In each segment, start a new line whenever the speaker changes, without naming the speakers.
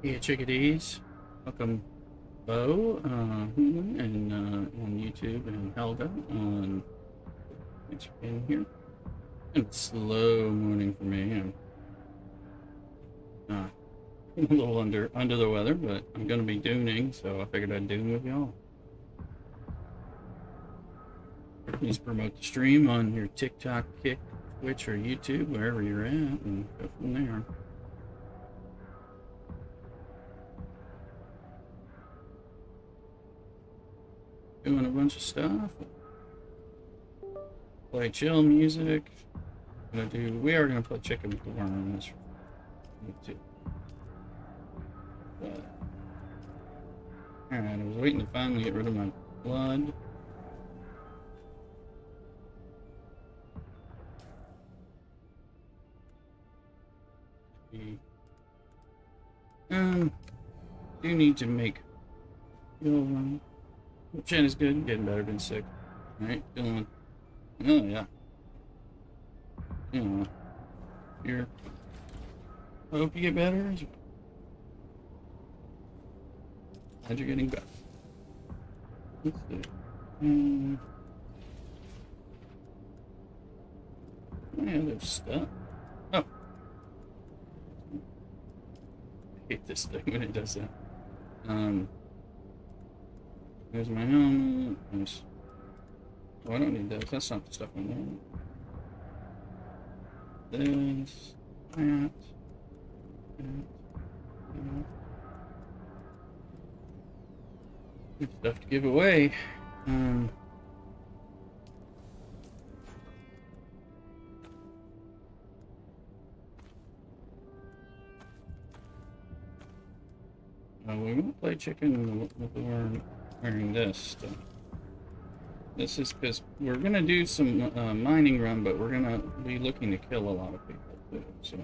Hey chickadees, welcome Bo and on YouTube and Helga on thanks for being here. And it's slow morning for me. I'm a little under the weather, but I'm gonna be dooning, so I figured I'd dune with y'all. Please promote the stream on your TikTok, Kick, Twitch, or YouTube, wherever you're at, and go from there. Doing a bunch of stuff. Play chill music. We are gonna play chicken with the worms. Alright, I was waiting to finally get rid of my blood. Do need to make your chin is good, getting better, been sick. Alright, feeling. Oh yeah. You know, here. I hope you get better. Glad you're getting better. Let's see. My other stuff. Oh. I hate this thing when it does that. There's my helmet. There's... Oh, I don't need those. That's not the stuff I want. This. That. Good stuff to give away. We won't play chicken with the worm wearing this stuff. This is because we're gonna do some mining run, but we're gonna be looking to kill a lot of people too. So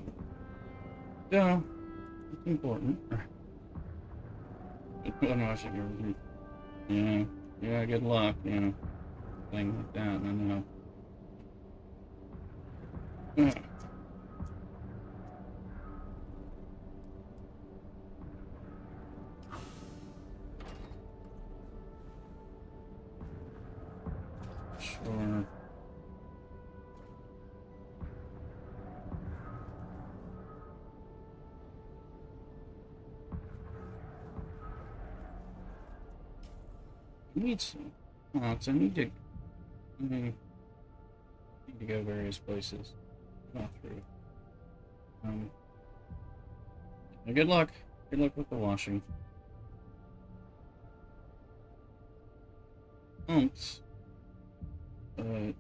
it's important. Yeah, good luck. Thing like that. I know. Sure. I need some. I need to go various places. Not through. Good luck. Good luck with the washing. But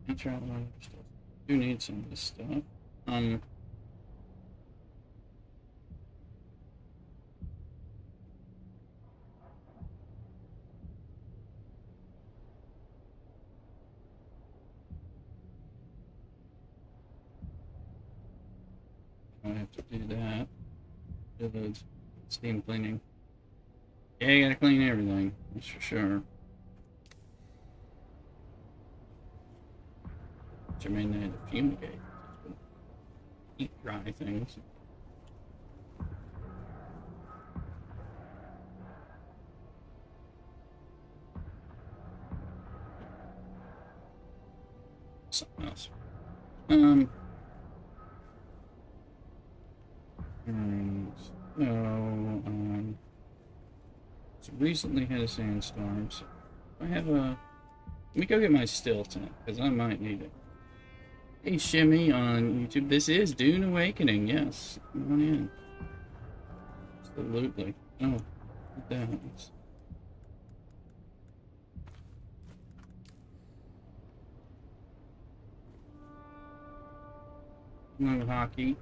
I'm trying to learn stuff. Do need some of this stuff. I have to do that. Do steam cleaning. Yeah, you gotta clean everything. That's for sure. Which I may need to fumigate. Eat dry things. Something else. So recently had a sandstorm, so I have a... Let me go get my still tent, because I might need it. Hey Shimmy on YouTube, this is Dune Awakening, yes. Come on in. Absolutely. Oh, what the hell is... No hockey.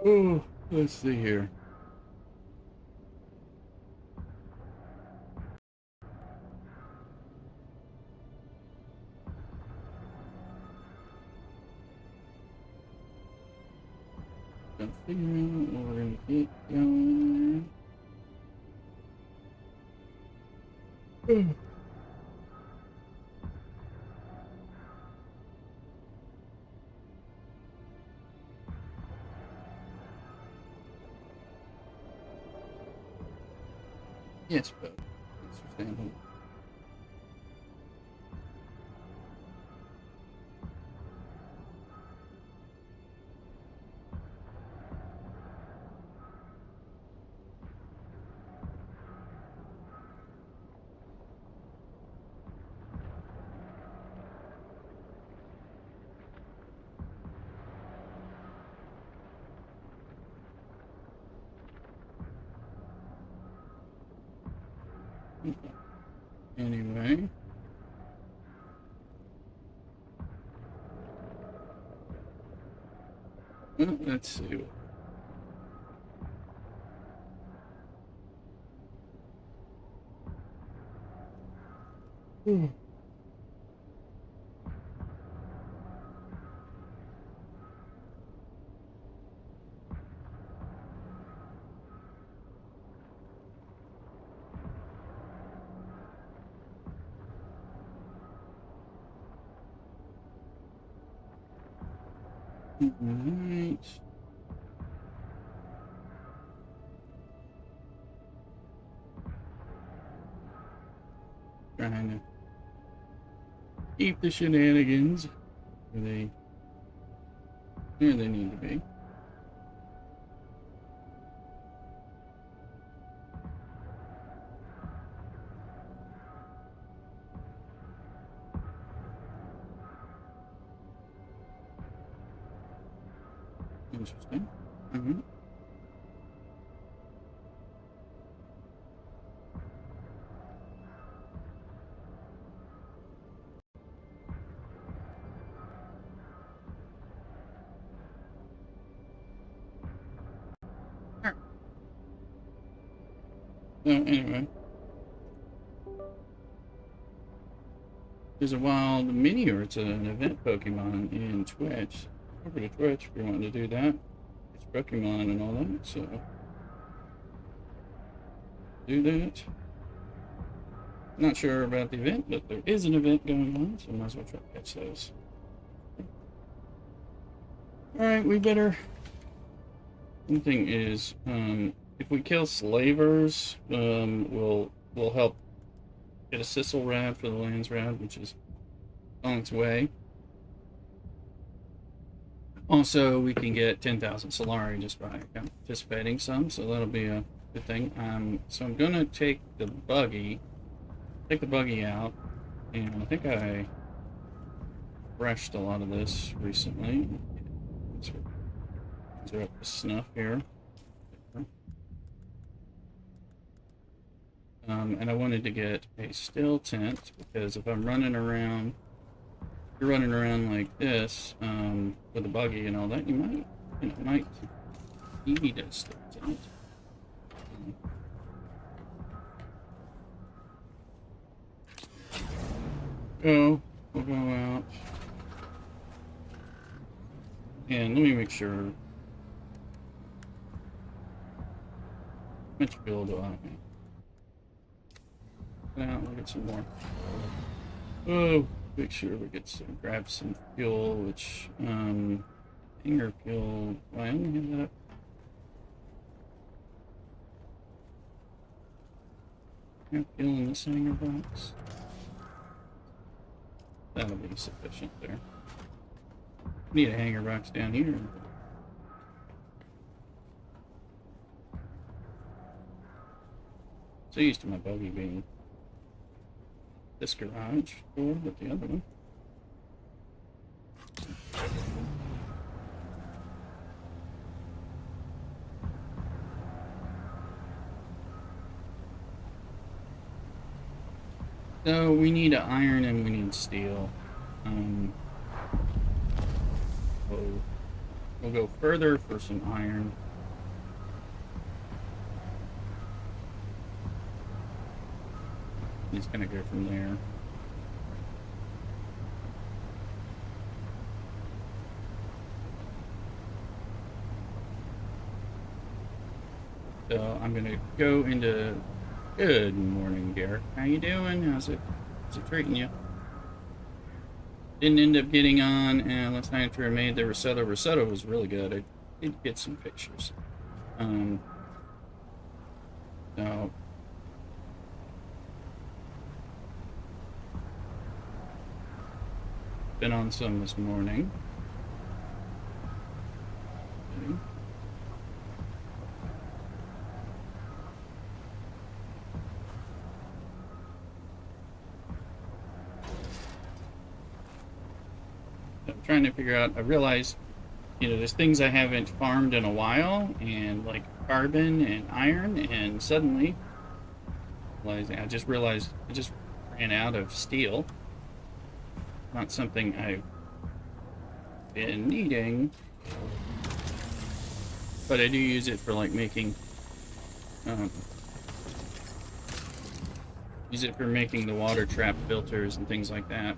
Oh, let's see here. Gotta figure out what we're gonna get going there. Yes, but it's sustainable. Anyway. Well, let's see. Alright. Trying to keep the shenanigans where they need to be. Interesting. Mm-hmm. So anyway, there's a wild mini, or it's an event Pokemon in Twitch. Over to Twitch if you want to do that. It's Pokemon and all that, so do that. Not sure about the event, but there is an event going on, so might as well try to catch those. Alright, we better... One thing is, if we kill slavers, we'll help get a Sissel Rad for the Lansraad, which is on its way. Also, we can get 10,000 Solari just by participating some, so that'll be a good thing. So I'm gonna take the buggy out, and I think I brushed a lot of this recently. These are up to snuff here. And I wanted to get a still tent, because if I'm running around, you're running around like this, with a buggy and all that, you might need a still tent. We'll go out. And let me make sure. How much fuel do I have? Now we'll get some more. Oh, make sure we get some, grab some fuel, which, hanger fuel. I only have that. Have fuel in this hanger box. That'll be sufficient there. Need a hanger box down here. So used to my buggy being this garage door, but the other one. So we need iron and we need steel. We'll go further for some iron. Just gonna go from there. So I'm gonna go into. Good morning, Garrett. How you doing? How's it treating you? Didn't end up getting on last night after I made the risotto. Risotto was really good. I did get some pictures. Um, so been on some this morning. Okay. I'm trying to figure out. I realized, there's things I haven't farmed in a while, and like carbon and iron, and suddenly, I just realized I just ran out of steel. Not something I've been needing, but I do use it for like making, um, use it for making the water trap filters and things like that.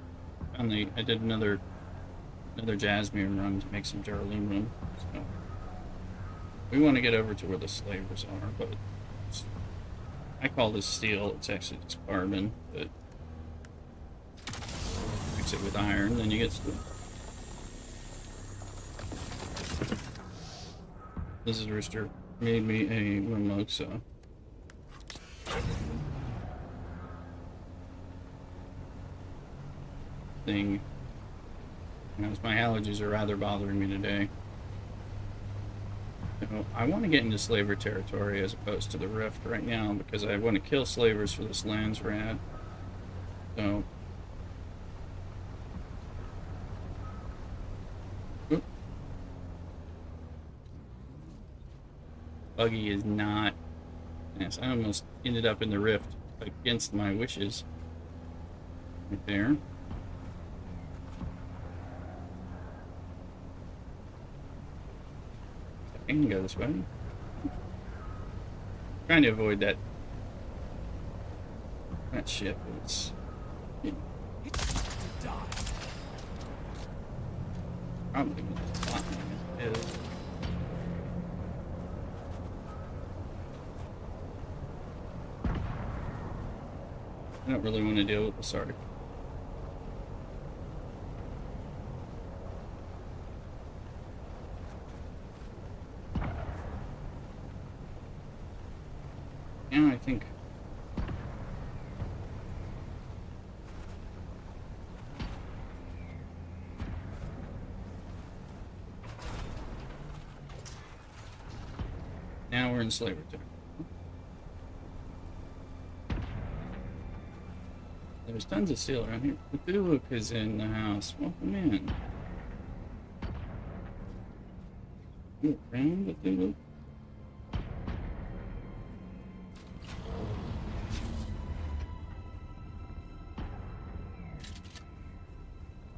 I did another jasmine run to make some duralium. So we want to get over to where the slavers are, but I call this steel. It's actually just carbon, but mix it with iron, then you get steel. This is Rooster made me a mimosa. Thing. My allergies are rather bothering me today. So I want to get into slaver territory as opposed to the rift right now because I want to kill slavers for this Lansraad. So. Oop. Buggy is not. Yes, I almost ended up in the rift against my wishes. Right there. I can go this way. Trying to avoid that ship. It's probably a lot more. I don't really want to deal with this article. Yeah, I think now we're in slavery time. There's tons of steel around here. Cthulhu is in the house. Welcome in. You around, Cthulhu?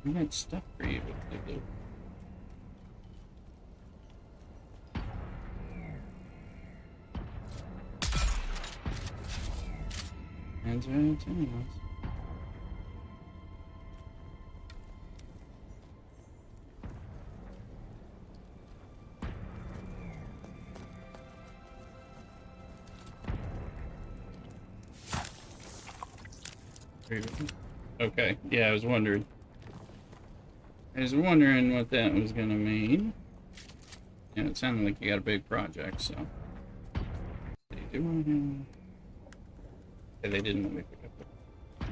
I got stuff for you, Cthulhu. Hands right into the house. Okay, yeah, I was wondering what that was gonna mean. Yeah, it sounded like you got a big project, so. They do want to. Yeah, they didn't let me pick up the.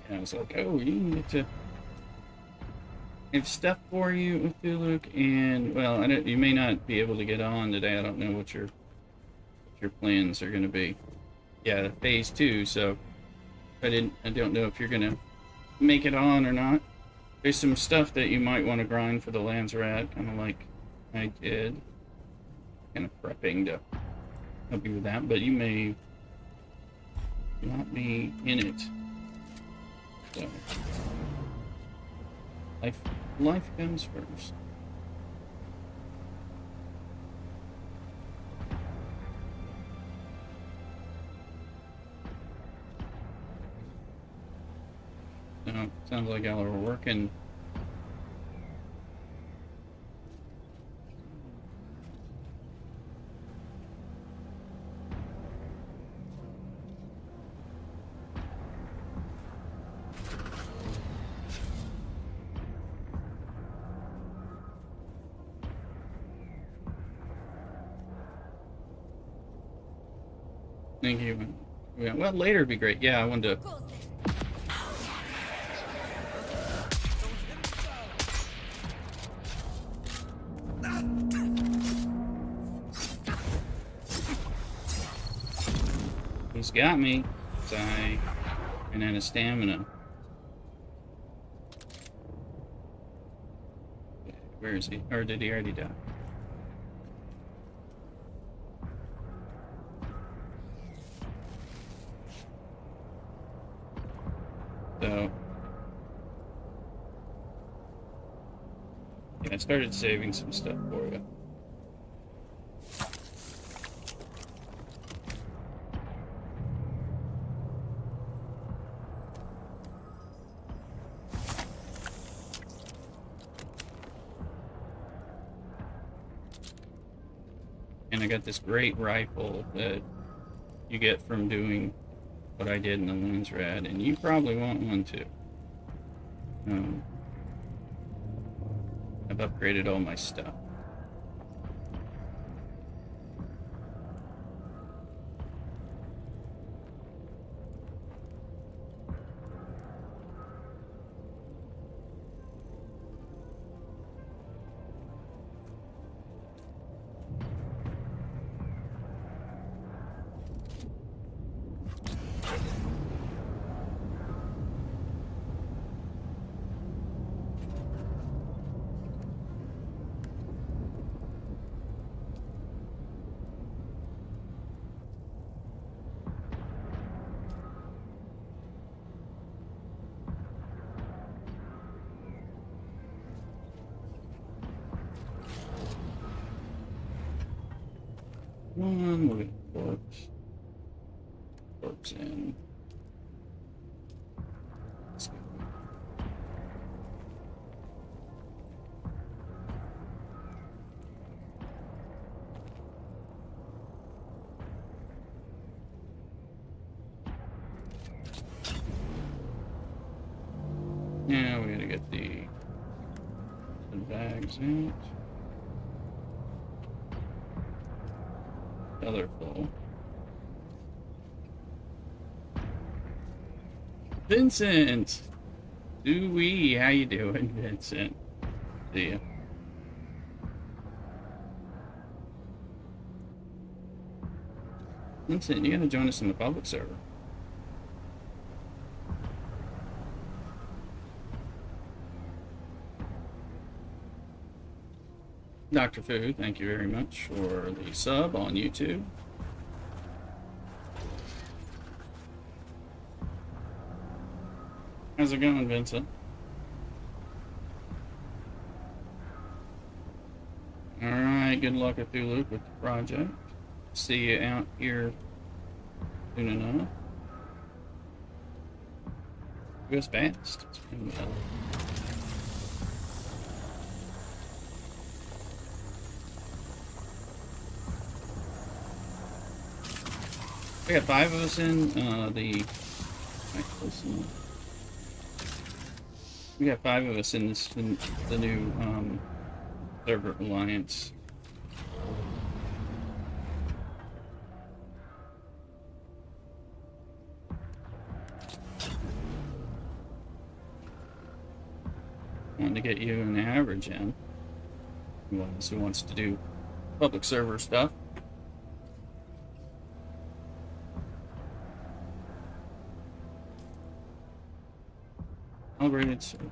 And I was like, oh, you need to. I have stuff for you, Cthulhu, and well, you may not be able to get on today. I don't know what your plans are gonna be. Yeah, phase 2, so I don't know if you're gonna make it on or not. There's some stuff that you might want to grind for the Lansraad, kind of like I did. Kind of prepping to help you with that, but you may not be in it. So life comes first. Sounds like y'all are working. Thank you. Yeah, well, later would be great. Yeah, I wanted to. He's got me. I ran out of stamina. Where is he? Or did he already die? So, yeah, I started saving some stuff for you. And I got this great rifle that you get from doing what I did in the Lansraad, and you probably want one too. I've upgraded all my stuff. One, look at the corpse. Corpse in. Let's go. Now we gotta get the bags out. Colorful. Vincent! Ooh-wee, how you doing, Vincent? See ya. Vincent, you gotta join us in the public server. Dr. Fu, thank you very much for the sub on YouTube. How's it going, Vincent? Alright, good luck at Thulup with the project. See you out here soon enough. It goes fast. It's been, we got 5 of us in we got 5 of us in this the new server alliance. Wanting to get you an average in. Who wants to do public server stuff. Upgraded server.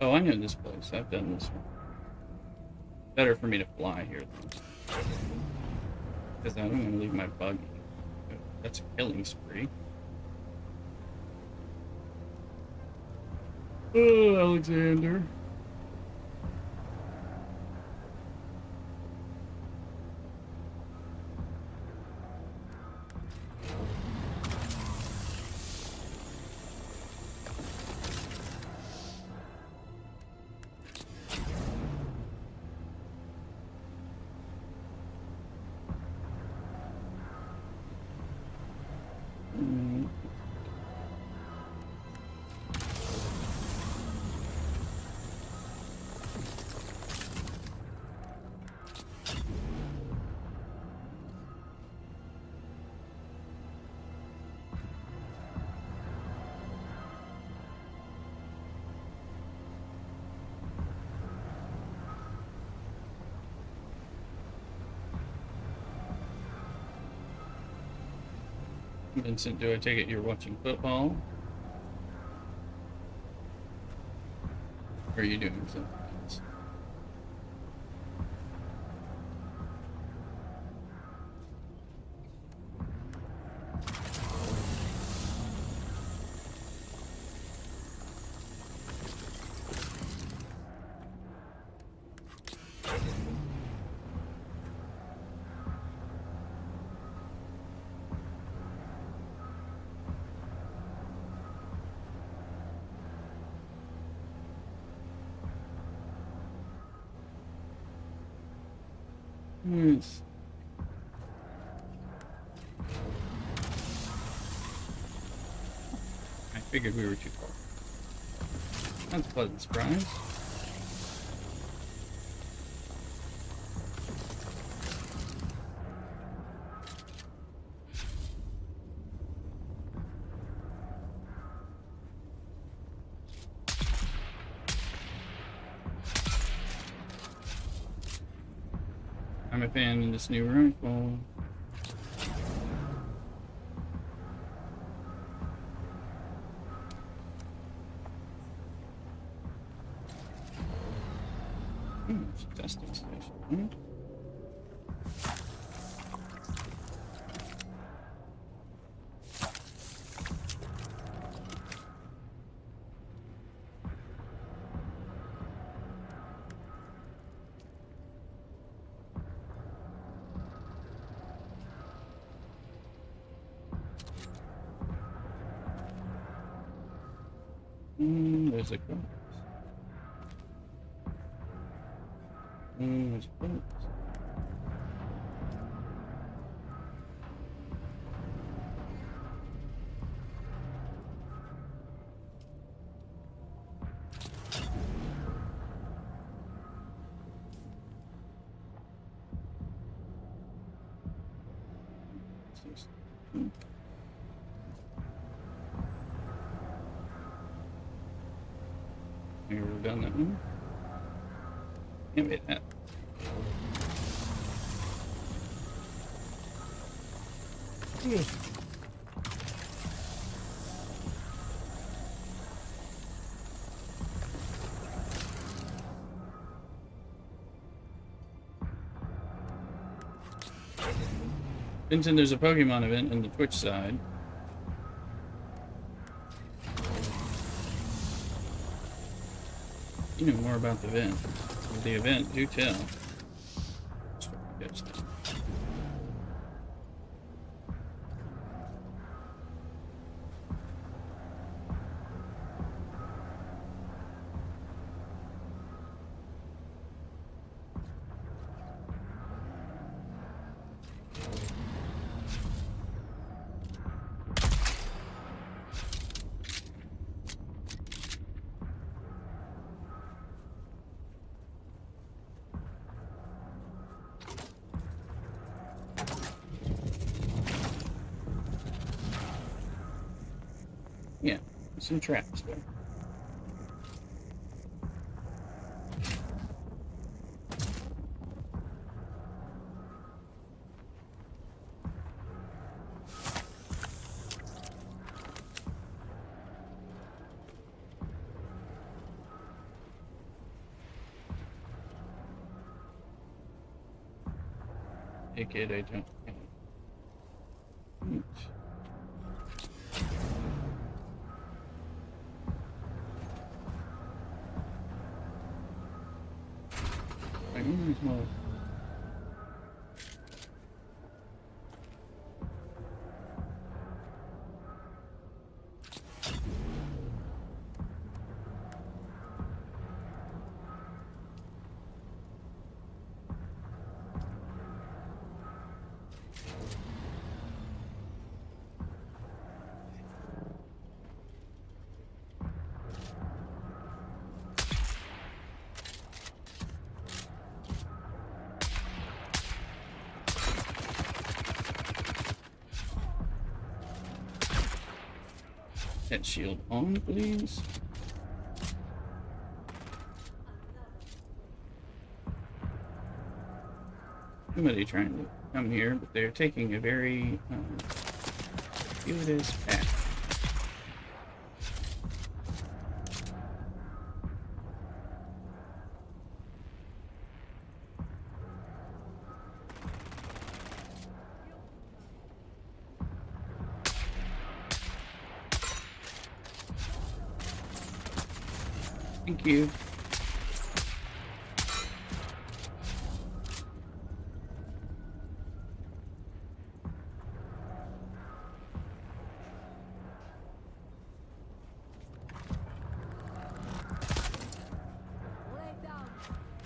Oh, I know this place. I've done this one. Better for me to fly here, though. Because I don't want to leave my buggy. That's a killing spree. Oh, Alexander. Vincent, do I take it you're watching football? Or are you doing something else? Yes. I figured we were too far. That's a pleasant surprise. I'm a fan of this new rifle. It's a testing station. There's a compass. There's a compass. Maybe we've done that one. Can't beat that. Vincent, there's a Pokemon event on the Twitch side. You know more about the event. The event, do tell. Yeah, some traps there. Hey kid, I don't. Well, that shield on, please. Somebody trying to come here, but they're taking a very do this fast. Thank you.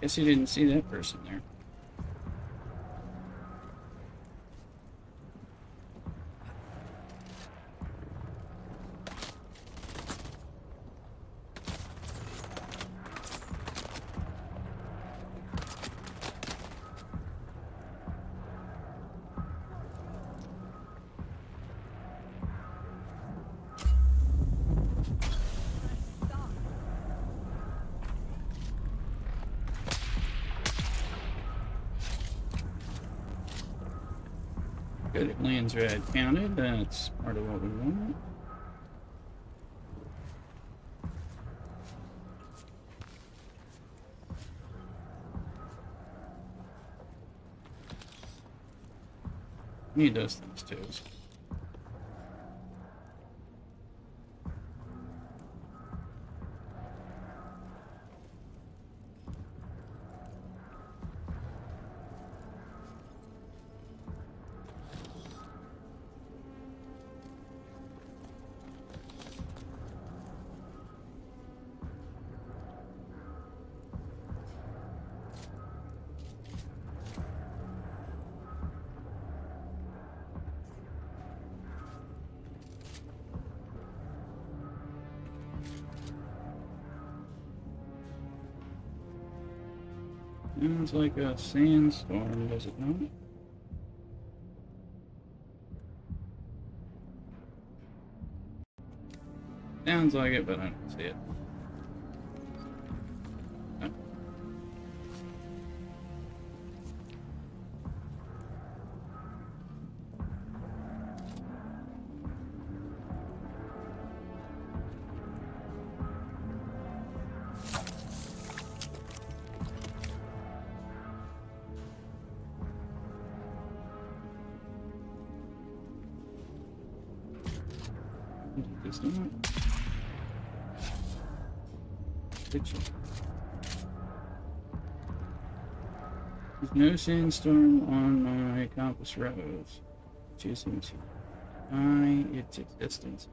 Guess you didn't see that person there. Good, at Lansraad counted. That's part of what we want. Need those things too. Sounds like a sandstorm, does it not? Sounds like it, but I don't see it. Oh. It's not. There's no sandstorm on my compass roads, choosing to deny its existence.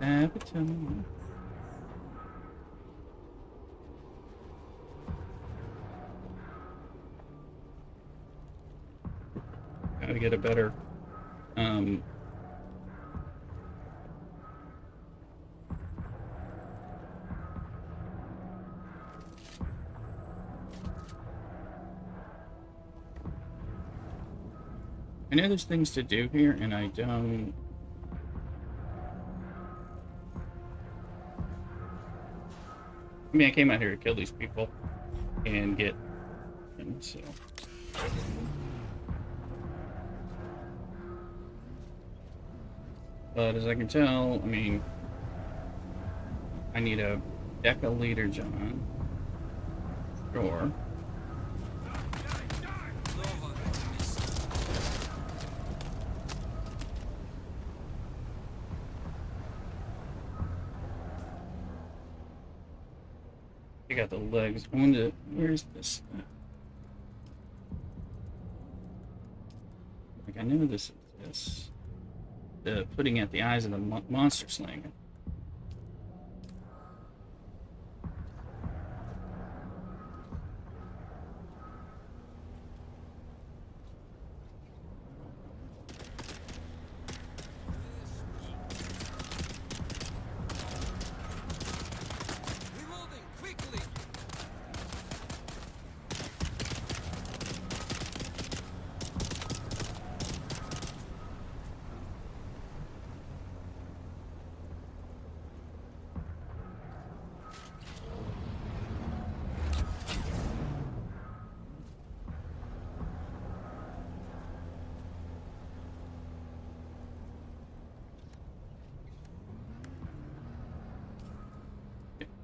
Sabotage. Gotta get a better I know there's things to do here and I don't. I mean, I came out here to kill these people and get them, so. But as I can tell, I mean, I need a Deca leader, John. Sure. I got the legs. I wonder, where's this? Like, I know this is the putting at the eyes of the monster slanger.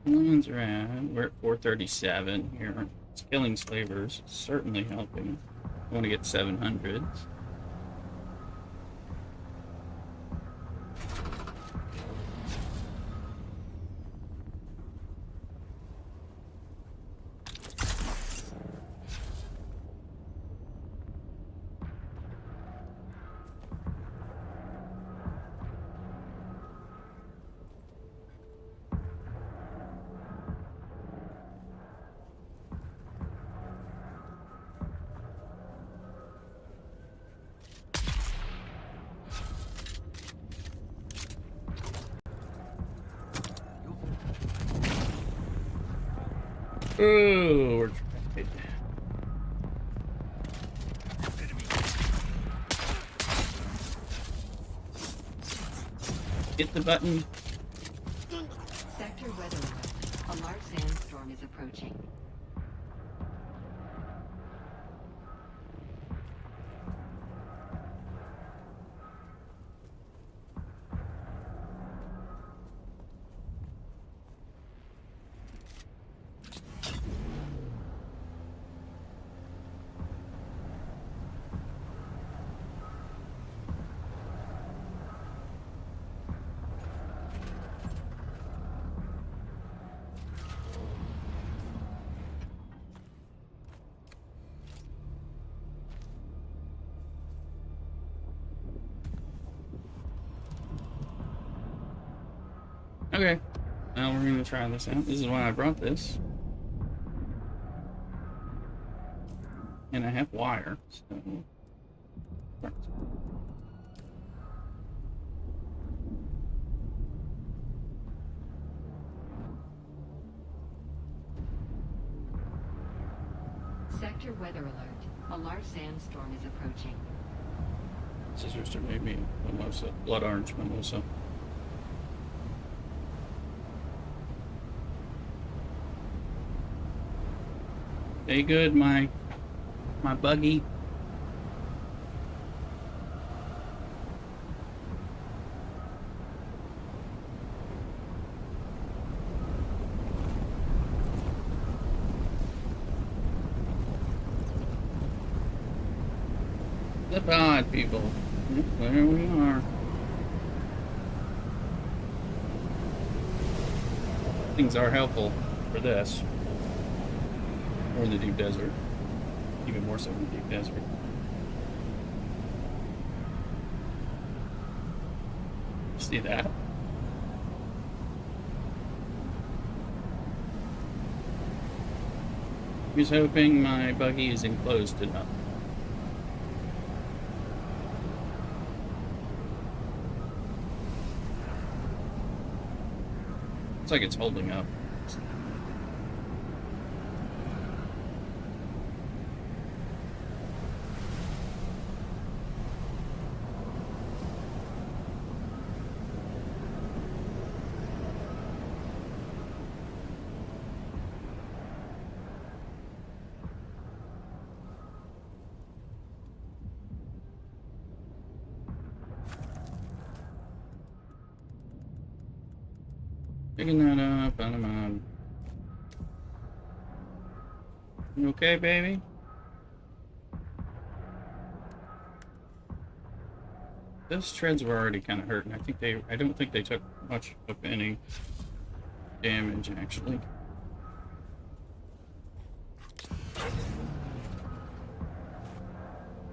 Lansraad, we're at 437 here. Killing slavers is certainly helping. I want to get 700. Oh, we're trapped. Hit the button.
Sector weather alert. A large sandstorm is approaching.
Okay, now we're gonna try this out. This is why I brought this. And I have wire, so.
Sector weather alert. A large sandstorm is approaching.
Scissors to made me a mimosa, blood orange mimosa. Stay good, my buggy. The pod, people. Yep, there we are. Things are helpful for this. Or in the deep desert. Even more so in the deep desert. See that? Here's hoping my buggy is enclosed enough. Looks like it's holding up. Picking that up on a mob. You okay, baby? Those treads were already kind of hurting. I don't think they took much of any damage, actually.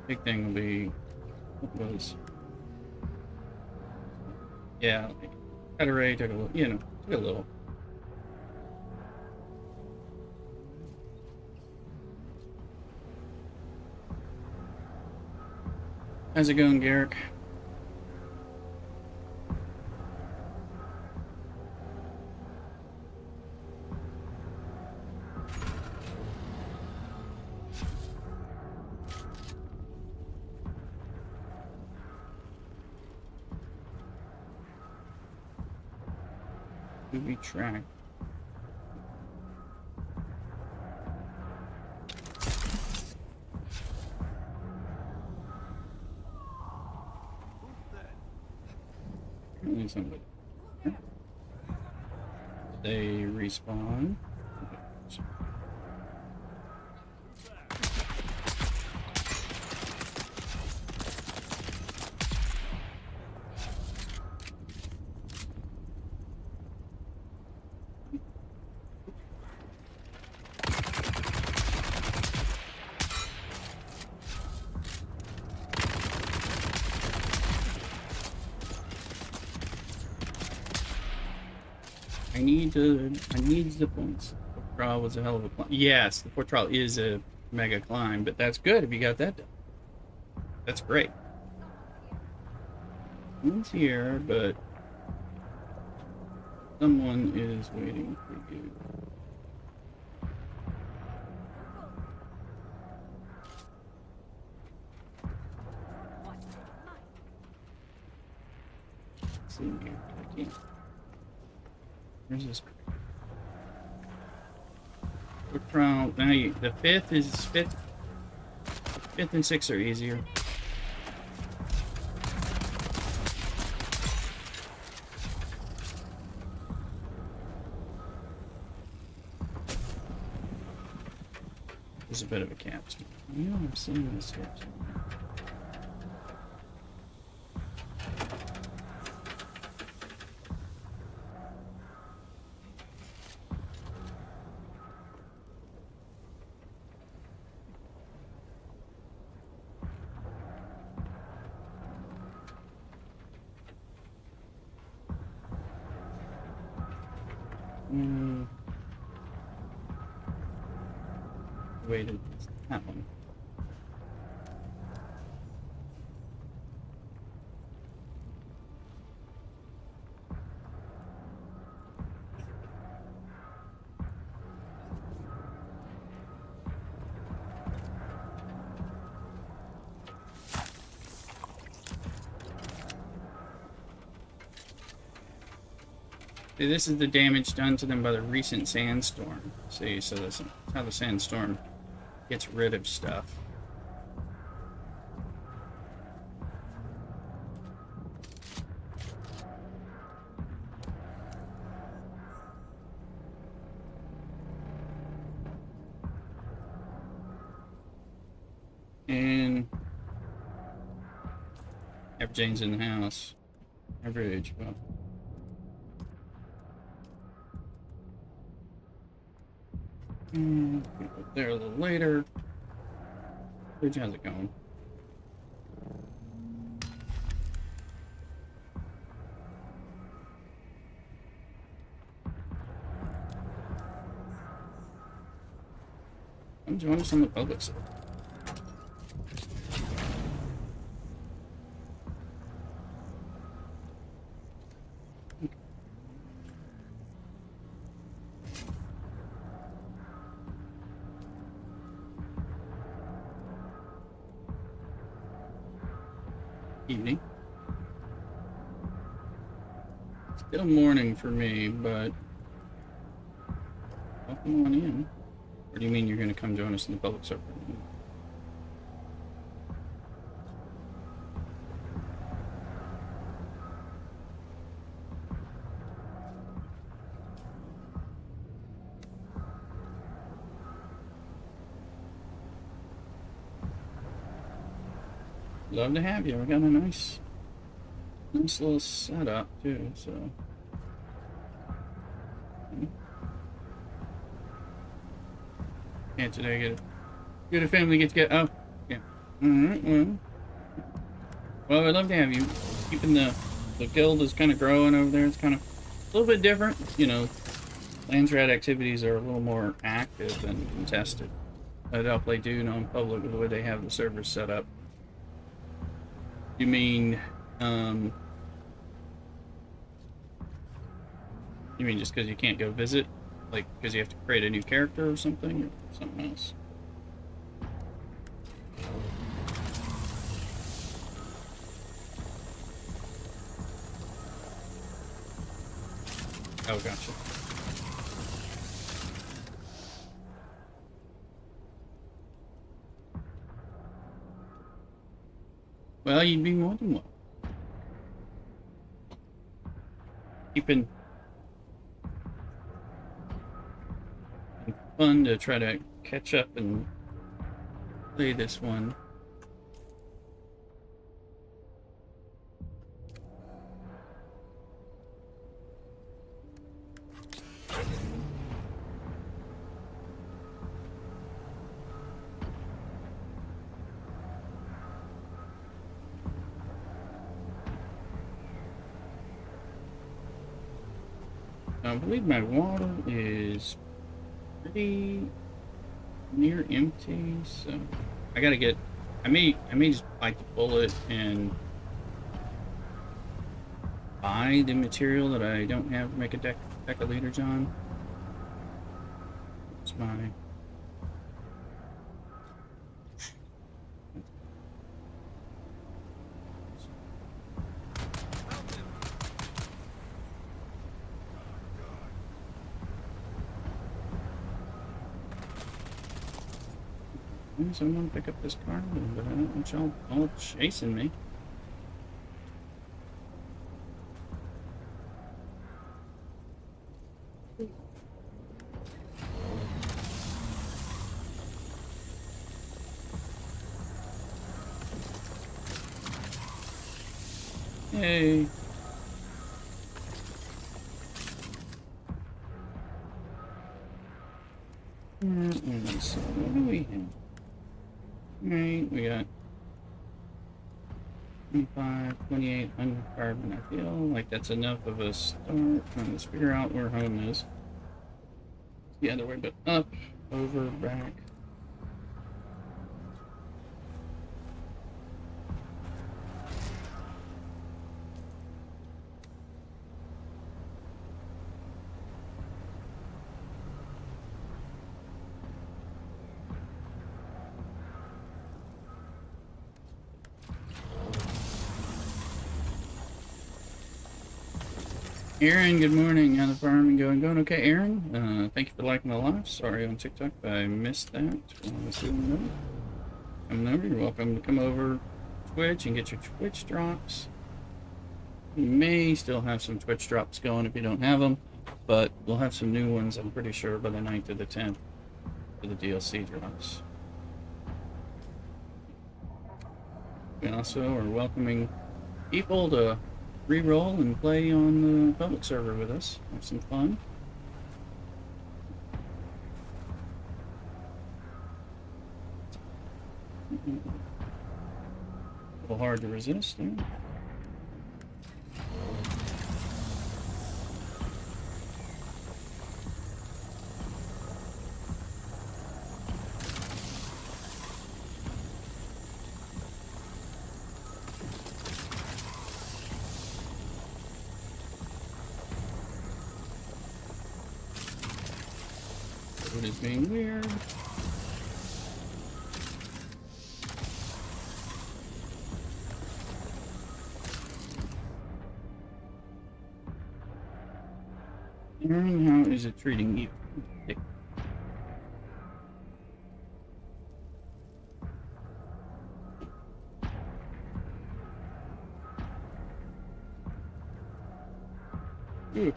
Big thing will be, what was, yeah, cut array took a little, took a little. How's it going, Garrick? To be tracked. Somebody. They respawn. I need the points. The trial was a hell of a climb. Yes, the port trial is a mega climb, but that's good if you got that done. That's great. Someone's here, but someone is waiting for you. Let's see here. I can't. Where's this? Port trial. Now the fifth and sixth are easier. There's a bit of a capstone. You know, I'm seeing this capstone. Waited that one. See, this is the damage done to them by the recent sandstorm. See, so that's how the sandstorm gets rid of stuff. And everything's in the house. Average, well. We'll go there a little later. How's it going? Come join us on the public side. Evening. Still morning for me, but welcome on in. Or do you mean you're going to come join us in the public server? Love to have you. We got a nice little setup too. So, yeah, today get a family get together. Oh, yeah. All right. Well, I'd love to have you. Keeping the guild is kind of growing over there. It's kind of a little bit different. You know, Lansraad activities are a little more active and contested. I'll play Dune on public with the way they have the servers set up. You mean just because you can't go visit? Like, because you have to create a new character or something? Or something else? Oh, gotcha. Well, you'd be more than welcome. fun to try to catch up and play this one. I believe my water is pretty near empty, so I gotta get. I may just bite the bullet and buy the material that I don't have to make a decaliters on. It's my. Someone pick up this car, but I don't want y'all all chasing me. Hey. So what do we have? Right, we got 25, 28 under carbon. I feel like that's enough of a start. Trying to figure out where home is. The other way, but up, over, back. Aaron, good morning. How the farming going? Going okay, Aaron? Thank you for liking the live. Sorry on TikTok, but I missed that. Coming over, you're welcome to come over Twitch and get your Twitch drops. You may still have some Twitch drops going if you don't have them, but we'll have some new ones, I'm pretty sure, by the 9th or the 10th for the DLC drops. We also are welcoming people to re-roll and play on the public server with us. Have some fun. A little hard to resist, yeah. It is being weird. Aaron, how is it treating you? Ooh.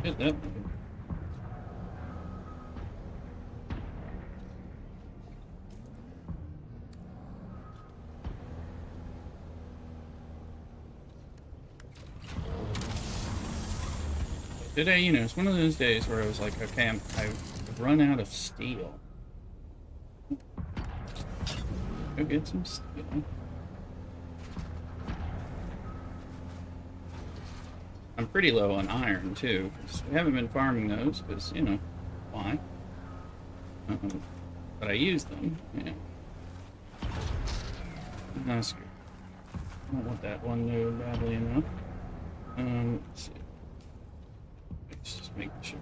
Hit that. Today, you know, it's one of those days where I was like, okay, I've run out of steel. Go get some steel. I'm pretty low on iron, too. We haven't been farming those, because, you know, why? But I use them, yeah. That's good. I don't want that one node badly enough. Let's see. Let's just make sure.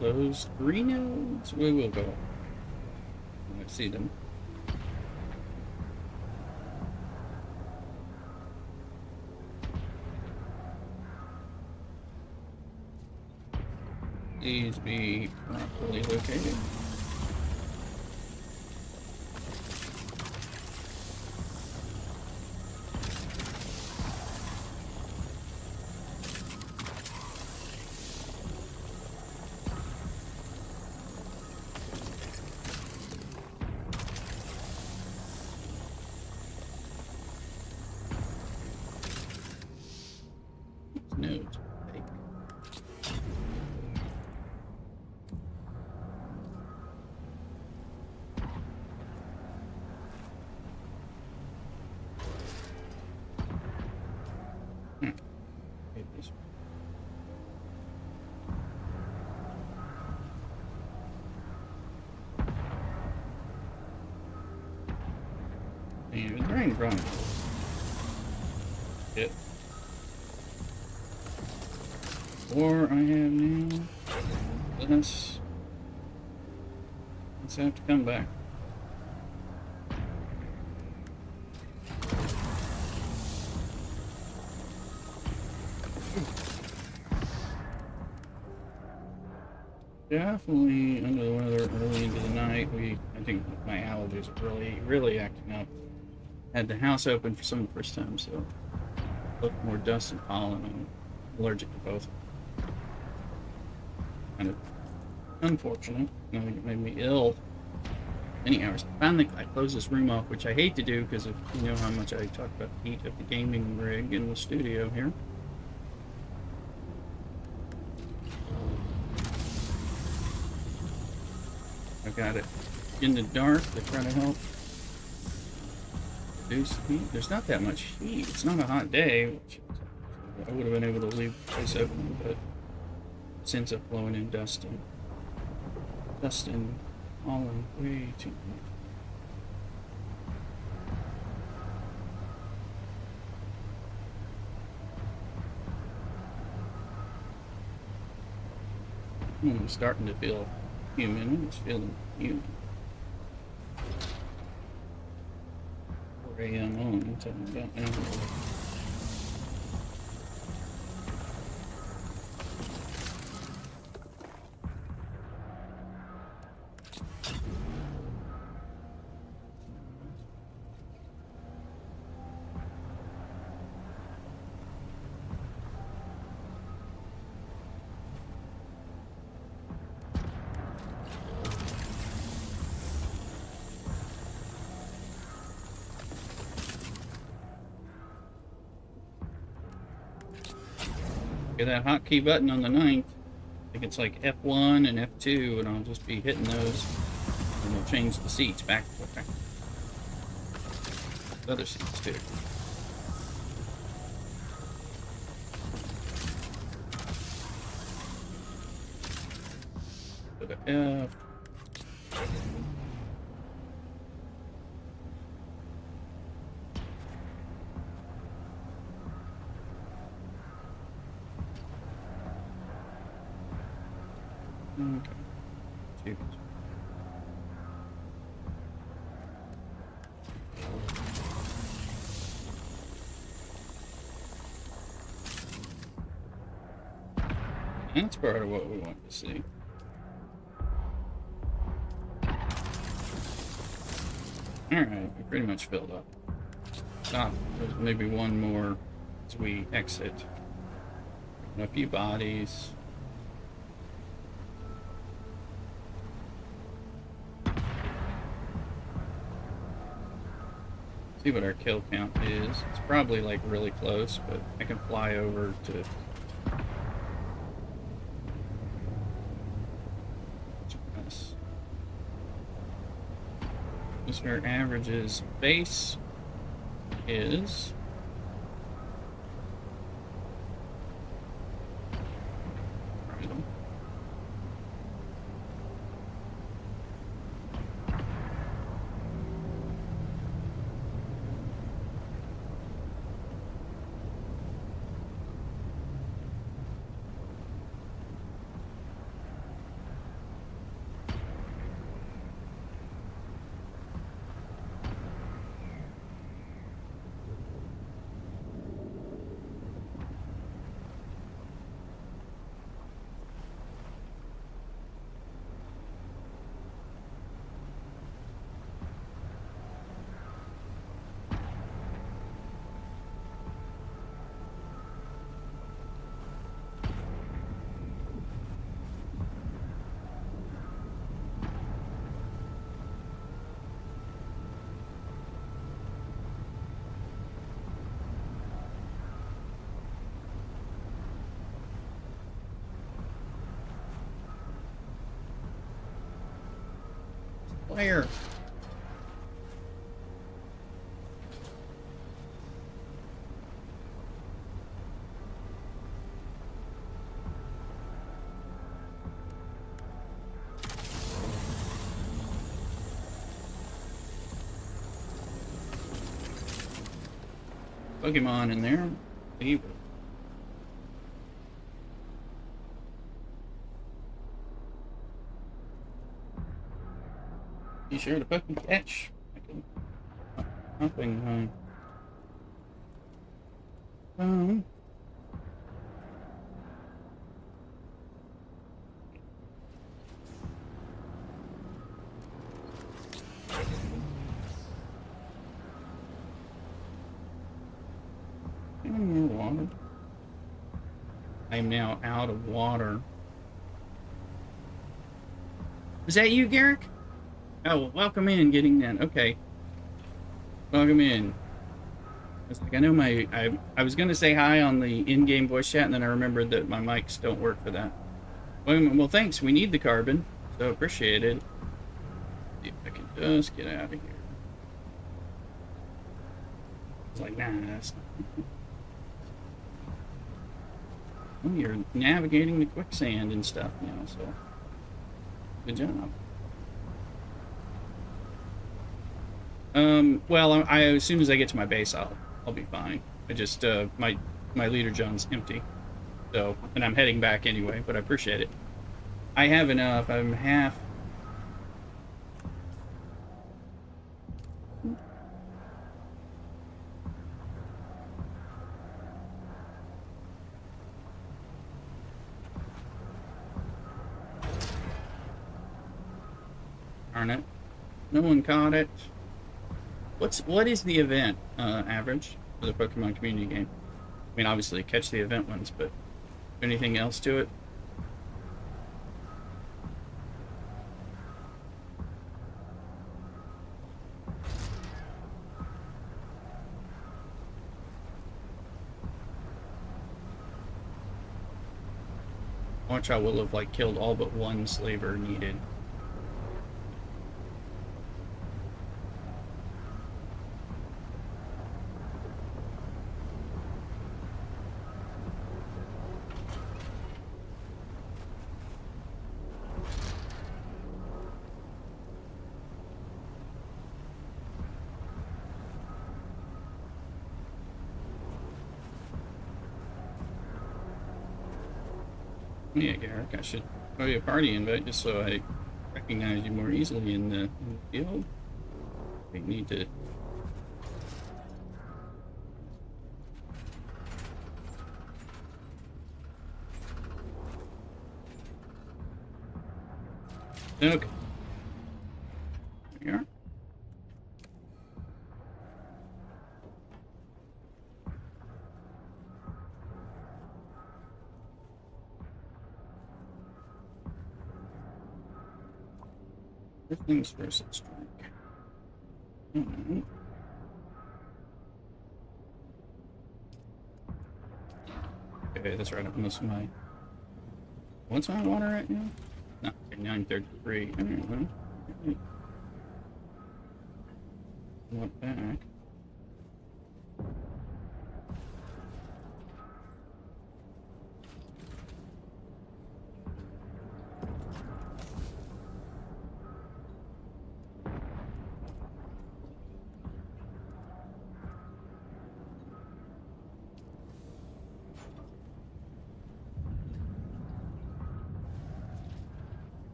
those 3 nodes, we will go. I see them. Please be properly located. Nodes. And the rain run. Yep. Or I have now. Let's have to come back. Definitely under the weather early into the night. I think my allergies are really acting up. Had the house open for some of the first time, so looked more dust and pollen. I'm allergic to both. Kind of unfortunate. I think it made me ill many hours. Finally, I closed this room off, which I hate to do because you know how much I talk about the heat of the gaming rig in the studio here. I got it in the dark to try to help reduce heat. There's not that much heat. It's not a hot day, which I would have been able to leave the place open, but it ends up blowing in dust and pollen way too much. I'm starting to feel human. I'm just feeling human. 4 a.m. on, so I don't know. Get that hotkey button on the 9th. I think it's like F1 and F2, and I'll just be hitting those, and we'll change the seats back to back. The other seats too. Go to F. Okay. Shoot. That's part of what we want to see. Alright, we pretty much filled up. Stop. There's maybe one more as we exit. A few bodies. See what our kill count is. It's probably like really close, but I can fly over to this. Where averages base is. Where? Pokemon in there. Evil. Be sure to fucking catch. Nothing. More water. I'm now out of water. Is that you, Garrick? Oh, well, welcome in, getting in. Okay. Welcome in. It's like, I know I was going to say hi on the in-game voice chat, and then I remembered that my mics don't work for that. Well, thanks. We need the carbon, so appreciate it. See if I can just get out of here. It's like, nah, that's not... Oh, you're navigating the quicksand and stuff now, so good job. Well, as soon as I get to my base, I'll be fine. I just my leader John's empty, so, and I'm heading back anyway. But I appreciate it. I have enough. I'm half. Darn it! No one caught it. What is the event average for the Pokemon community game? I mean, obviously catch the event ones, but anything else to it? Watch, I will have like killed all but one slaver needed. Yeah, Garrick, I should throw you a party invite just so I recognize you more easily in the field. We need to... Okay. There you are. First things first, let's drink. Okay, that's right up most of my... What's my water right now? No, okay, 933. Anyway. Went back.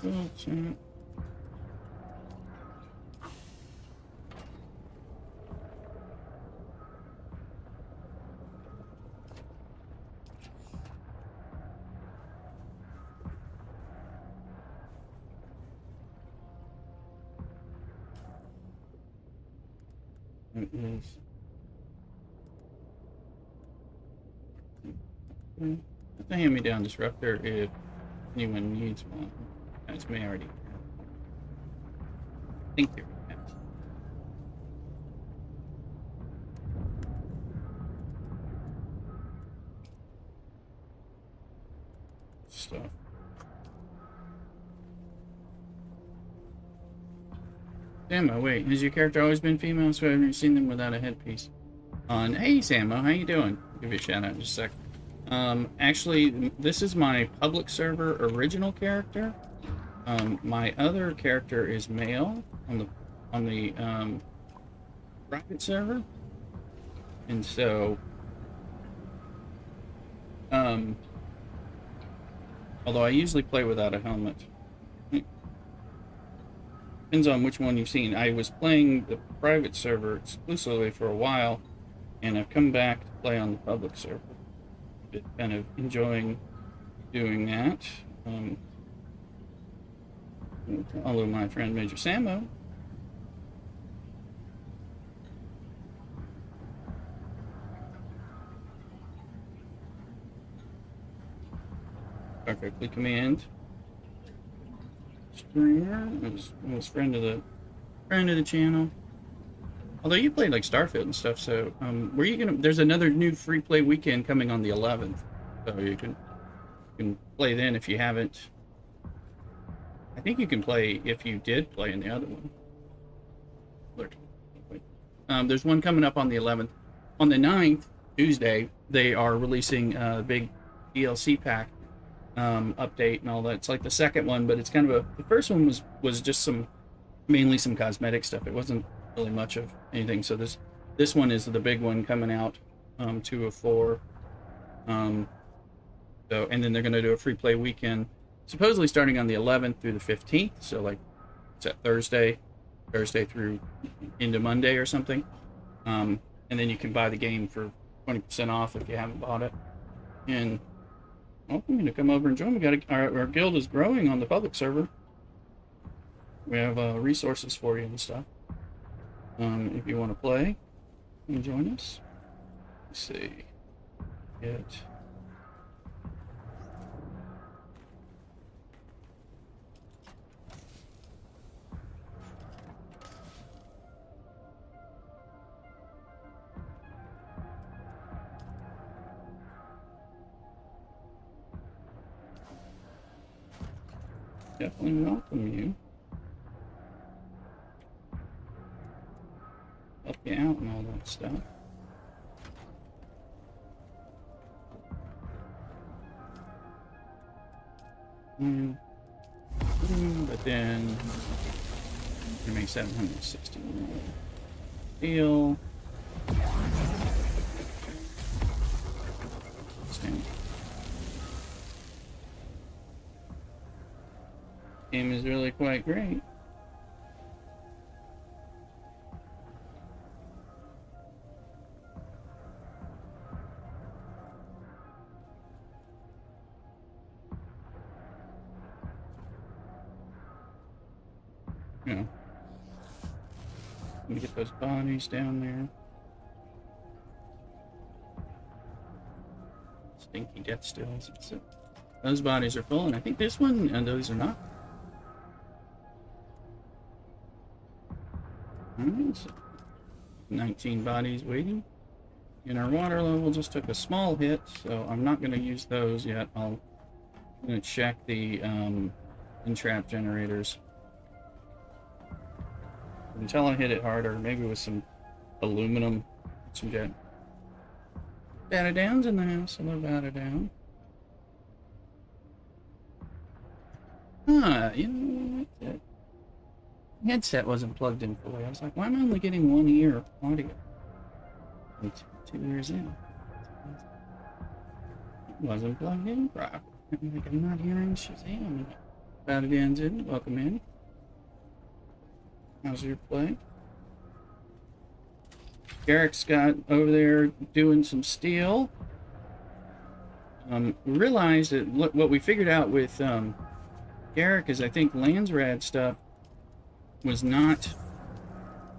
Bullshit. It is. That's a hand-me-down disruptor if anyone needs one. Guys may already have one. I think they have stuff. Samo, wait, has your character always been female? So I haven't seen them without a headpiece. Hey Samo, how you doing? I'll give you a shout out in just a sec. Actually, this is my public server original character. My other character is male on the private server, and so although I usually play without a helmet. Depends on which one you've seen. I was playing the private server exclusively for a while, and I've come back to play on the public server. Been kind of enjoying doing that. Hello, my friend Major Samo. Perfectly command. Streamer was friend of the channel. Although you played like Starfield and stuff, so were you gonna? There's another new free play weekend coming on the 11th, so you can play then if you haven't. I think you can play if you did play in the other one. There's one coming up on the 11th. On the 9th, Tuesday, they are releasing a big DLC pack update and all that. It's like the second one, but it's kind of the first one was just mainly some cosmetic stuff. It wasn't really much of anything. So this one is the big one coming out, 2 of 4. And then they're going to do a free play weekend, supposedly starting on the 11th through the 15th. So like it's at Thursday through into Monday or something. And then you can buy the game for 20% off if you haven't bought it. And welcome you to come over and join. We got our guild is growing on the public server. We have resources for you and stuff. If you want to play and join us. Let's see. Get definitely welcome you. Help you out and all that stuff. But then you make 760 deal. Game is really quite great. You know, let me get those bodies down there. Stinky death stills. Those bodies are full, and I think this one and those are not. Alright, so 19 bodies waiting. And our water level just took a small hit, so I'm not going to use those yet. I'm going to check the entrap generators. Until I hit it harder, maybe with some aluminum, some jet. Batter down's in the house. Hello, batter down. You know what? The headset wasn't plugged in fully. I was like, why am I only getting one ear audio? And 2 ears in. It wasn't plugged in properly. I'm not hearing Shazam. Batter down's in. Welcome in. How's your play? Garrick's got over there doing some steel. Realized that what we figured out with Garrick is I think Lansraad stuff was not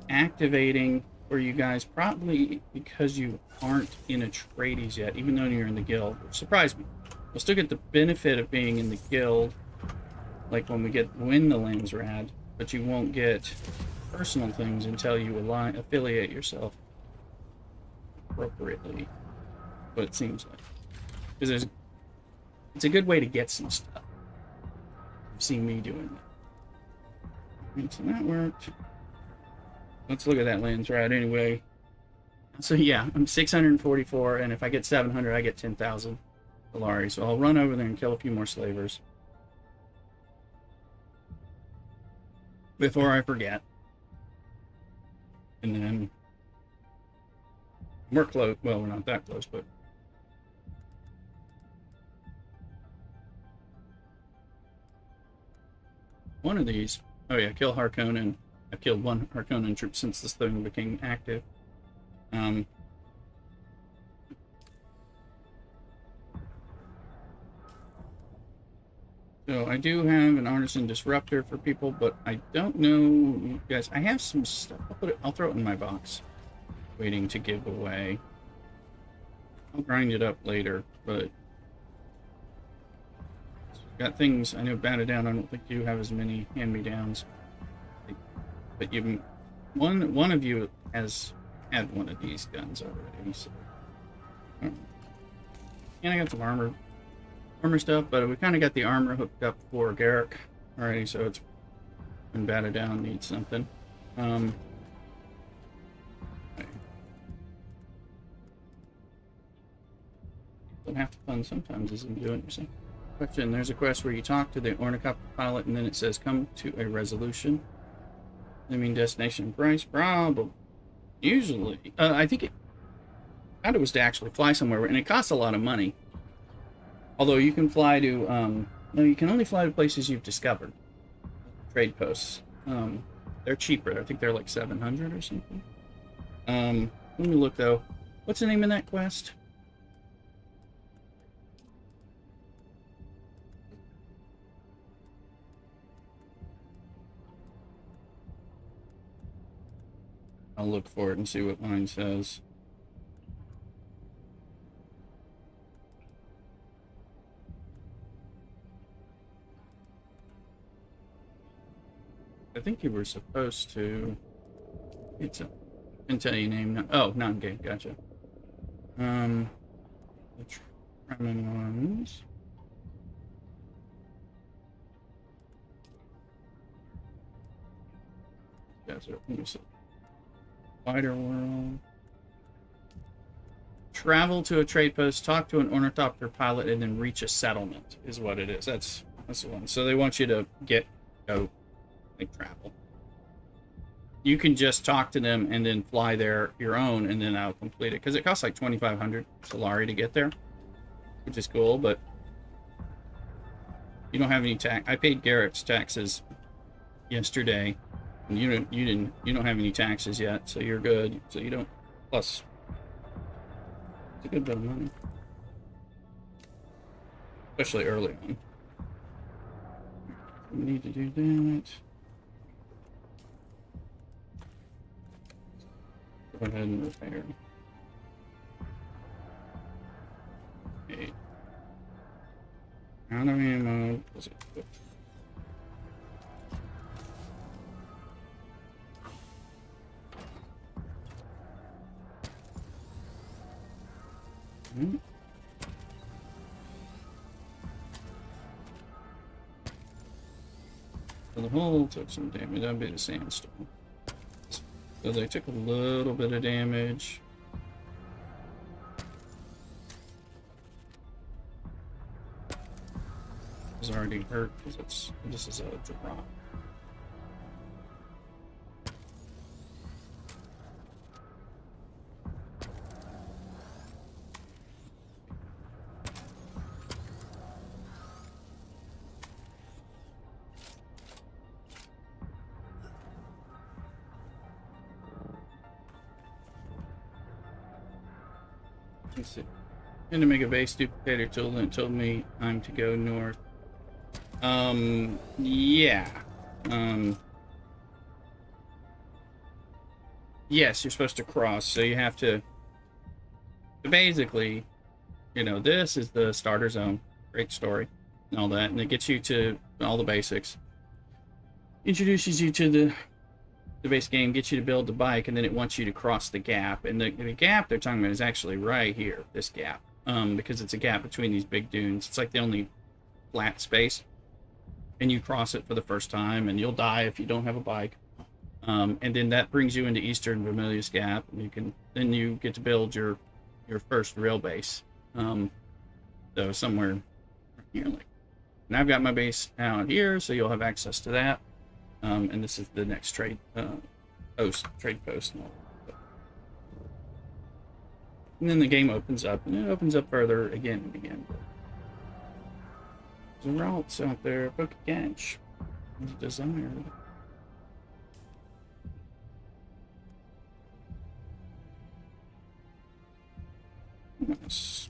activating for you guys, probably because you aren't in a tradies yet, even though you're in the guild, which surprised me. We'll still get the benefit of being in the guild, like when we win the Lansraad, but you won't get personal things until you affiliate yourself appropriately. What it seems like, because it's a good way to get some stuff. You've seen me doing that. And so that worked. let's look at that Lansraad anyway. So yeah, I'm 644, and if I get 700, I get 10,000 Solari. So I'll run over there and kill a few more slavers before I forget. And then we're close. Well, we're not that close, but one of these. Oh yeah, kill Harkonnen. I've killed one Harkonnen troop since this thing became active. So I do have an artisan disruptor for people, but I don't know, guys. I have some stuff. I'll throw it in my box, waiting to give away. I'll grind it up later, but got things. I know batted down. I don't think you have as many hand-me-downs, but you, one of you has had one of these guns already. So, and I got some armor stuff, but we kind of got the armor hooked up for Garrick already, so it's been batted down. Needs something. Okay. Don't have to fun sometimes isn't doing yourself. Question: there's a quest where you talk to the Ornicopter pilot, and then it says come to a resolution. I mean destination price, probably. Usually, I think it was to actually fly somewhere, and it costs a lot of money. Although you can fly to, no, you can only fly to places you've discovered. Trade posts. They're cheaper. I think they're like 700 or something. Let me look though. What's the name of that quest? I'll look for it and see what mine says. I think you were supposed to. It's a. I can tell you name. No, oh, non-game. Gotcha. The Tremin ones. Guys are. Let me see. Wider world. Travel to a trade post, talk to an ornithopter pilot, and then reach a settlement. Is what it is. That's the one. So they want you to go. Travel. You can just talk to them and then fly there your own, and then I'll complete it because it costs like 2,500 Solari to get there, which is cool. But you don't have any tax. I paid Garrett's taxes yesterday, and you don't have any taxes yet, so you're good. So you don't. Plus, it's a good bit of money, especially early on. We need to do that. Go ahead and repair. Okay. Out of ammo. Was it good? So the hull took some damage. That'd be the Sandstorm. So they took a little bit of damage. It's already hurt because this is a drop. Let's see. And to make a base duplicator tool, and it told me I'm to go north. Yeah. Yes, you're supposed to cross, so you have to. Basically, you know, this is the starter zone. Great story and all that, and it gets you to all the basics. Introduces you to the base game, gets you to build the bike, and then it wants you to cross the gap. And the gap they're talking about is actually right here, this gap, because it's a gap between these big dunes. It's like the only flat space, and you cross it for the first time, and you'll die if you don't have a bike. And then that brings you into Eastern Vermilius Gap, and you get to build your first real base. So somewhere here, like, and I've got my base out here, so you'll have access to that. And this is the next trade post. And then the game opens up, and it opens up further again and again. There's routes out there, book a catch. Desired. Yes.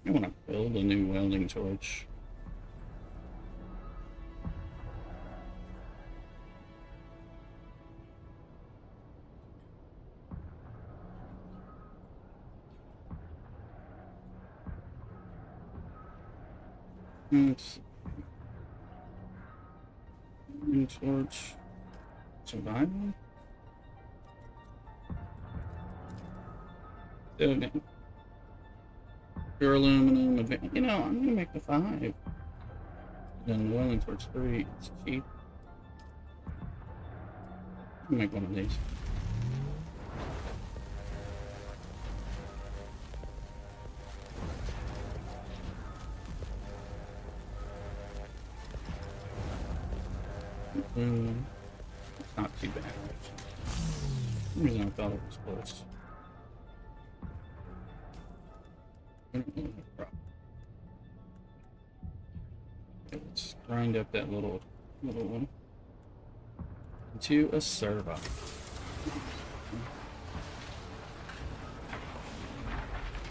I want to build a new welding torch. Welding torch. Survival? Okay. Pure aluminum. You know, I'm gonna make the 5. Then the welding torch 3. It's cheap. I'll make one of these. It's not too bad, actually. For some reason I thought it was close. Okay, let's grind up that little one into a servo.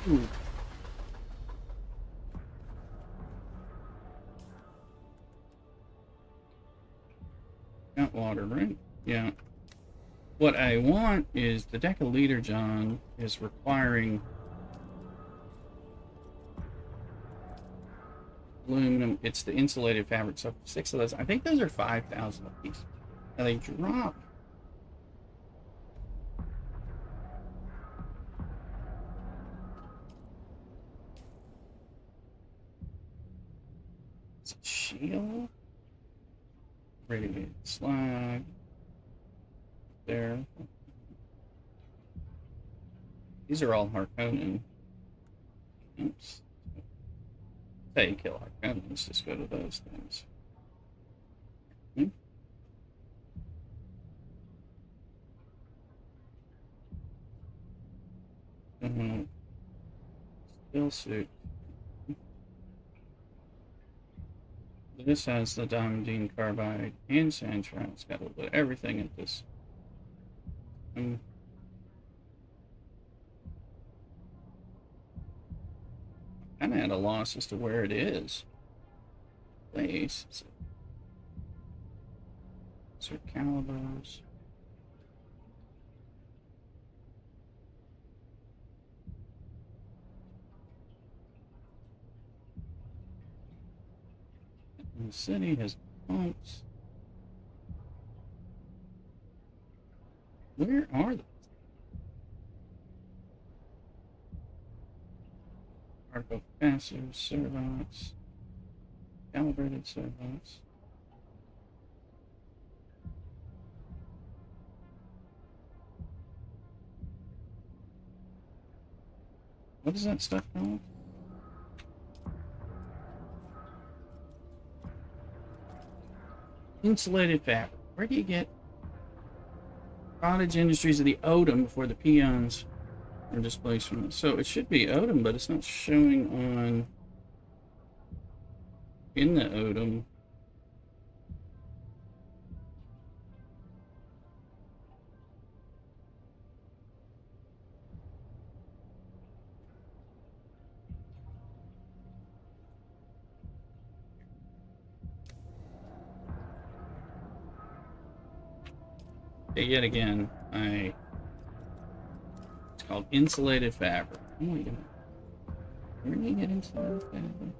Ooh. Got water, right? Yeah. What I want is the Decaliter John is requiring aluminum. It's the insulated fabric. So 6 of those. I think those are 5,000 a piece. Now they drop. It's a shield. Radiated slag. There. These are all Harkonnen. Oops. Say you kill Harkonnen, let's just go to those things. Still suit. This has the diamondine carbide and sandtrap. It's got a little bit of everything in this. Kind of at a loss as to where it is. Place. These are calibers. And the city has pumps. Where are they? Particle capacitors, servos, calibrated servos. What is that stuff called? Insulated fabric. Where do you get cottage industries of the Odom before the peons are displaced from it? So it should be Odom, but it's not showing on in the Odom. Okay, yet again, it's called insulated fabric. Oh my god. Where do you get insulated fabric?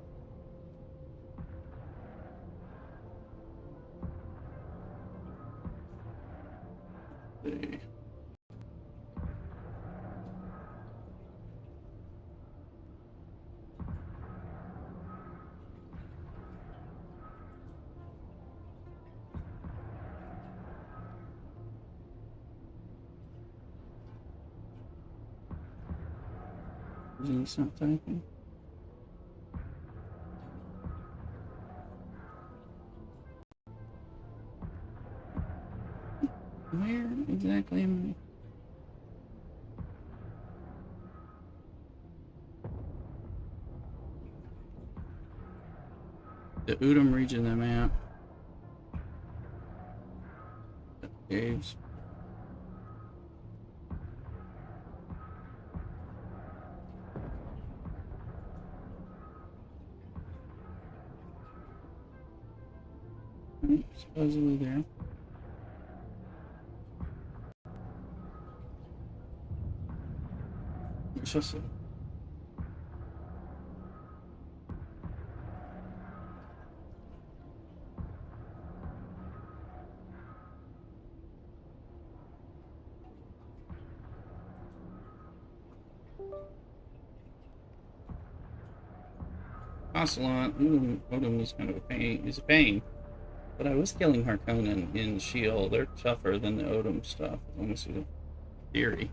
Let's see. Is he stop typing? Where exactly am I? The Udom region, the map. The caves. Supposedly there. We shall see. Ocelot, Odom is kind of a pain. Is a pain. But I was killing Harkonnen in Shield. They're tougher than the Odom stuff. Let me see the theory.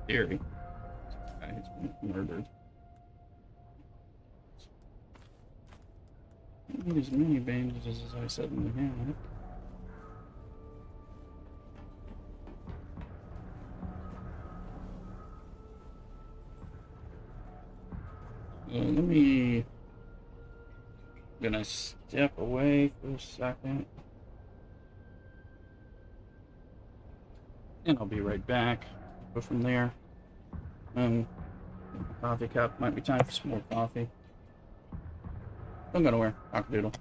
Theory. This guy has been murdered. I don't need as many bandages as I suddenly have. Let me. I'm gonna step away for a second. And I'll be right back. Go from there. Coffee cup. Might be time for some more coffee. Don't go nowhere. Cockadoodle.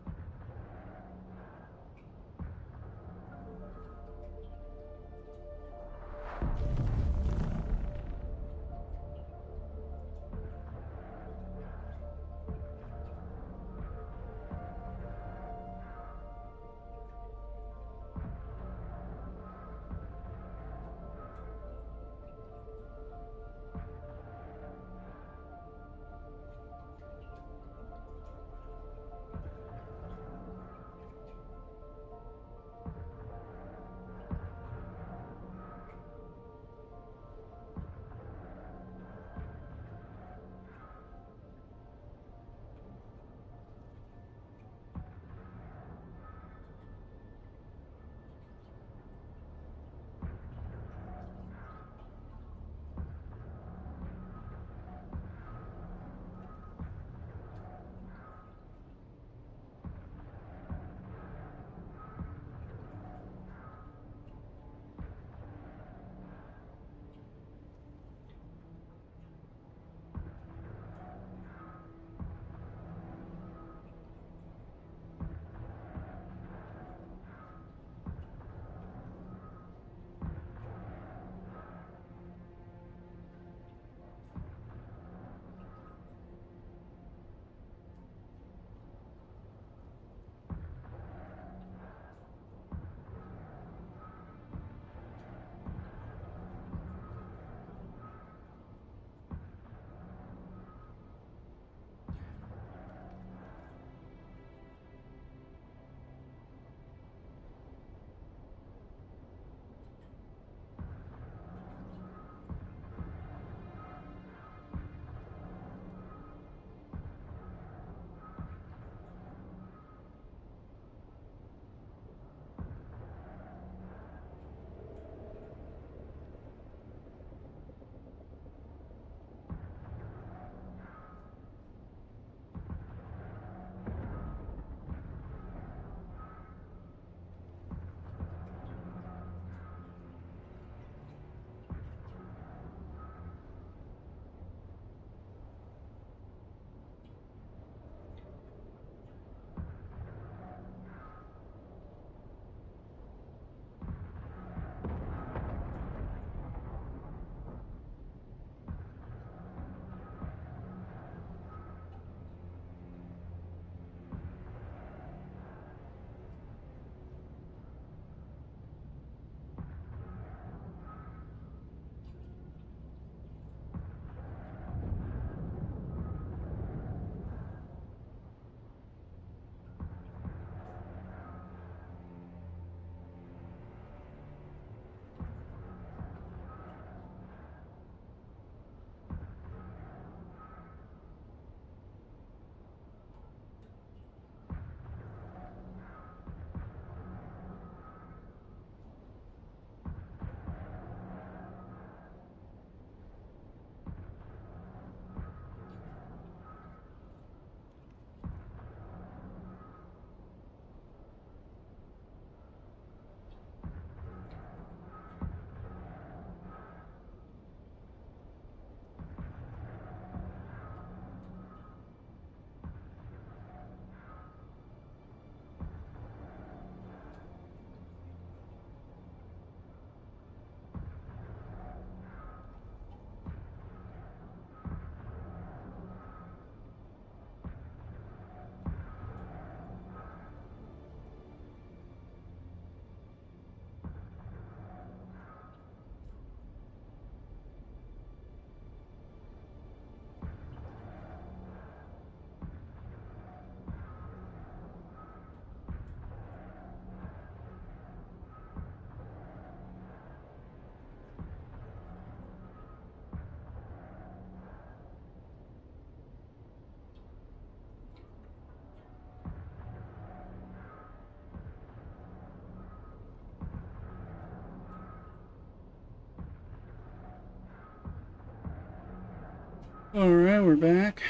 Alright, we're back.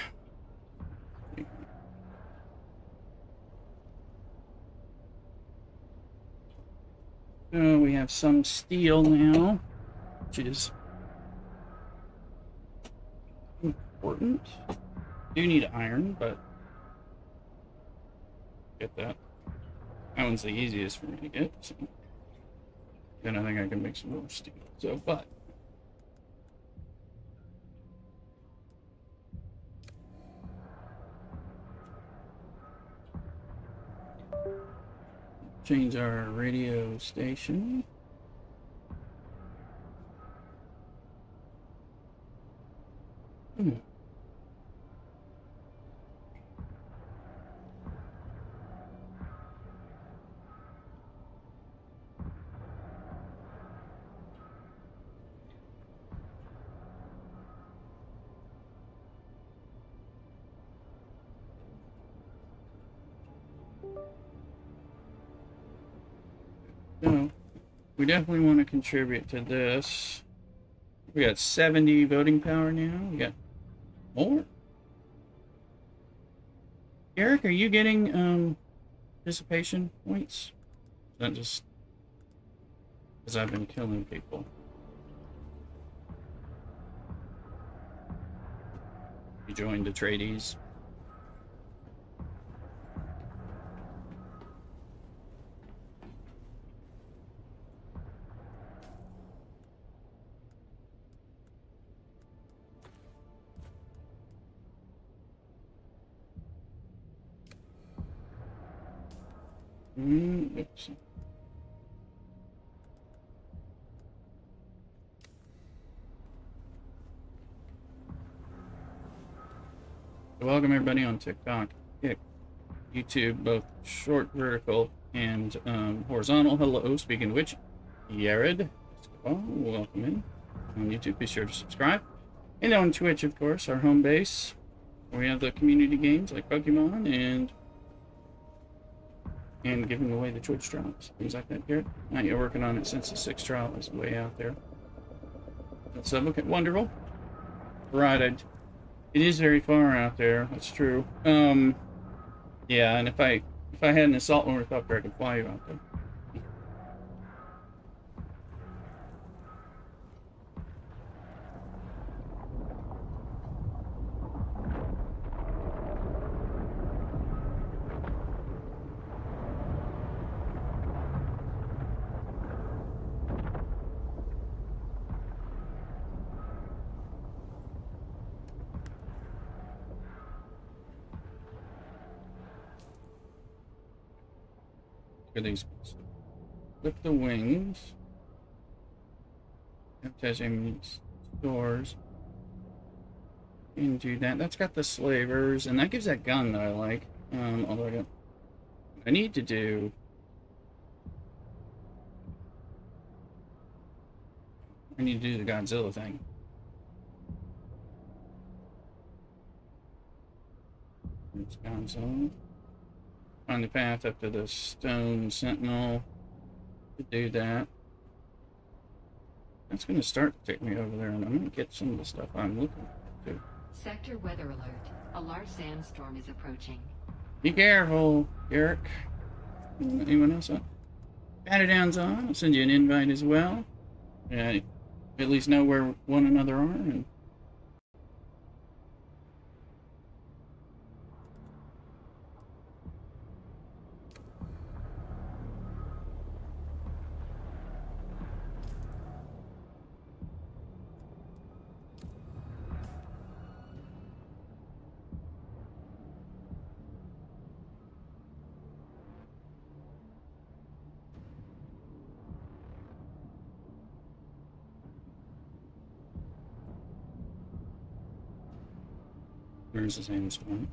So we have some steel now, which is important. Do need iron, but get that. That one's the easiest for me to get. So then I think I can make some more steel. So, but change our radio station. So we definitely want to contribute to this. We got 70 voting power now. We got more. Eric, are you getting participation points? Not just because I've been killing people. You joined the tradies. Oops. Welcome everybody on TikTok, YouTube, both short, vertical, and horizontal. Hello, speaking of which, Yared, welcome in. On YouTube, be sure to subscribe. And on Twitch, of course, our home base. We have the community games like Pokemon and giving away the Twitch trials, things like that. Here, you're working on it since the 6th trial is way out there. That's okay, wonderful. Right, it is very far out there. That's true. Yeah, and if I had an assault helicopter, I could fly you out there. Look at these. Flip the wings. Attaching stores. And do that. That's got the slavers, and that gives that gun that I like. Although I need to do. I need to do the Godzilla thing. It's Godzilla. On the path up to the Stone Sentinel to do that. That's going to start to take me over there, and I'm going to get some of the stuff I'm looking for, too.
Sector weather alert. A large sandstorm is approaching.
Be careful, Eric. Anyone else on? Bat-down's on. I'll send you an invite as well. Yeah, at least know where one another are. And there's the Sandstorm.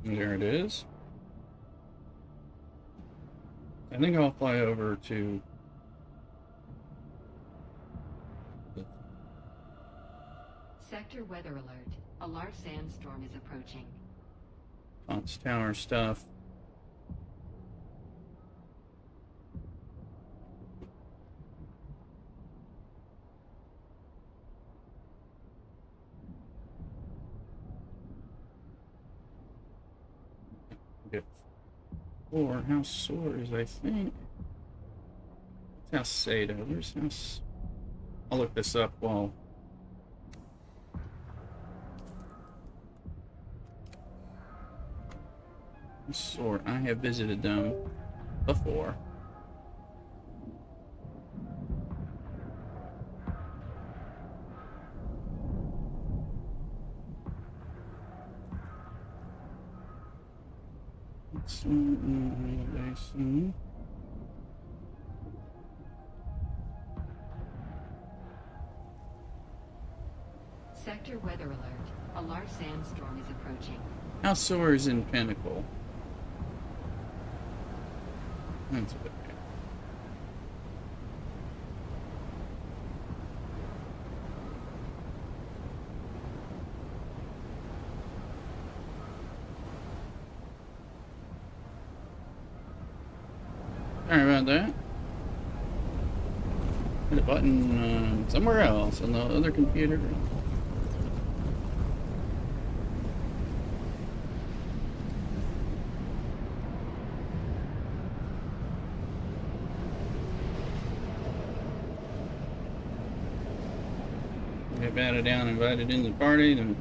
And there it is. I think I'll fly over to
Sector weather alert. A large sandstorm is approaching.
Fox Tower stuff. Or House Soars, I think. House Seda. Where's House? I'll look this up while. Soar. I have visited them before.
Sector weather alert. A large sandstorm is approaching.
House Soars in Pinnacle. That's what. Sorry about that. Hit a button somewhere else on the other computer. Get batted down, invited into the party, and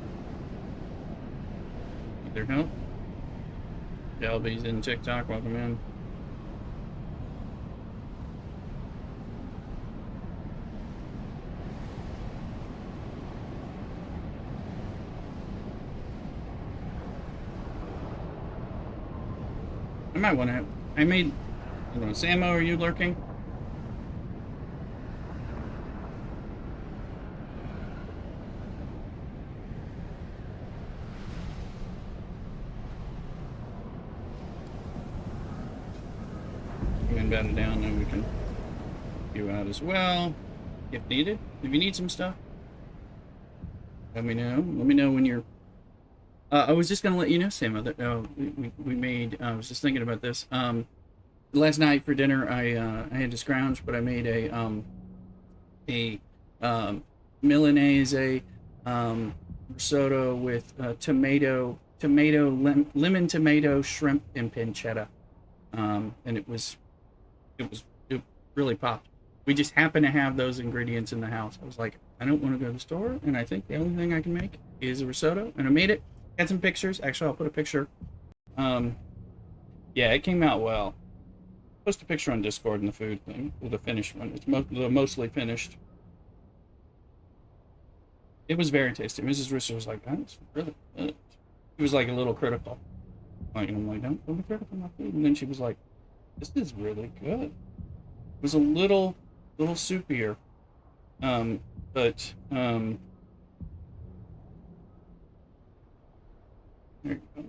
need their help. Shelby's in TikTok, welcome in. I might want to. I don't know, Samo, are you lurking? And bat it down, and we can you out as well if needed. If you need some stuff, let me know. Let me know when you're. I was just gonna let you know, Sam, that we made. I was just thinking about this. Last night for dinner, I had to scrounge, but I made a Milanese risotto with lemon tomato shrimp and pancetta, and it really popped. We just happened to have those ingredients in the house. I was like, I don't want to go to the store, and I think the only thing I can make is a risotto, and I made it. Had some pictures. Actually, I'll put a picture. Yeah, it came out well. Post a picture on Discord in the food thing, or the finished one. It's mostly finished. It was very tasty. Mrs. Risser was like, oh, "That's really good." She was like a little critical. Like, and I'm like, "Don't be critical of my food." And then she was like, "This is really good." It was a little soupier, but there you go.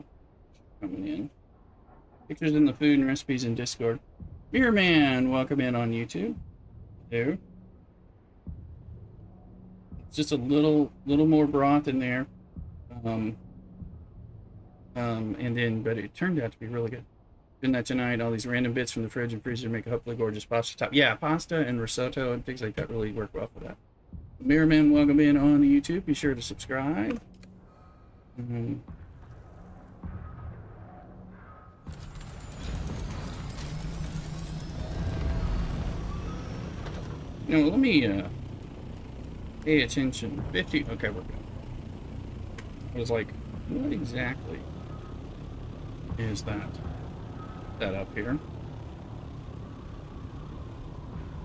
Coming in. Pictures in the food and recipes in Discord. Mirror Man, welcome in on YouTube. There. It's just a little more broth in there. And then, but it turned out to be really good. Doing that tonight, all these random bits from the fridge and freezer to make a hopefully gorgeous pasta top. Yeah, pasta and risotto and things like that really work well for that. Mirror Man, welcome in on YouTube. Be sure to subscribe. You know, let me pay attention. 50. Okay, we're good. I was like, what exactly is that up here?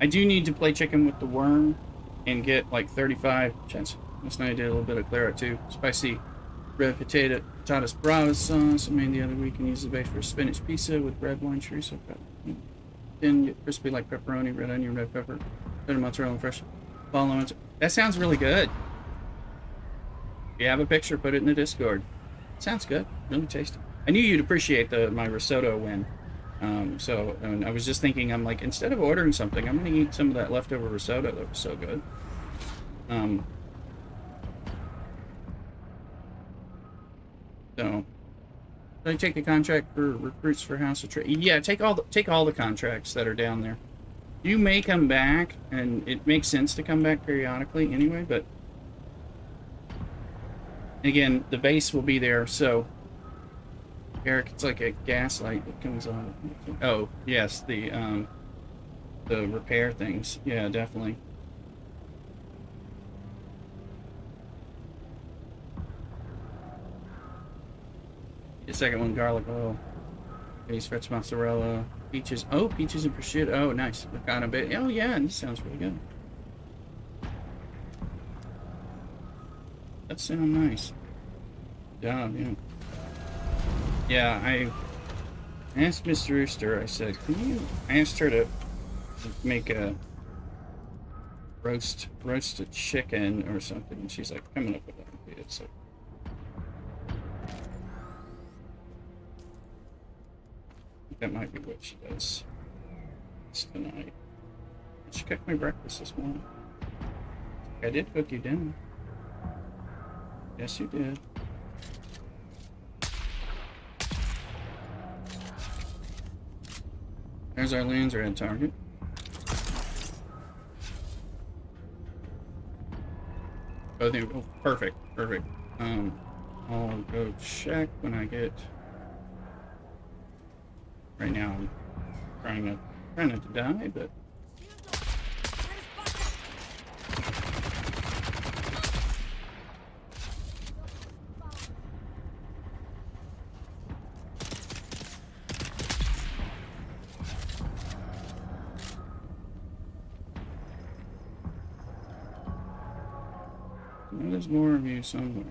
I do need to play chicken with the worm and get like 35 chance. Last night I did a little bit of claret too. Spicy red patatas bravas sauce I made the other week and used the base for spinach pizza with red wine chorizo. Then get crispy like pepperoni, red onion, red pepper, better mozzarella and fresh ball lemons. That sounds really good. If you have a picture, put it in the Discord. Sounds good. Really tasty. I knew you'd appreciate my risotto win. And I was just thinking, I'm like, instead of ordering something, I'm going to eat some of that leftover risotto that was so good. So, did I take a contract for recruits for House of Trade? Yeah, take all the contracts that are down there. You may come back, and it makes sense to come back periodically anyway, but again, the base will be there, so Eric, it's like a gas light that comes on. Oh, yes, the repair things. Yeah, definitely. The second one, garlic oil. Base French mozzarella. Peaches. Oh, peaches and prosciutto. Oh, nice. Got a bit. Oh, yeah, this sounds really good. That sounds nice. Good job, yeah. Yeah, I asked Miss Rooster, I said, I asked her to make a roasted chicken or something, and she's like, coming up with that idea, so. That might be what she does tonight. She cooked my breakfast this morning. I did cook you dinner. Yes, you did. There's our Lansraad target. Oh, perfect, perfect. I'll go check when I get. Right now, I'm trying not to die, but. There's more of you somewhere.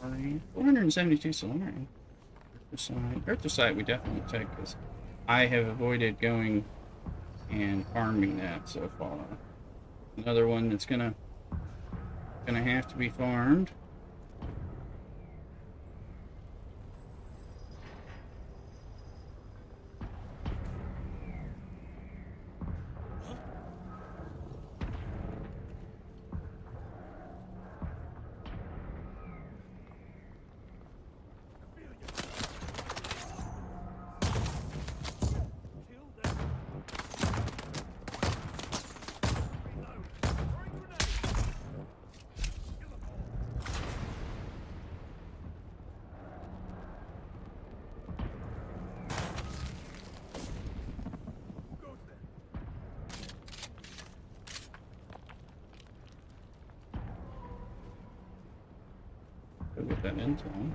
Armorin, 472 Solarium. Earthosite we definitely take because I have avoided going and farming that so far. Another one that's gonna have to be farmed. Go get that intel.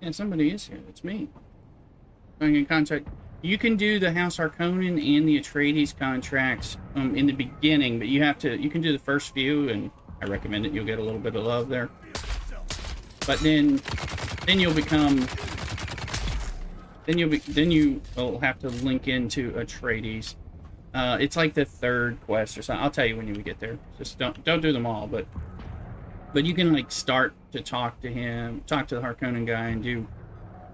Yeah, somebody is here. It's me. Going in contract. You can do the House Harkonnen and the Atreides contracts in the beginning, but you can do the first few, and I recommend it. You'll get a little bit of love there. But then you'll become. Then you will have to link into Atreides. It's like the third quest or something. I'll tell you when you get there. Just don't do them all, but you can like start to talk to him, talk to the Harkonnen guy, and do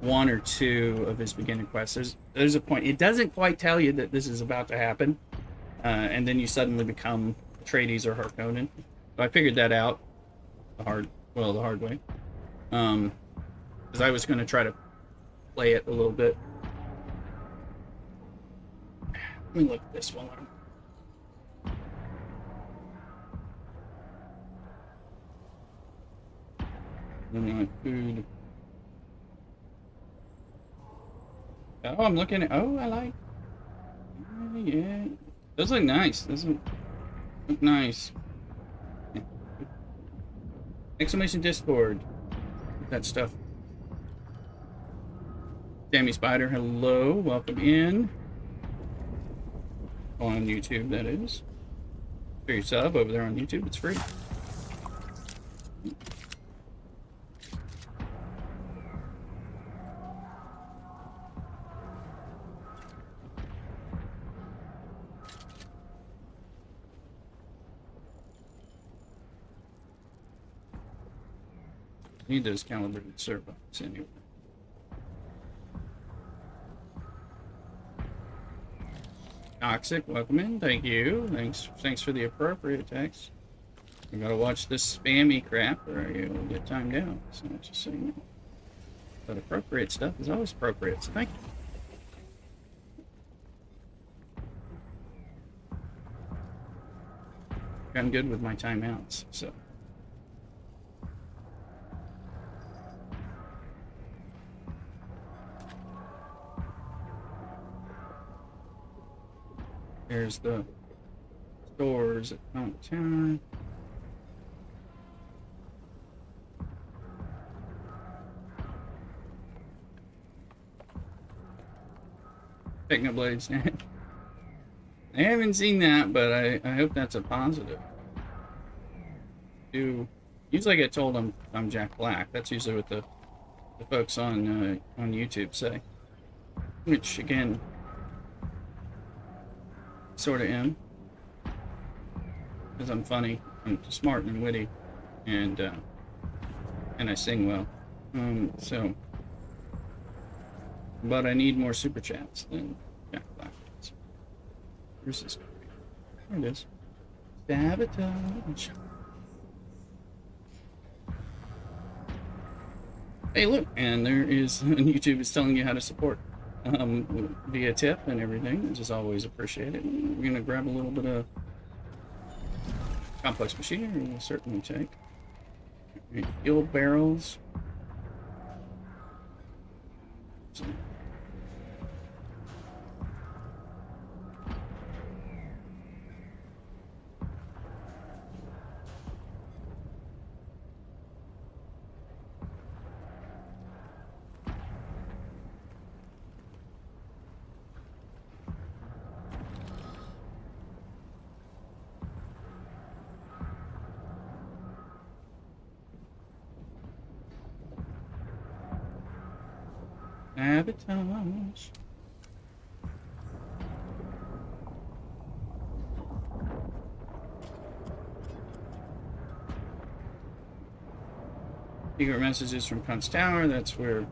one or two of his beginning quests. There's a point. It doesn't quite tell you that this is about to happen, and then you suddenly become Atreides or Harkonnen. So I figured that out the hard way, because I was going to try to play it a little bit. Let me look at this one. Food. Oh, I'm looking at. Oh, I like. Yeah, those look nice. Those look nice. Exclamation Discord. That stuff. Sammy Spider, hello, welcome in. On YouTube, that is. For your sub over there on YouTube, it's free. Need those calibrated servos anyway. Toxic, welcome in. Thank you. Thanks for the appropriate text. We gotta watch this spammy crap or you'll get timed out. So just so you know. But appropriate stuff is always appropriate, so thank you. I'm good with my timeouts, so. There's the stores at Mount Tower. Technoblades. I haven't seen that, but I hope that's a positive. Usually I get told I'm Jack Black. That's usually what the folks on YouTube say. Which again, sort of am, because I'm funny, I'm smart and witty, and I sing well. So, but I need more super chats than Jack Black. Where's this going? There it is. Sabotage. Hey, look, and there is YouTube is telling you how to support via tip and everything, which is always appreciated. We're gonna grab a little bit of complex machinery. We'll certainly take fuel barrels. Sabotage. Secret messages from Kuntz Tower, that's where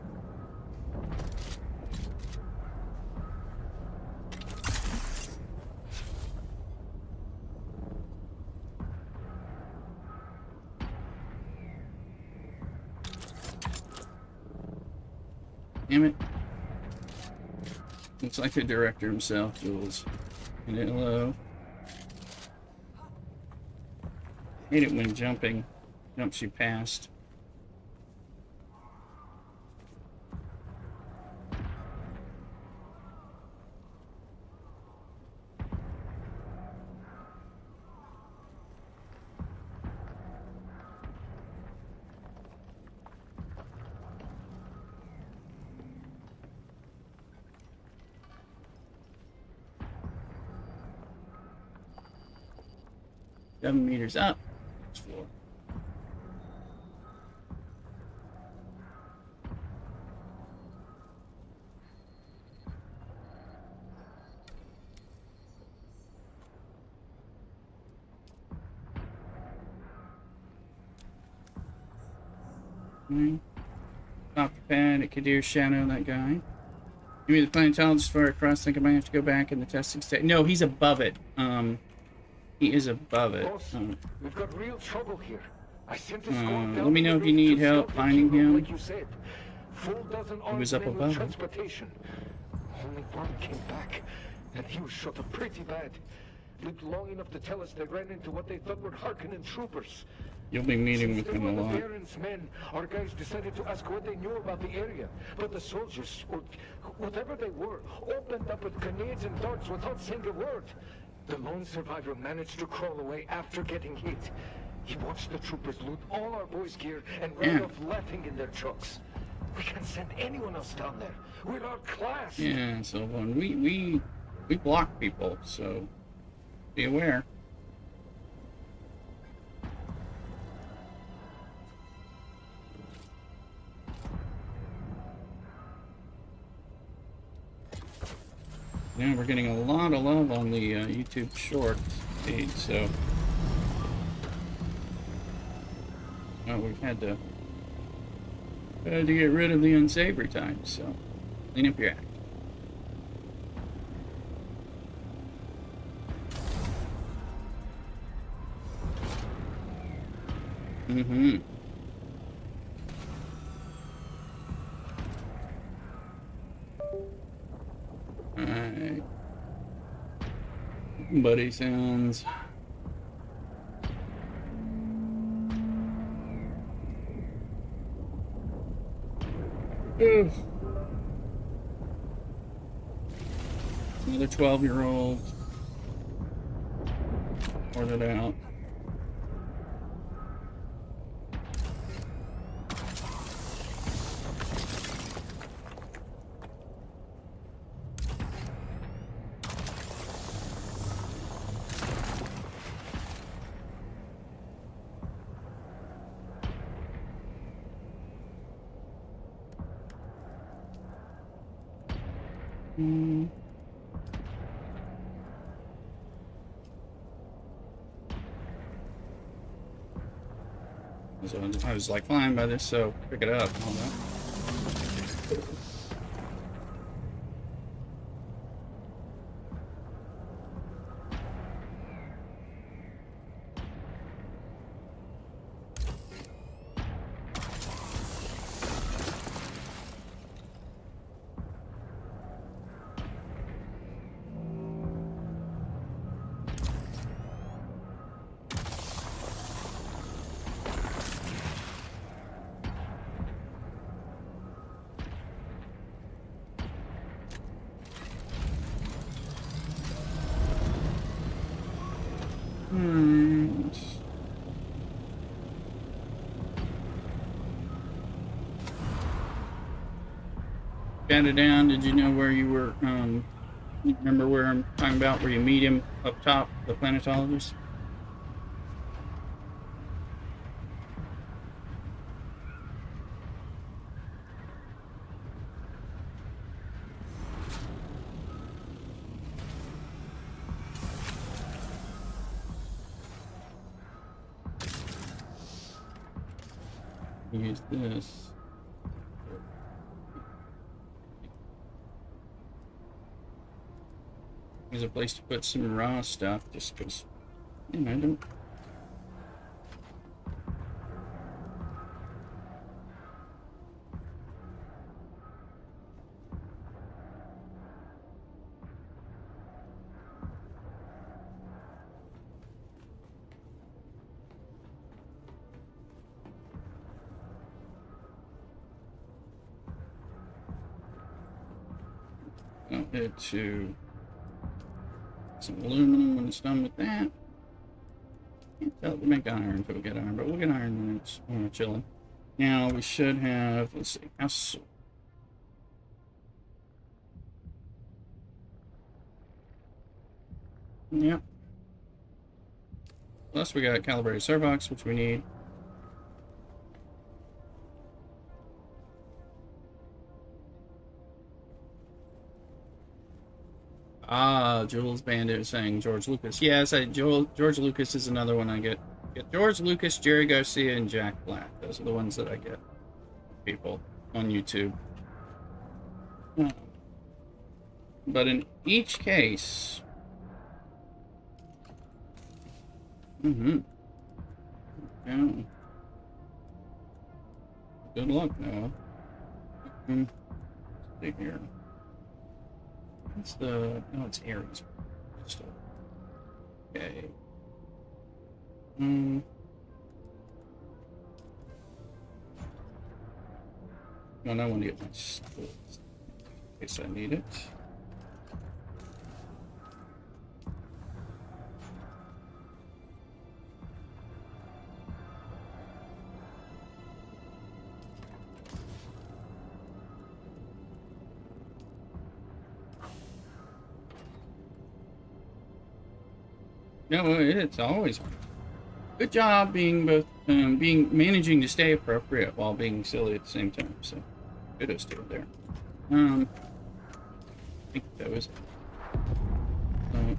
damn it. Looks like the director himself, Jules. And hello. Hate it when jumps you past. Seven meters up. Floor. Off the pad at Kadir Shadow, that guy. Give me the planetologist far across. Think I might have to go back in the testing state. No, he's above it. He is above it.
Boss, we've got real trouble here. I sent a
let me know if you need help finding him.
Like you said.
He was up above.
Transportation. Only one came back, and he was shot up pretty bad. Lived long enough to tell us they ran into what they thought were Harkonnen troopers.
You'll be meeting with
They
him
were
a
the
lot.
Baron's men. Our guys decided to ask what they knew about the area, but the soldiers, or whatever they were, opened up with grenades and darts without saying a word. The lone survivor managed to crawl away after getting hit. He watched the troopers loot all our boys' gear and ran off laughing in their trucks. We can't send anyone else down there. We're outclassed.
Yeah, so when we block people, so be aware. Yeah, we're getting a lot of love on the YouTube Shorts feed, so we've had to To get rid of the unsavory times, so clean up your act. Mm-hmm. Alright. Buddy sounds. Ugh. Another 12-year-old. Ordered out. Hmm. So I was like flying by this, so pick it up. Hold on. Got it down. Did you know where you were? Remember where I'm talking about? Where you meet him up top, the planetologist? Use this. There's a place to put some raw stuff, just because, you know, I don't. I'll head to some aluminum when it's done with that. Can't tell to make iron until we get iron, but we'll get iron when we're chilling. Now we should have, let's see, house. Yep. Plus we got calibrated servox, which we need. Ah, Jules Bandit is saying George Lucas. Yes, George Lucas is another one I get. Get George Lucas, Jerry Garcia, and Jack Black. Those are the ones that I get. People on YouTube. But in each case, yeah. Good luck now. Let's see here. What's the? Oh, it's Aries. Okay. No, I want to get my stuff in case I need it. No, it's always good job being both managing to stay appropriate while being silly at the same time. So kudos to it there. I think that was it.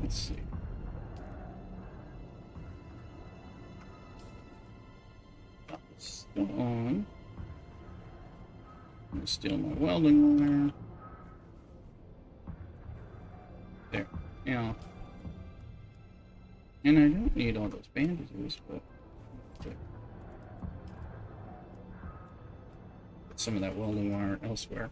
Let's see. Still on. gonna steal my welding wire. There. Yeah. And I don't need all those bandages, but put some of that welding wire elsewhere.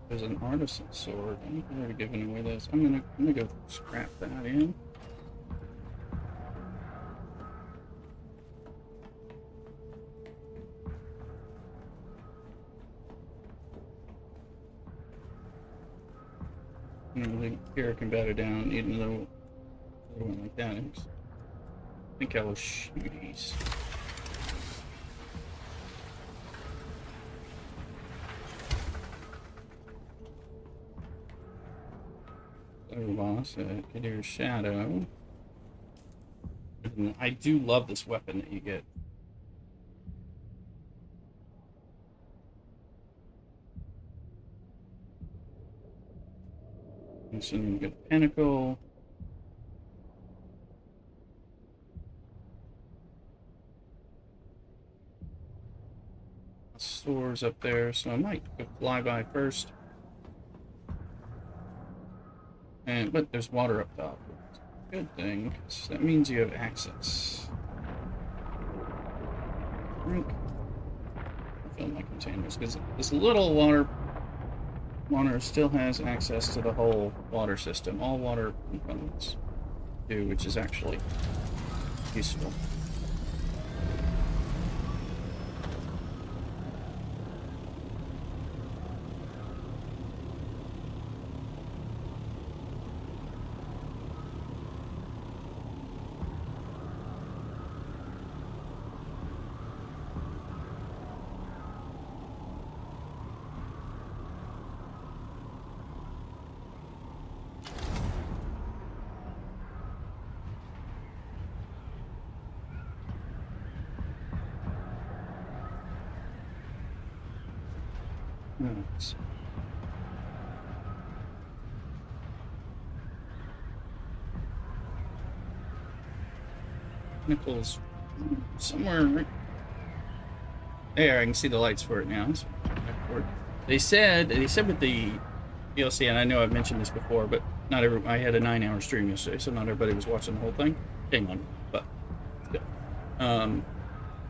There's an artisan sword. I'm already giving away this. I'm gonna go scrap that in. I don't think here can batter down, even though I went like that. I think I will shoot these. Boss, get your shadow. And I do love this weapon that you get. And so you get a pinnacle. Stores up there, so I might go flyby first. But there's water up top. Good thing, 'cause that means you have access. Fill my containers, because this little water still has access to the whole water system. All water components do, which is actually useful. Right. Nichols somewhere right there. I can see the lights for it now. So they said with the DLC, and I know I've mentioned this before, but not every. I had a 9-hour stream yesterday, so not everybody was watching the whole thing. Hang on, but still.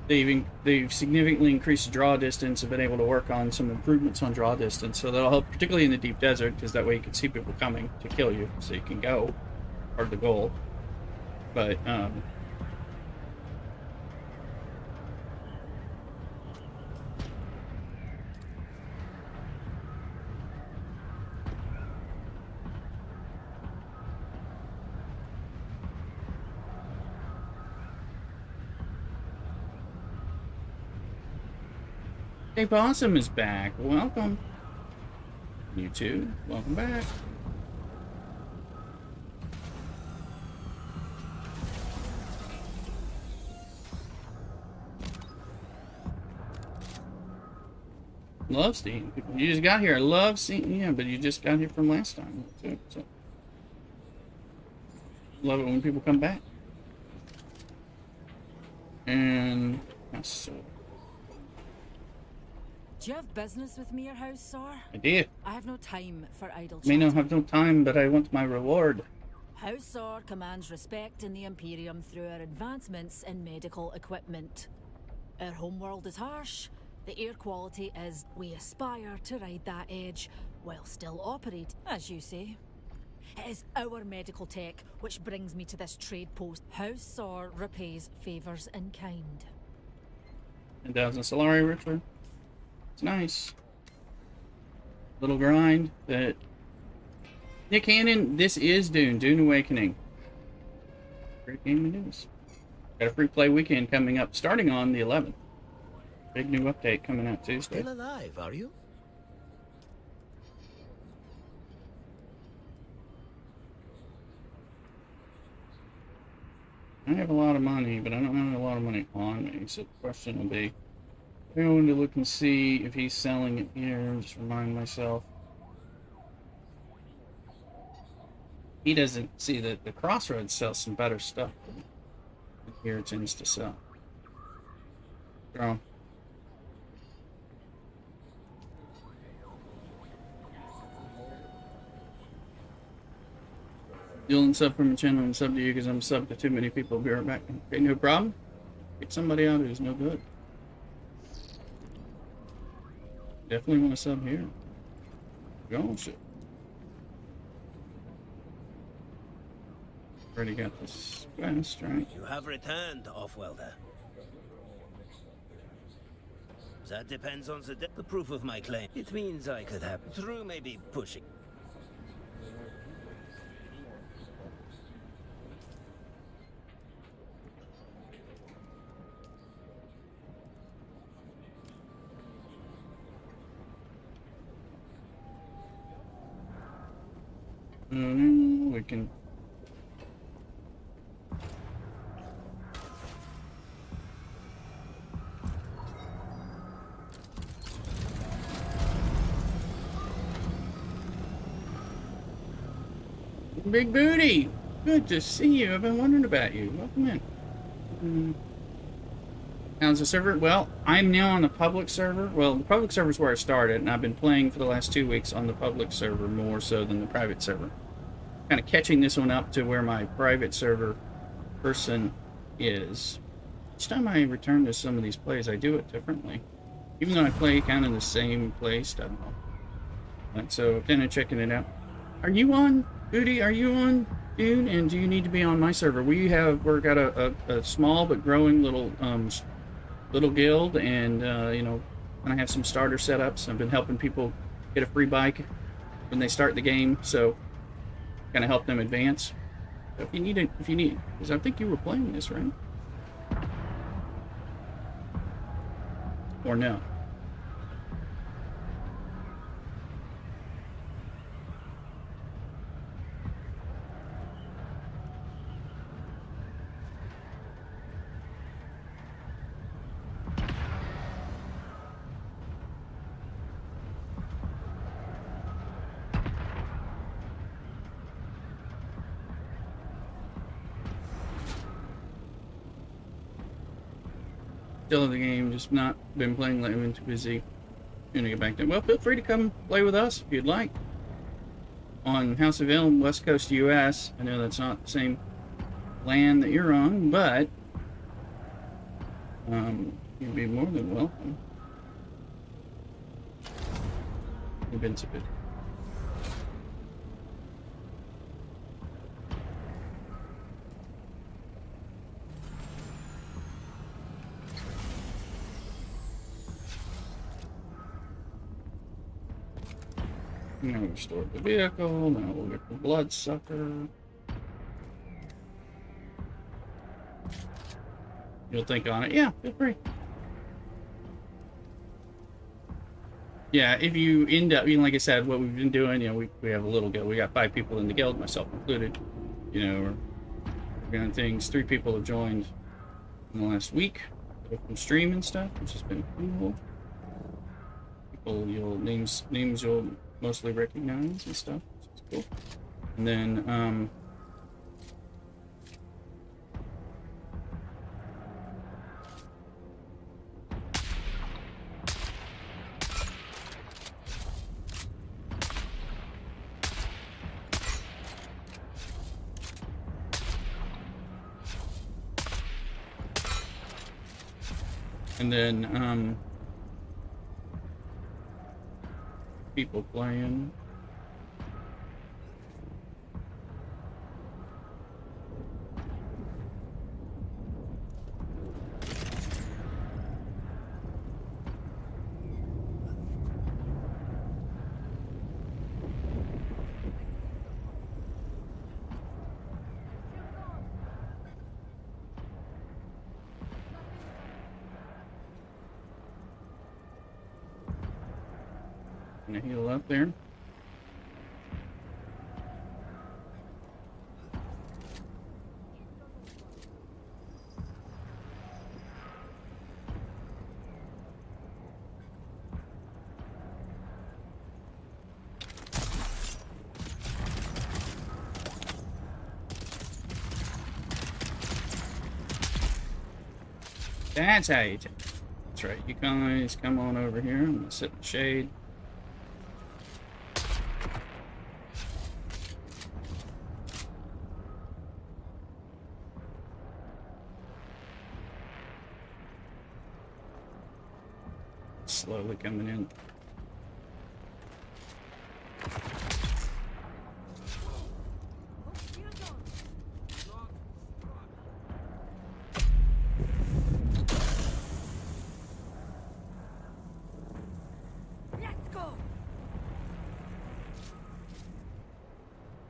They've significantly increased draw distance and been able to work on some improvements on draw distance, so that'll help particularly in the deep desert, because that way you can see people coming to kill you, so you can go. Part of the goal, but Hey, Possum is back. Welcome. You too. Welcome back. Love seeing people. You just got here. I love seeing, yeah, but you just got here from last time too. So love it when people come back. And so.
Do you have business with me, your house, sir?
I did.
I have no time for idle chat.
May not have no time, but I want my reward.
House Sir commands respect in the Imperium through our advancements in medical equipment. Our homeworld is harsh. The air quality is. We aspire to ride that edge while still operate, as you say. It is our medical tech which brings me to this trade post. House Sir repays favours in kind.
10,000 Solari, Richard. It's nice. Little grind that Nick Hannon, this is Dune, Dune Awakening. Great game it is. Got a free play weekend coming up, starting on the 11th. Big new update coming out Tuesday.
Still alive, are you?
I have a lot of money, but I don't have a lot of money on me. So the question will be, I'm going to look and see if he's selling it here. Just remind myself. He doesn't see that the Crossroads sells some better stuff. Here it tends to sell. Girl. Dylan, sub from the channel and sub to you because I'm sub to too many people. Be right back. Okay, no problem. Get somebody out who's no good. Definitely want to sub here. Go shit. Already got this quest, right?
You have returned, Offwelder. That depends on the proof of my claim. It means I could have through maybe pushing.
We can. Big Booty! Good to see you. I've been wondering about you. Welcome in. How's the server? Well, I'm now on the public server. Well, the public server is where I started, and I've been playing for the last 2 weeks on the public server more so than the private server. Kind of catching this one up to where my private server person is. Each time I return to some of these plays, I do it differently. Even though I play kind of the same place, I don't know. And so, kind of checking it out. Are you on, Booty? Are you on Dune? And do you need to be on my server? We've got a small but growing little guild, and you know, I have some starter setups. I've been helping people get a free bike when they start the game, so kind of help them advance. So if you need, because I think you were playing this, right? Or no? Still in the game, just not been playing lately. I've been too busy. Gonna get back to it. Well, feel free to come play with us if you'd like. On House of Elm, West Coast US. I know that's not the same land that you're on, but you'd be more than welcome. You've been so good. Now we restore the vehicle, now we'll get the bloodsucker. You'll think on it. Yeah, feel free. Yeah, if you end up, you know, like I said, what we've been doing, you know, we have a little guild. We got 5 people in the guild, myself included. You know, we're doing things. 3 people have joined in the last week from stream and stuff, which has been cool. People, names you'll mostly recognize and stuff, which is cool. And then, people playing. Gonna heal up there. That's how you take it. That's right. You guys come on over here. I'm gonna sit in the shade. Slowly coming in.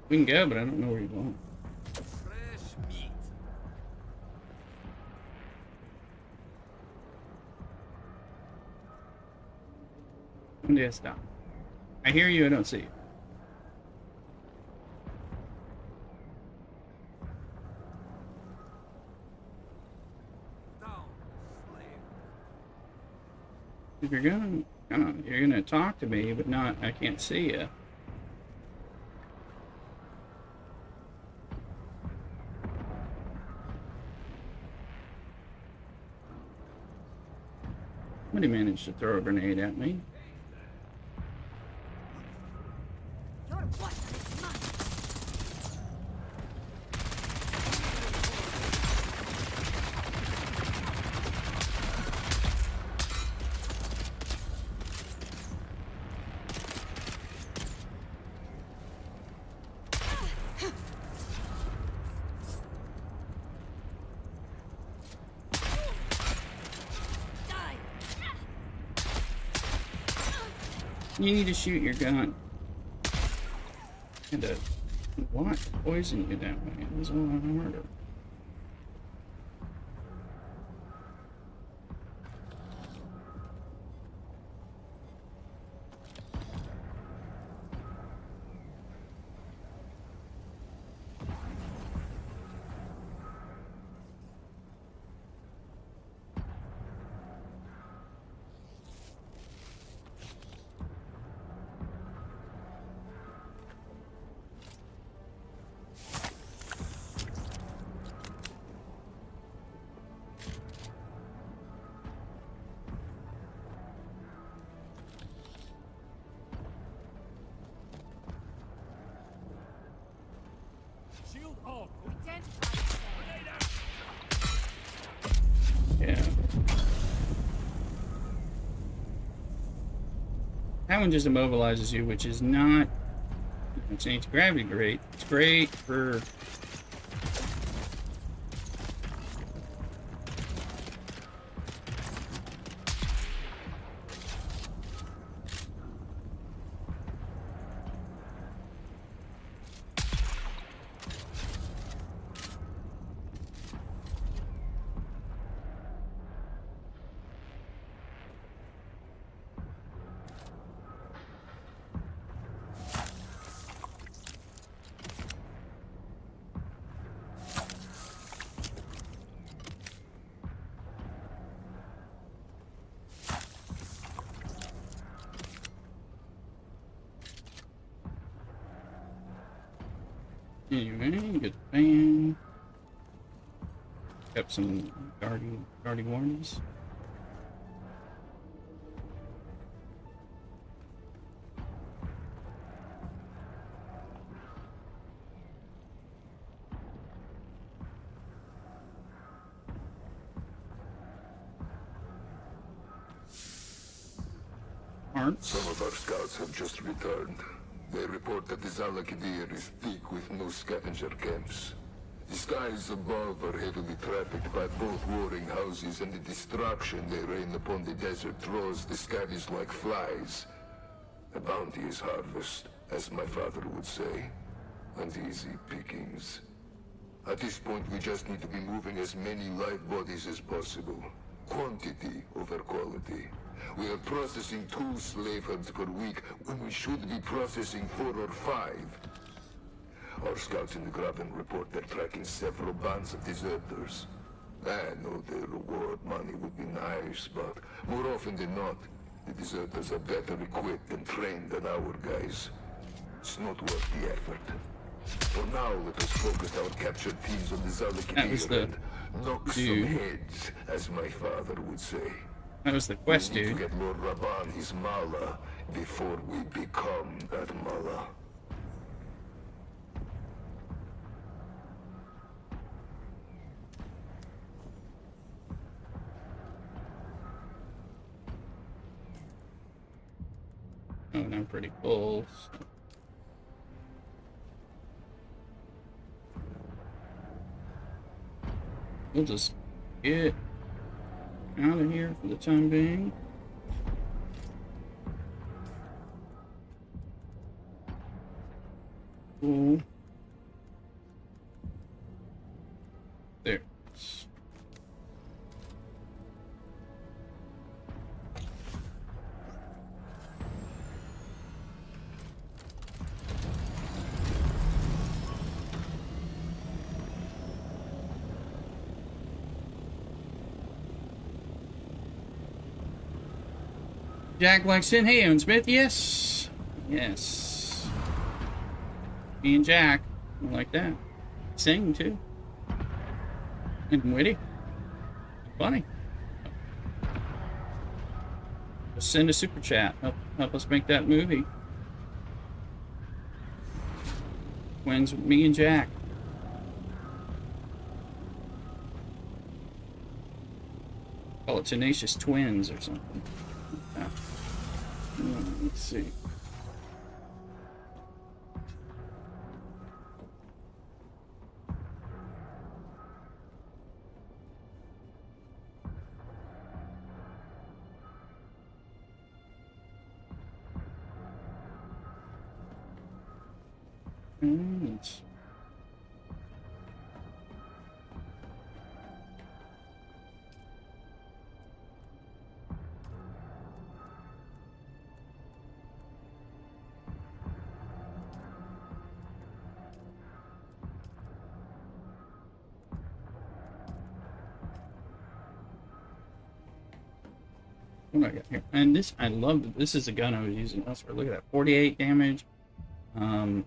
We can go, but I don't know where you're going.
Fresh meat.
Yeah, stop. I hear you, I don't see you.
Down, slave.
If you're gonna, come on, you're gonna talk to me, but not, I can't see you. Somebody managed to throw a grenade at me.
Your what is mine?
You need to shoot your gun. And what poison you that way? It was a lot harder.
Shield on.
Yeah. That one just immobilizes you, which is not. It's anti-gravity great. It's great for. Anyway, get the fan. Got some guardy warnings. Aren't.
Some of our scouts have just returned. They report that the Zalakidir is thick with new scavenger camps. The skies above are heavily trafficked by both warring houses, and the destruction they rain upon the desert draws the scavies like flies. A bounteous harvest, as my father would say, and easy pickings. At this point, we just need to be moving as many live bodies as possible. Quantity over quality. We are processing 2 slave hunts per week when we should be processing 4 or 5. Our scouts in the Graben report they're tracking several bands of deserters. I know the reward money would be nice, but more often than not, the deserters are better equipped and trained than our guys. It's not worth the effort. For now, let us focus our captured teams on the
That was
Zalakadir
the
and knock some
dude.
heads, as my father would say.
That was the quest,
We need to
dude.
get Lord Raban his mala before we become that mala.
Oh, and I'm pretty full. So. We'll just get out of here for the time being. Cool. There. Jack likes in. Hey, Owen Smith. Yes. Yes. Me and Jack. I like that. Sing, too. And witty. Funny. Just send a super chat. Help us make that movie. Twins with me and Jack. Call it Tenacious Twins or something. Let's see. Let's what do I got here? And this, I love it. This is a gun I was using elsewhere. Look at that, 48 damage. The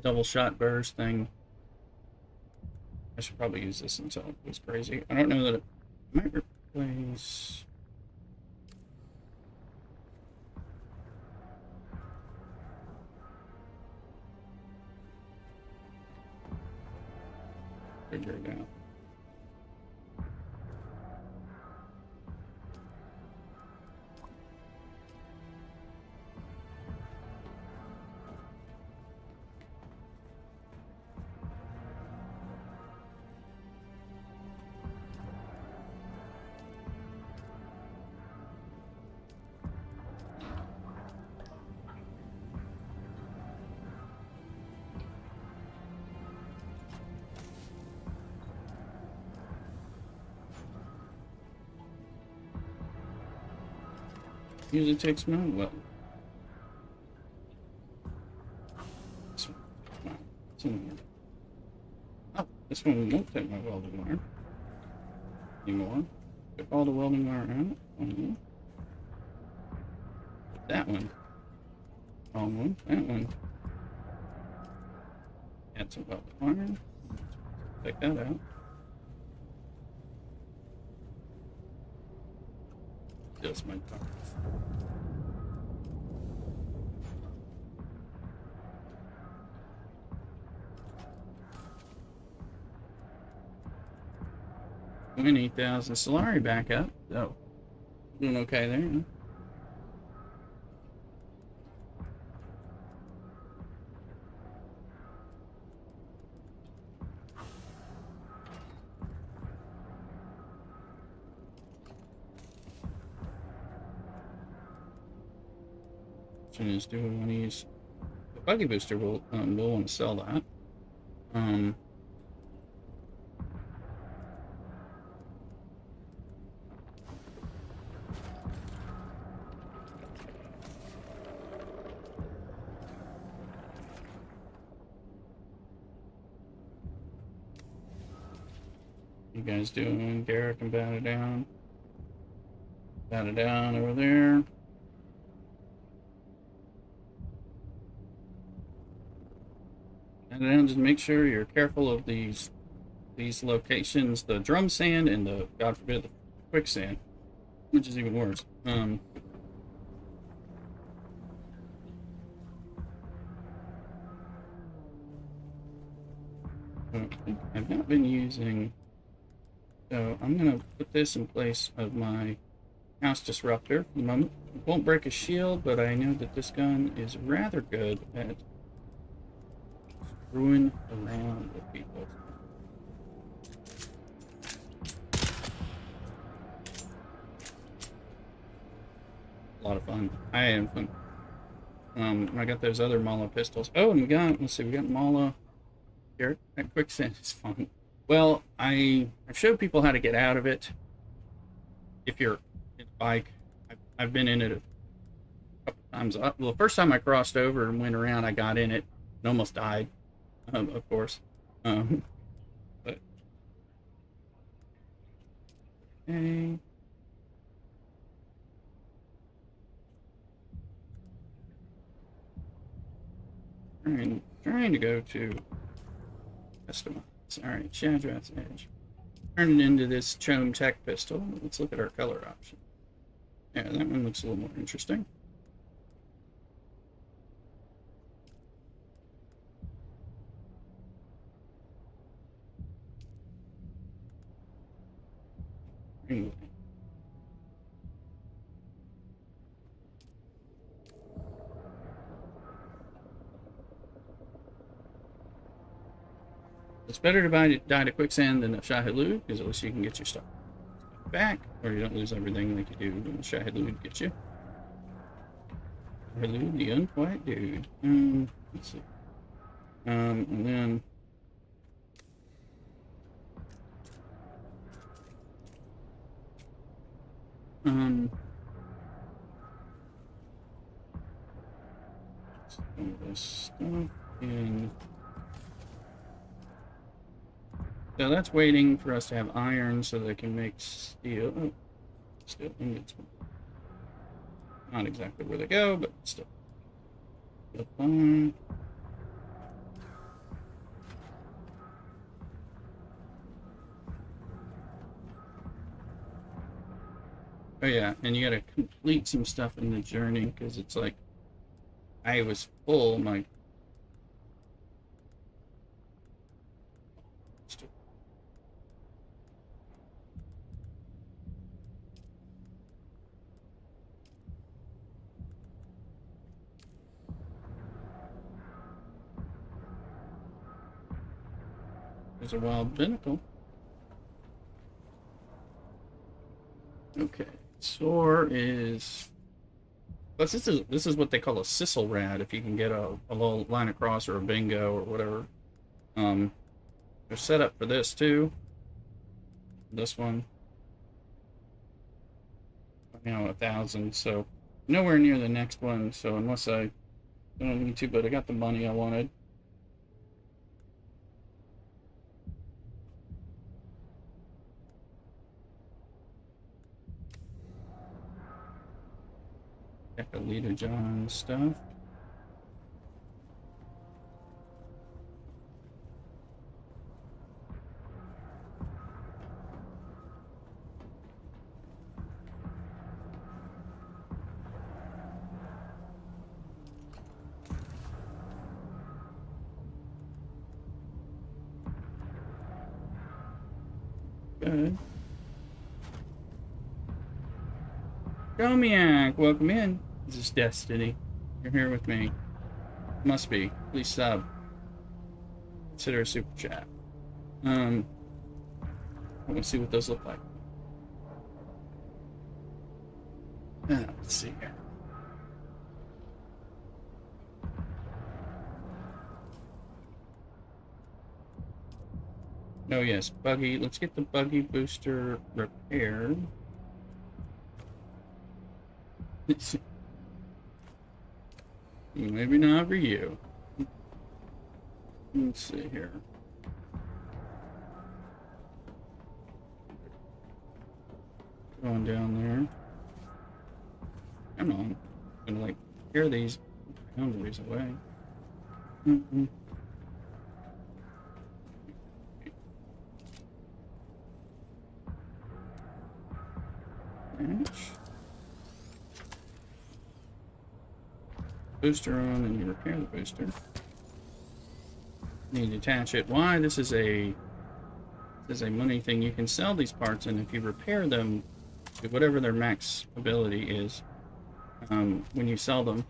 double shot burst thing. I should probably use this until it goes crazy. I don't know that it might replace. Figure it out. Usually takes me well. This one. No, it's in there. Oh, this one won't take my welding wire anymore. Took all the welding wire out. That one. Wrong one. That one. Add some welding wire. Take that out. Just my parts. $20,000 Solari back up. So, doing okay there. Huh? Is do we want to use the buggy booster? We'll want to sell that. you guys doing? Garrick and Bat It Down. Bat It Down over there. And then just make sure you're careful of these locations, the drum sand and the, God forbid, the quicksand, which is even worse. I've not been using, so I'm gonna put this in place of my house disruptor for the moment. It won't break a shield, but I know that this gun is rather good at screwing around with people. A lot of fun. I am fun. I got those other Mala pistols. Oh, and let's see, we got Mala. Here, that quicksand is fun. Well, I've showed people how to get out of it. If you're in a bike, I've been in it a couple times. Well, the first time I crossed over and went around, I got in it and almost died, of course. But okay. Trying to go to customize. Alright, Shadrat's Edge. Turn it into this Chome Tech pistol. Let's look at our color option. Yeah, that one looks a little more interesting. Anyway. It's better to die to quicksand than a Shahilud, because at least you can get your stuff back, or you don't lose everything like you do when the Shahilud gets you. Shahilud, the unquiet dude. Let's see. And then some of this stuff in. So that's waiting for us to have iron so they can make steel. Oh, steel ingots. Not exactly where they go, but still. Still fine. Oh yeah, and you gotta complete some stuff in the journey, because it's like, I was full, my there's a wild binnacle. Okay, Soar is. Plus, this is what they call a Sissel Rad. If you can get a little line across or a bingo or whatever. They're set up for this too. This one. Now 1,000, so nowhere near the next one. So unless I don't need to, but I got the money I wanted. Got the Leader John stuff. Good. Domiak, welcome in. This is Destiny. You're here with me. Must be. Please sub. Consider a super chat. I want to see what those look like. Let's see here. Oh yes, buggy. Let's get the buggy booster repaired. Maybe not for you. Let's see here. Going down there. Come on. I'm gonna like scare these boundaries away. Mm-hmm. Booster on, and you repair the booster. Need to attach it. Why? This is a money thing. You can sell these parts, and if you repair them to whatever their max ability is, when you sell them.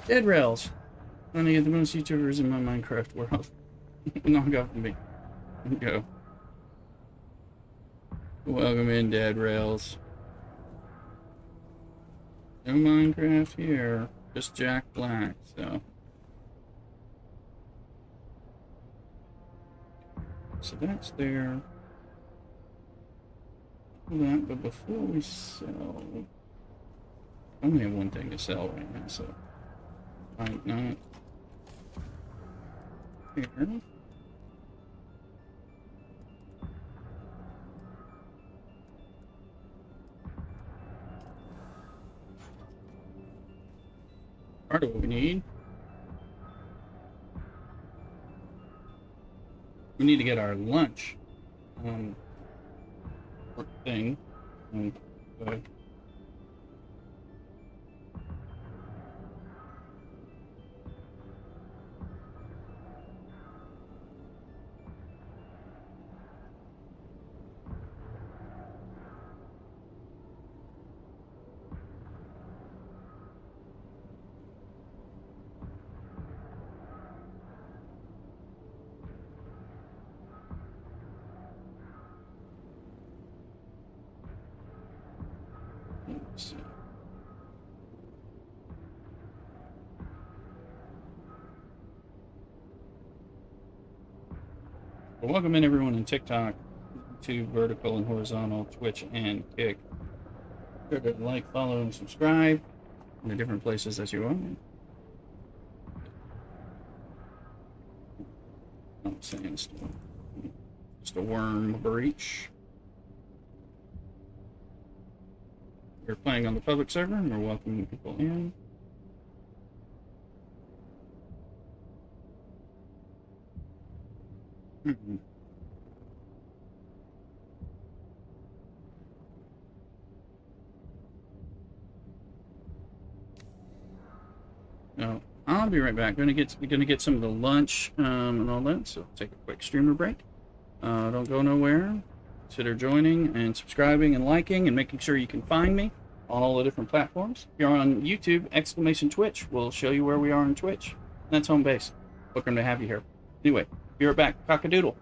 Dead rails. One of the most YouTubers in my Minecraft world. Knock off me. Go. Welcome in, Dead Rails. No Minecraft here. Just Jack Black, so. So that's there. That, but before we sell, I only have one thing to sell right now, so might not here. Part of what we need. We need to get our lunch thing. But let's see. Well, welcome in everyone in TikTok, to vertical and horizontal, Twitch and Kick. Sure to like, follow, and subscribe in the different places that you are. Oh, Sandstorm. Just a worm breach. We're playing on the public server and we're welcoming people in. No, I'll be right back. Gonna get some of the lunch and all that. So take a quick streamer break. Don't go nowhere. Consider joining and subscribing and liking and making sure you can find me on all the different platforms. If you're on YouTube, !Twitch will show you where we are on Twitch. That's home base. Welcome to have you here. Anyway, be right back. Cock-a-doodle.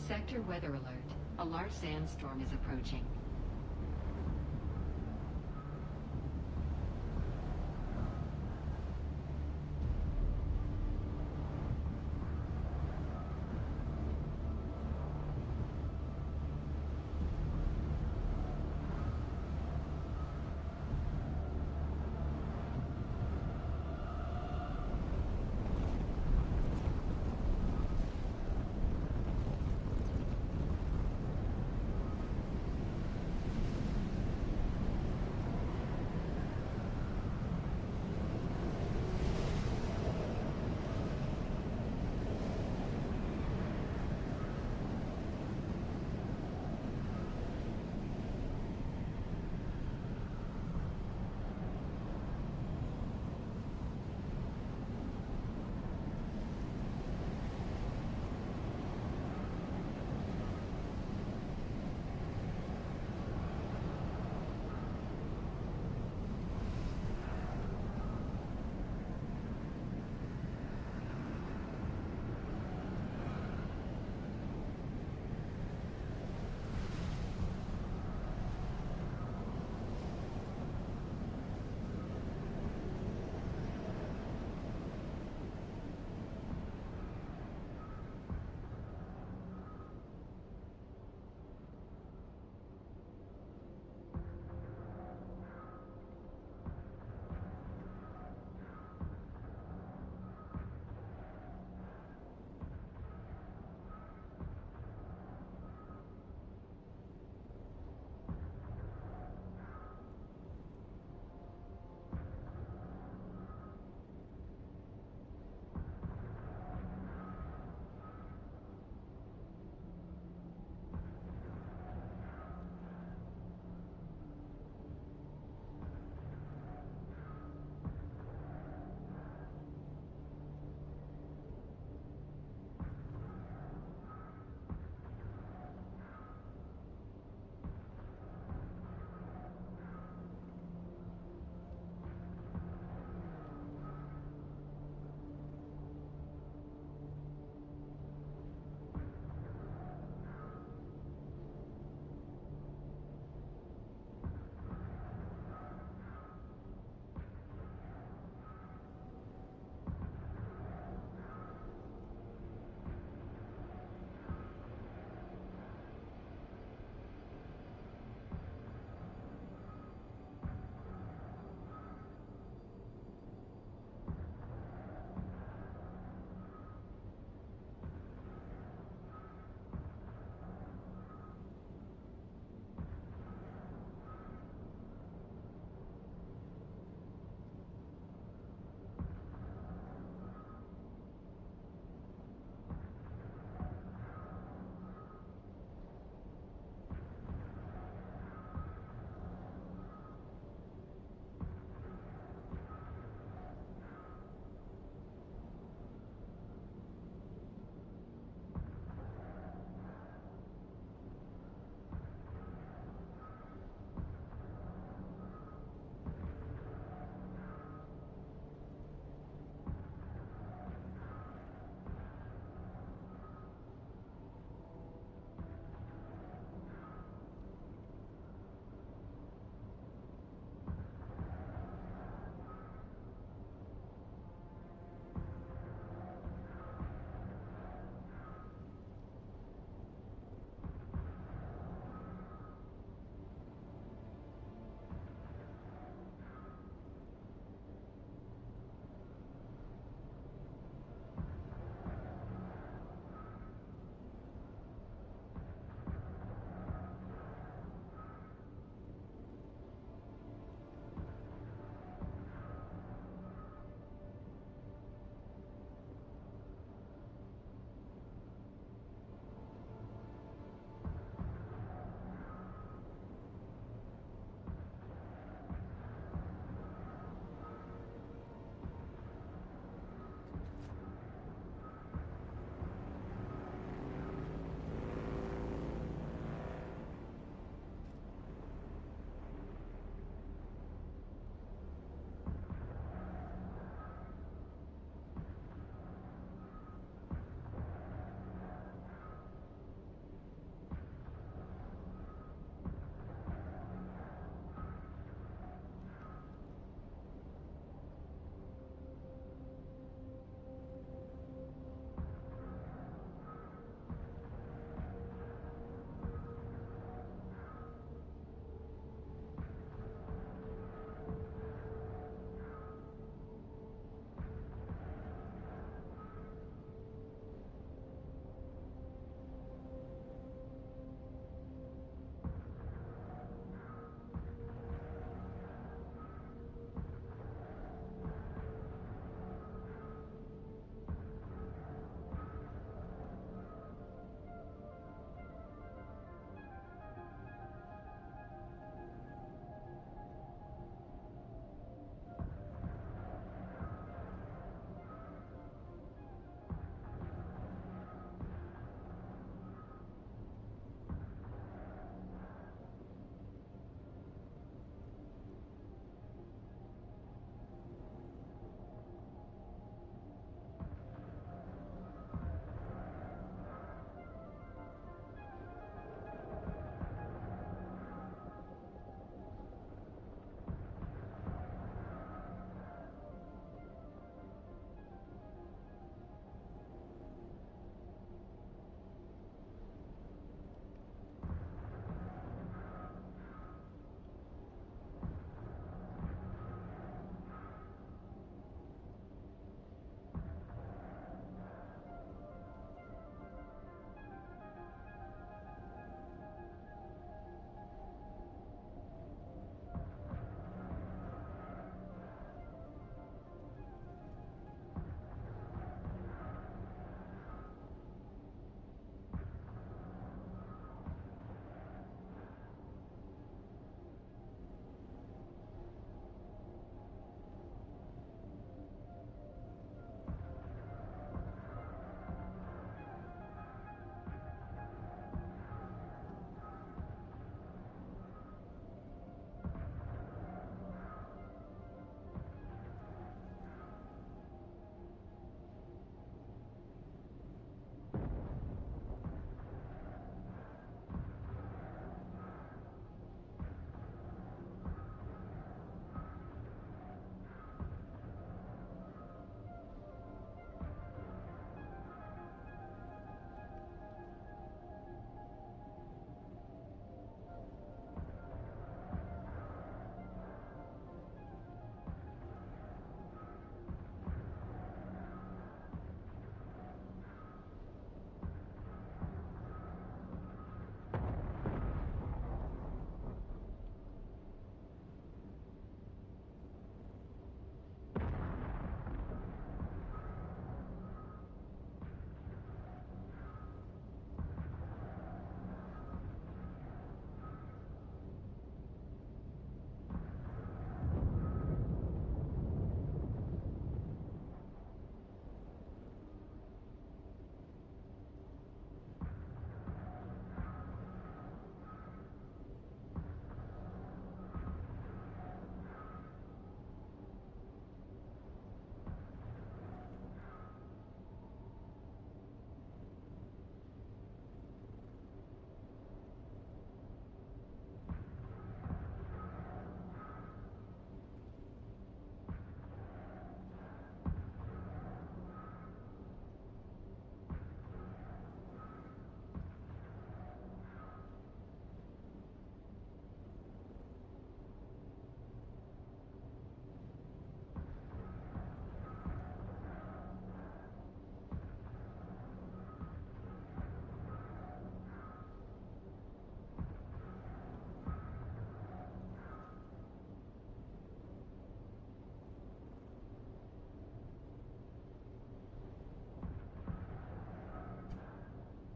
Sector weather alert. A large sandstorm is approaching.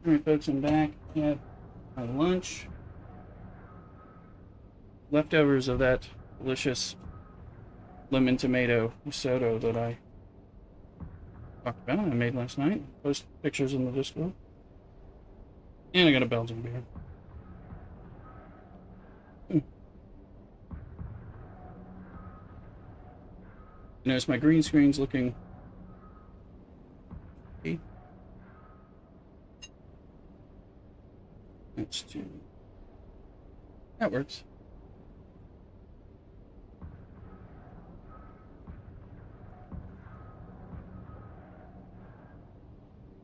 Alright folks, I'm back. I had my lunch. Leftovers of that delicious lemon tomato risotto that I talked about. I made last night. Post pictures in the Discord. And I got a Belgian beer. Notice my green screen's looking. Okay. Let's do. That works.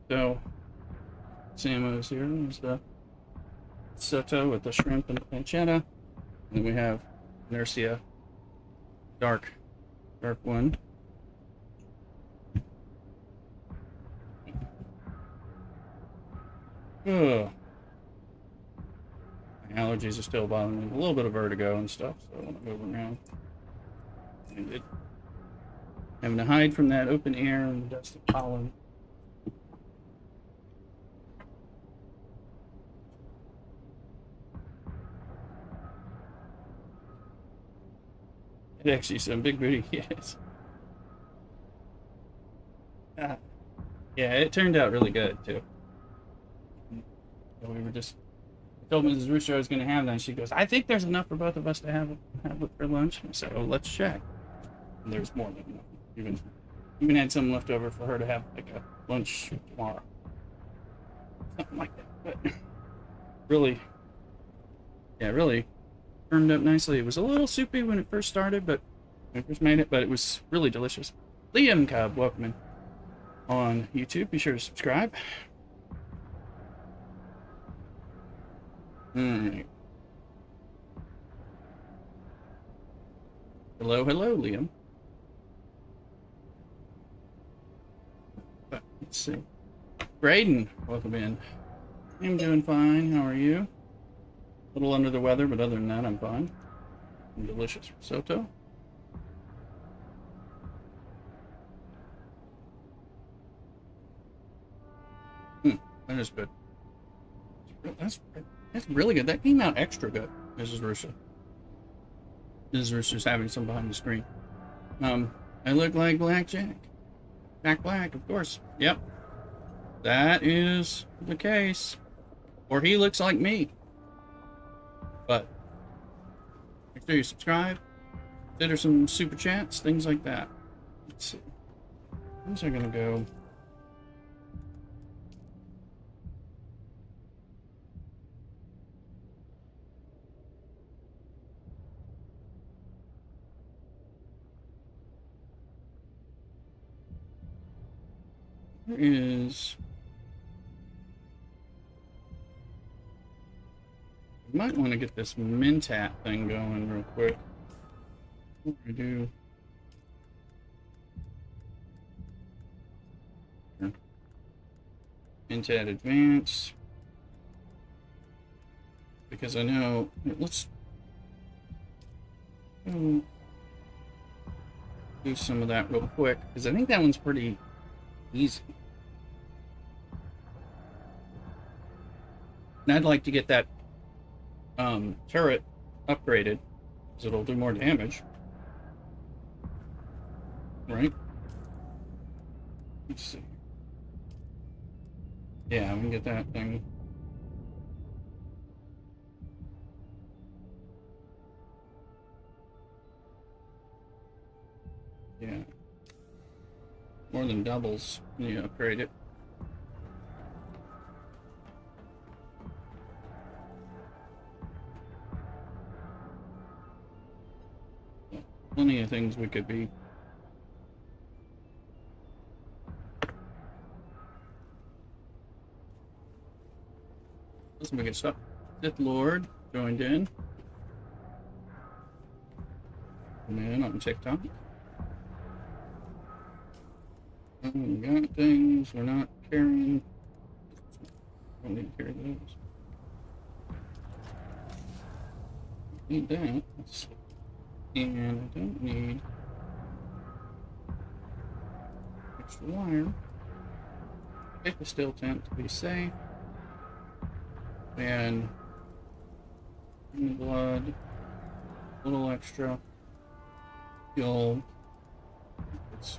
So, Samo's here. There's the Soto with the shrimp and pancetta. And then we have Nercia dark one. Ugh. My allergies are still bothering me. A little bit of vertigo and stuff, so I want to move around. And having to hide from that open air and dust of pollen. It actually some big booty, yes. Yeah, it turned out really good too. So we were just I told Mrs. Russo I was going to have that, and she goes, "I think there's enough for both of us to have it for lunch." I said, "Oh, let's check." And there's more than enough. Even had some left over for her to have like a lunch tomorrow, something like that. But really, yeah, really turned up nicely. It was a little soupy when it first started, but when I first made it, but it was really delicious. Liam Cobb, welcome in on YouTube. Be sure to subscribe. Alright. Hello, Liam. Let's see. Braden, welcome in. I'm doing fine. How are you? A little under the weather, but other than that, I'm fine. Some delicious risotto. That is good. That's really good. That came out extra good, Mrs. Russo. Mrs. Russo's having some behind the screen. I look like Blackjack. Jack Black, of course. Yep. That is the case. Or he looks like me. But make sure you subscribe. Consider some super chats, things like that. Let's see. These are gonna go. There is. You might want to get this Mentat thing going real quick. What do we do? Here. Mentat Advance. Because I know. Let's do some of that real quick. Because I think that one's pretty easy. And I'd like to get that turret upgraded, because it'll do more damage. Right? Let's see. Yeah, we can get that thing. Yeah. More than doubles when you upgrade it. Plenty of things we could be. Listen, we get stuff. Sith Lord joined in. Man on TikTok. We got things we're not carrying. Don't need to carry those. Need that. And I don't need extra wire. Take the steel tent to be safe. And blood, a little extra fuel. It's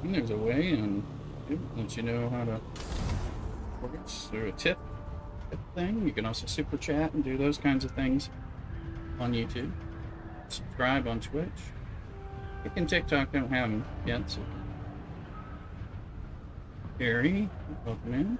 and there's a way, and it lets you know how to work it through a tip thing. You can also super chat and do those kinds of things on YouTube. Subscribe on Twitch. Kick and TikTok don't have them yet, so. Gary, welcome in.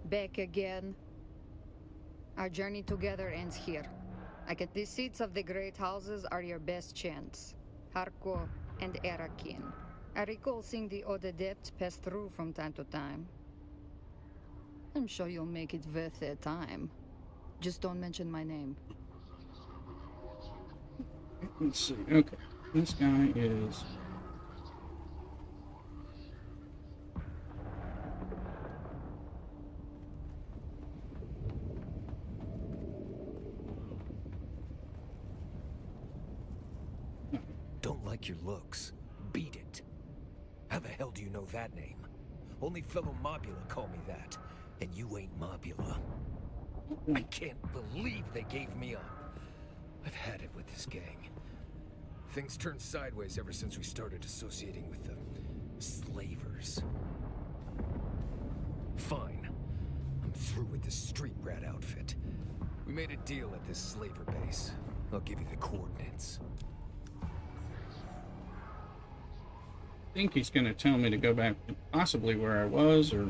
Back again. Our journey together ends here. The seats of the great houses are your best chance. Harko and Erakin. I recall seeing the Old Adept pass through from time to time. I'm sure you'll make it worth their time. Just don't mention my name.
Let's see. Okay. This guy is.
Don't like your looks. Beat it. How the hell do you know that name? Only fellow Mobula call me that. And you ain't Mobula. I can't believe they gave me up. I've had it with this gang. Things turned sideways ever since we started associating with the slavers. Fine. I'm through with this street rat outfit. We made a deal at this slaver base. I'll give you the coordinates.
I think he's going to tell me to go back to possibly where I was, or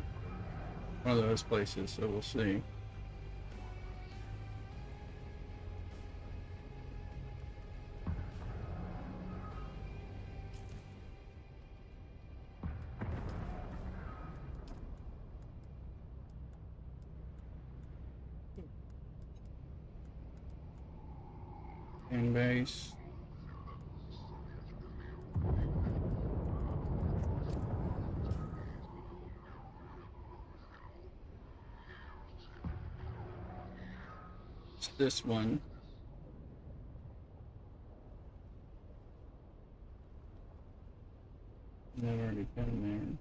one of those places, so we'll see. And base. It's this one. I've already been there.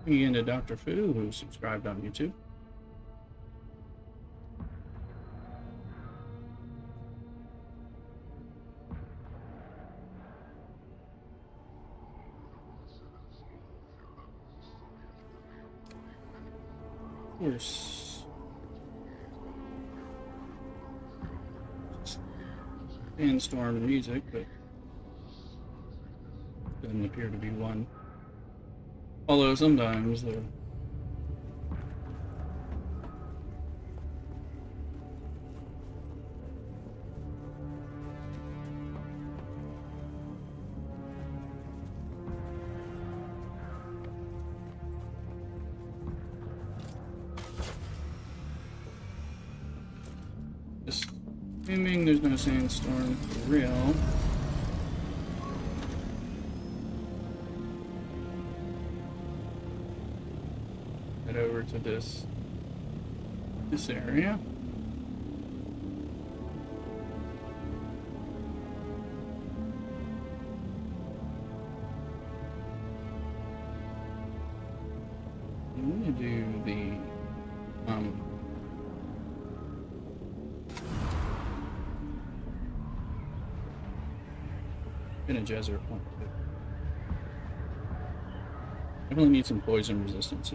Into Dr. Fu, who subscribed on YouTube. Of course. Sandstorm music, but doesn't appear to be one. Although sometimes the assuming there's no sandstorm for real. Head over to this area. I'm gonna do the spinach as point. Definitely need some poison resistance.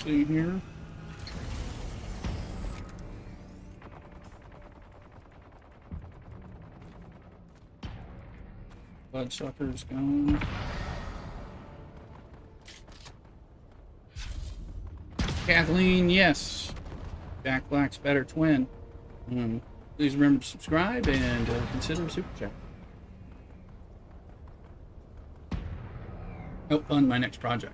See here. Bloodsucker's gone. Kathleen, yes. Jack Black's better twin. Please remember to subscribe and consider a super chat. Help fund my next project.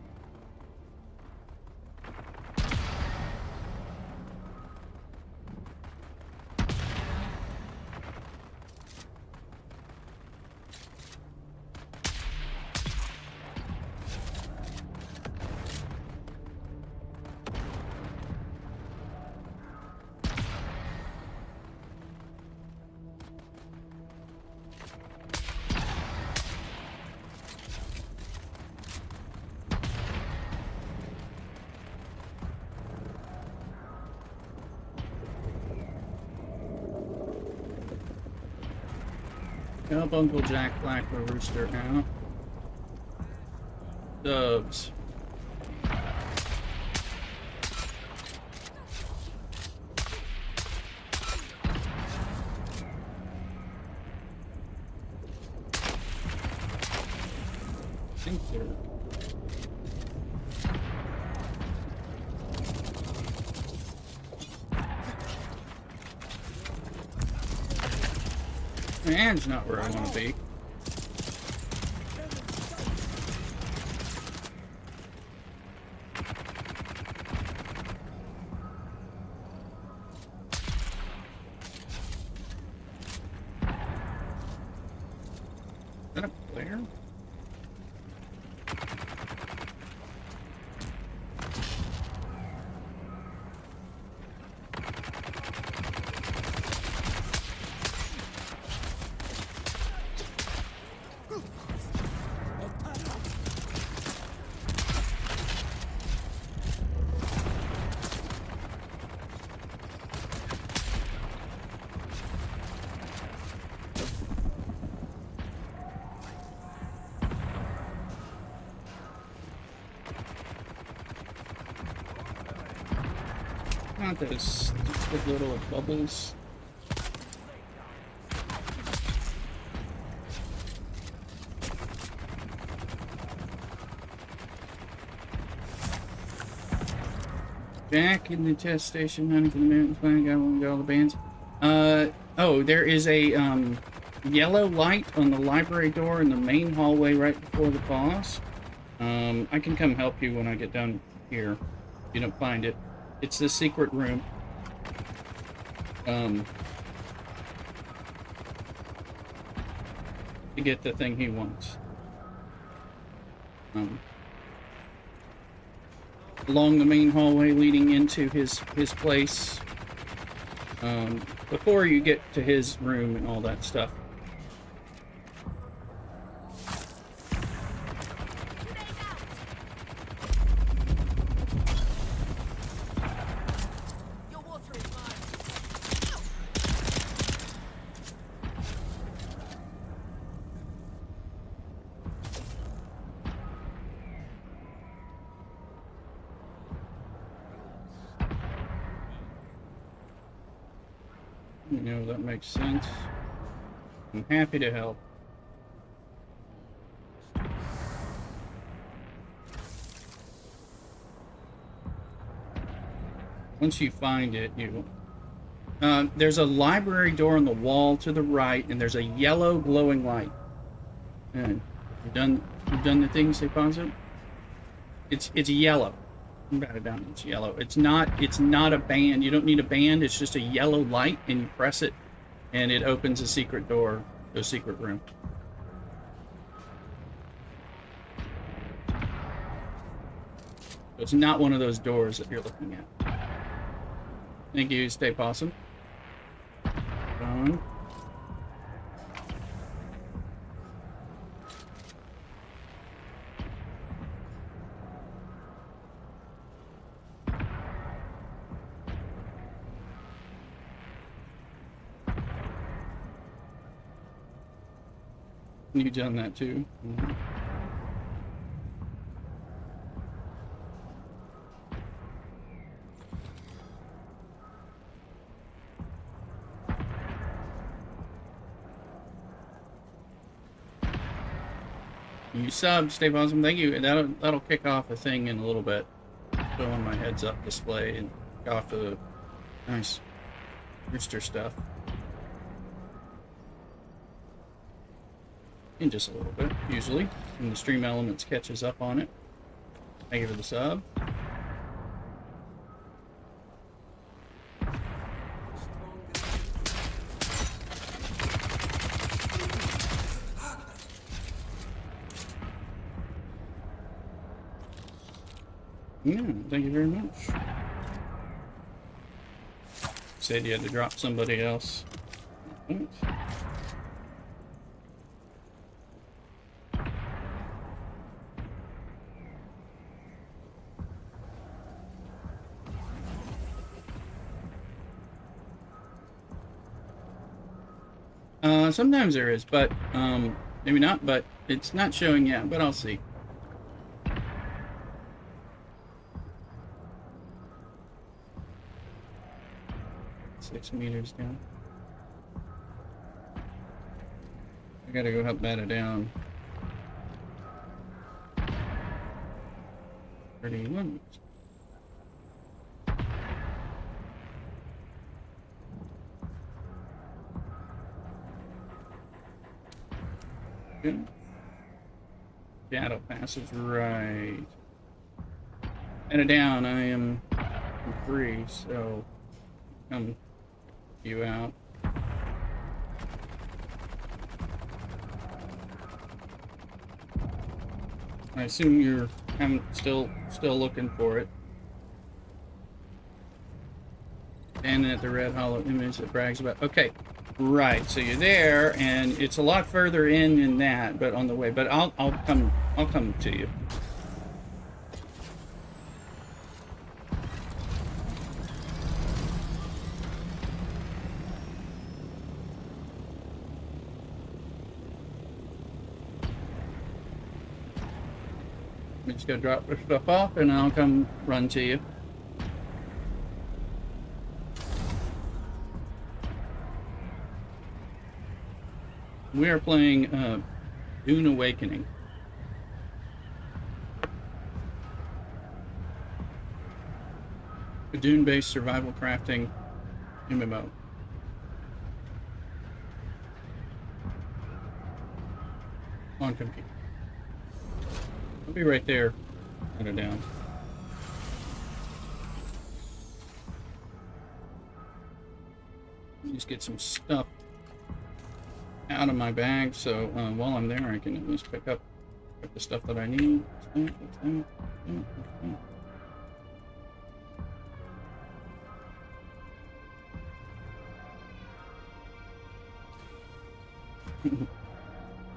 Help Uncle Jack Black the rooster out. Dubs. I think they're... My hand's not where I want to be. Is that a player? Not those stupid little bubbles. Jack in the test station, hunting for the mountains, finding out when we got all the bands. Oh, there is a yellow light on the library door in the main hallway right before the boss. I can come help you when I get down here. If you don't find it. It's the secret room. To get the thing he wants. Along the main hallway leading into his place. Before you get to his room and all that stuff. You know, that makes sense. I'm happy to help. once you find it, you... there's a library door on the wall to the right, and there's a yellow glowing light. And you've done the thing, Sabotage? It's yellow. Write it down. It's yellow. It's not a band. You don't need a band. It's just a yellow light, and you press it, and it opens a secret door to a secret room. It's not one of those doors that you're looking at. Thank you, Stay Possum. On. You done that too? Mm-hmm. You subbed, Stay Awesome. Thank you. And that'll kick off a thing in a little bit. Showing my heads up display and kick off the nice rooster stuff. In just a little bit, usually. And the stream elements catches up on it. Thank you for the sub. Yeah, thank you very much. Said you had to drop somebody else. Thanks. Sometimes there is, but maybe not, but it's not showing yet, but I'll see. Six meters down. I gotta go help bat it down. 31. Good. Shadow passage right. And down, I am free, so come you out. I assume you're still looking for it. Standing at the red hollow image that brags about. Okay. Right, so you're there, and it's a lot further in than that, but on the way. But I'll come to you. I'm just gonna drop the stuff off, and I'll come run to you. We are playing Dune Awakening. A Dune-based survival crafting MMO. On computer. I'll be right there. Put it down. Just get some stuff out of my bag, so while I'm there I can at least pick up the stuff that I need.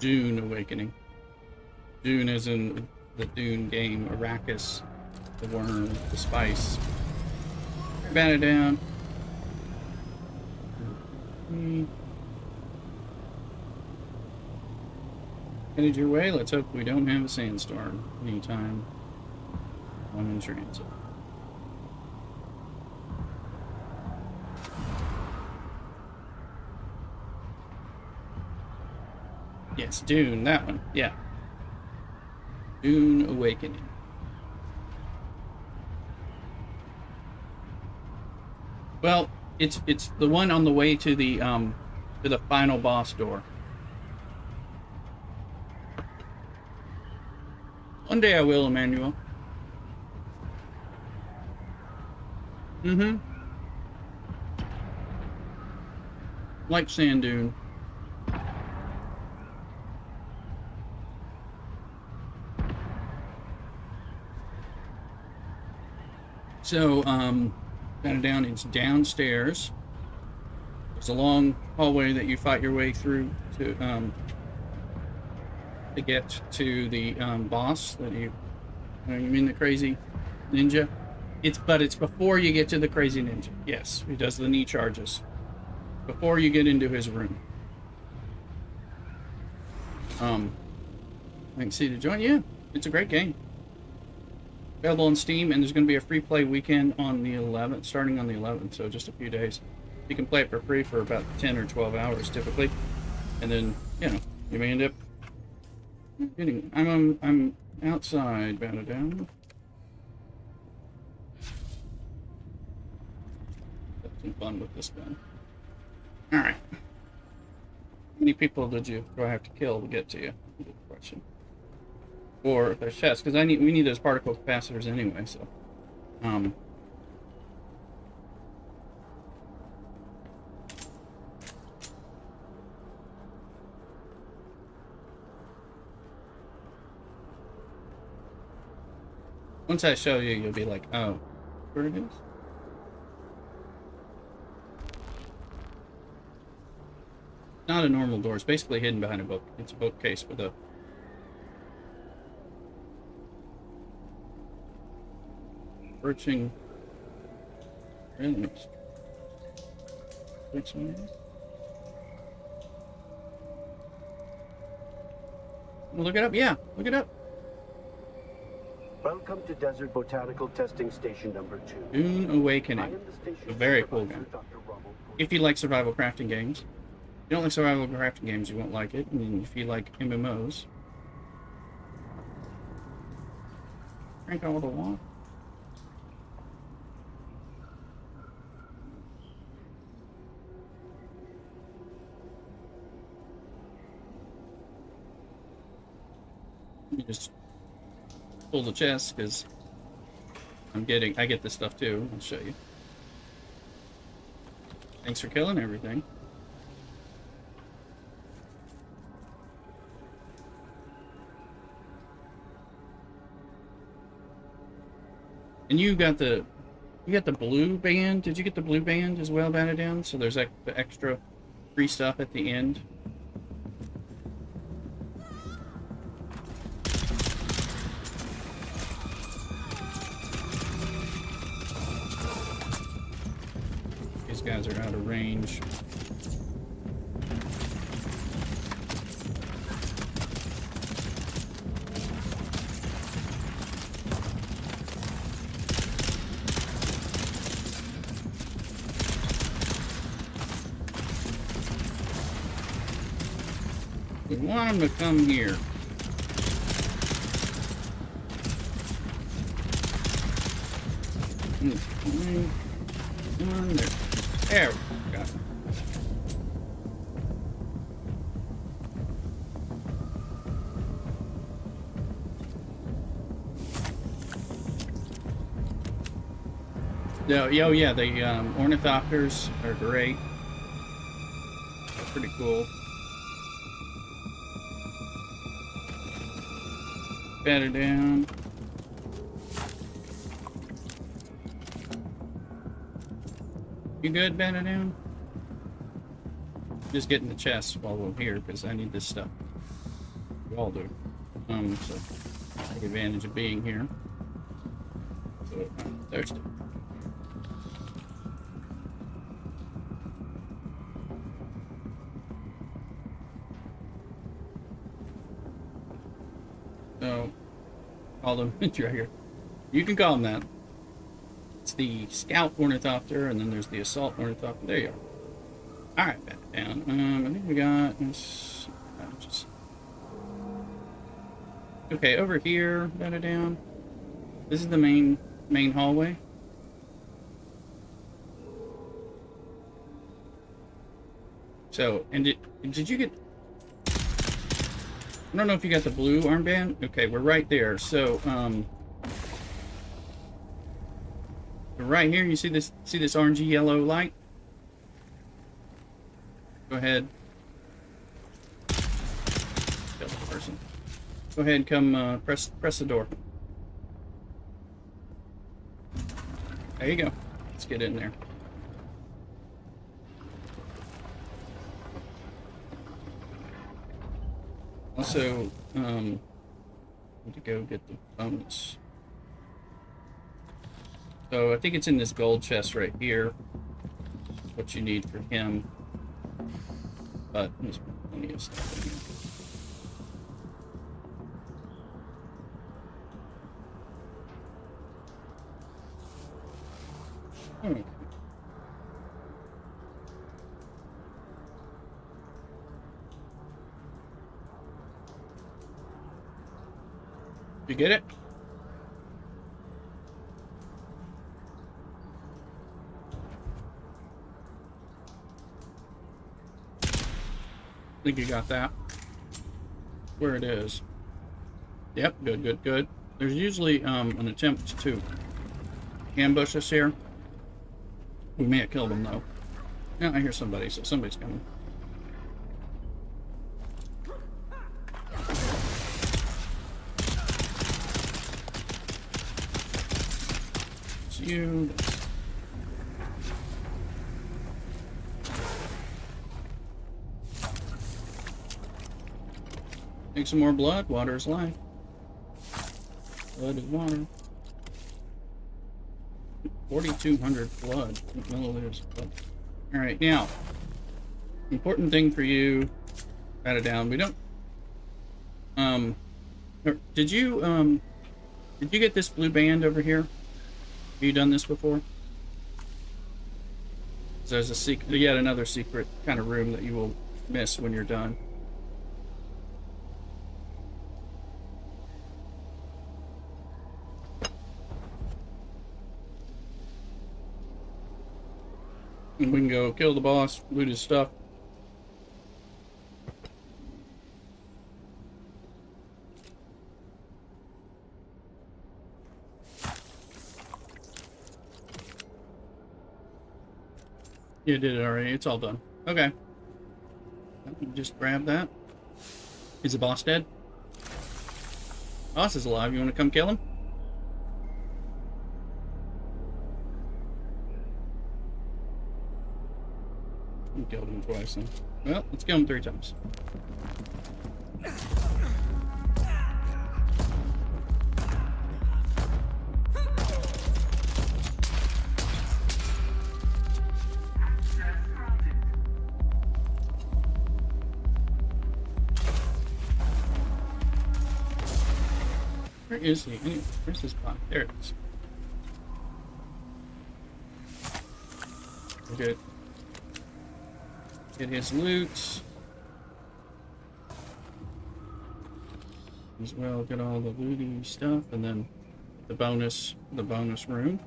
Dune Awakening. Dune is in the Dune game, Arrakis, the worm, the spice. Bat it down. Headed your way. Let's hope we don't have a sandstorm anytime I'm in transit. Yes, Dune, that one. Yeah. Dune Awakening. Well, it's the one on the way to the final boss door. One day I will, Emmanuel. Mm-hmm. Like Sand Dune. So, down, it's downstairs. There's a long hallway that you fight your way through to get to the boss that you mean the crazy ninja. But it's before you get to the crazy ninja. Yes, he does the knee charges before you get into his room. I can see the joint. Yeah, it's a great game. Available on Steam, and there's going to be a free play weekend on the 11th, starting on the 11th, so just a few days. You can play it for free for about 10 or 12 hours typically, and then you may end up getting. I'm outside, bow down. Have some fun with this gun. All right. How many people do I have to kill to get to you? Good question. Or if there's chests, because we need those particle capacitors anyway. So, once I show you, you'll be like, oh, where it is. Not a normal door. It's basically hidden behind a book. It's a bookcase with a approaching enemies. Look it up. Yeah, look it up.
Welcome to Desert Botanical Testing Station number 2.
Dune Awakening. A very cool game. If you like survival crafting games. If you don't like survival crafting games, you won't like it. I mean, if you like MMOs. Drink all the water. You just pull the chest because I get this stuff too. I'll show you. Thanks for killing everything. And you got the blue band. Did you get the blue band as well, batted down? So there's like the extra free stuff at the end. These guys are out of range. We want them to come here. Come on there. There we go. Oh yeah, the ornithopters are great. They're pretty cool. Batter down. You good, batter down? Just getting the chest while we're here because I need this stuff. We all do. So take advantage of being here. So I'm thirsty. So, call them Dragger. You can call them that. It's the Scout Ornithopter, and then there's the Assault Ornithopter. There you are. Alright, back down. I think we got this. Okay, over here, better down. This is the main hallway. So, and did you get... I don't know if you got the blue armband. Okay, we're right there. So, right here, you see this orangey yellow light? Go ahead. Kill the person. Go ahead and come press the door. There you go. Let's get in there. Also, need to go get the bonus. So I think it's in this gold chest right here. What you need for him. But there's plenty of stuff in here. Okay. You get it? I think you got that. Where it is. Yep, good, good, good. There's usually an attempt to ambush us here. We may have killed them though. Yeah, I hear somebody, so somebody's coming. It's you. Take some more blood. Water is life. Blood is water. 4,200 blood. Milliliters of blood. Alright, now. Important thing for you. Write it down. We don't... Did you get this blue band over here? Have you done this before? There's a secret... Yet another secret kind of room that you will miss when you're done. And we can go kill the boss, loot his stuff. You did it already. It's all done. Okay. Just grab that. Is the boss dead? Boss is alive. You want to come kill him? You killed him twice, then. Well, let's kill him 3 times. Where is he? Where's his bot? There it is. Good. Get his loot. As well, get all the looty stuff, and then the bonus room.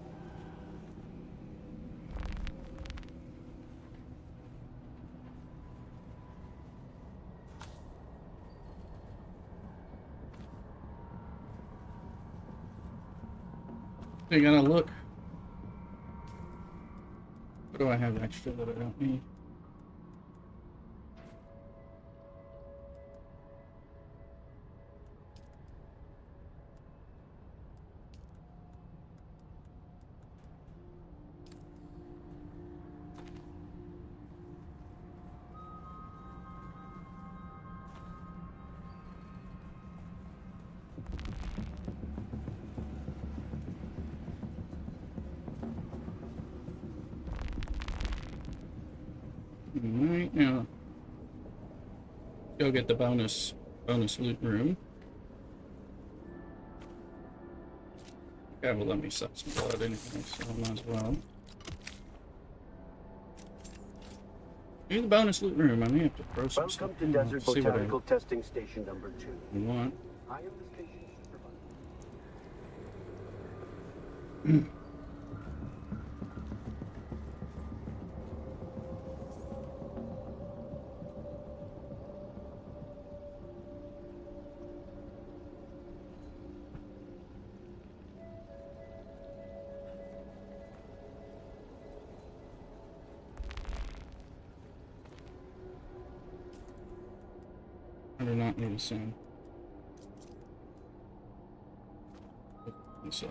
I gotta look. What do I have extra that I don't need? Alright, now go get the bonus loot room. Okay, well let me suck some blood anyway, so I might as well. Do the bonus loot room. I may have to throw some stuff.
Welcome to Desert Botanical Testing Station number 2.
You want?
I am the station supervisor.
I do not need a sand. So,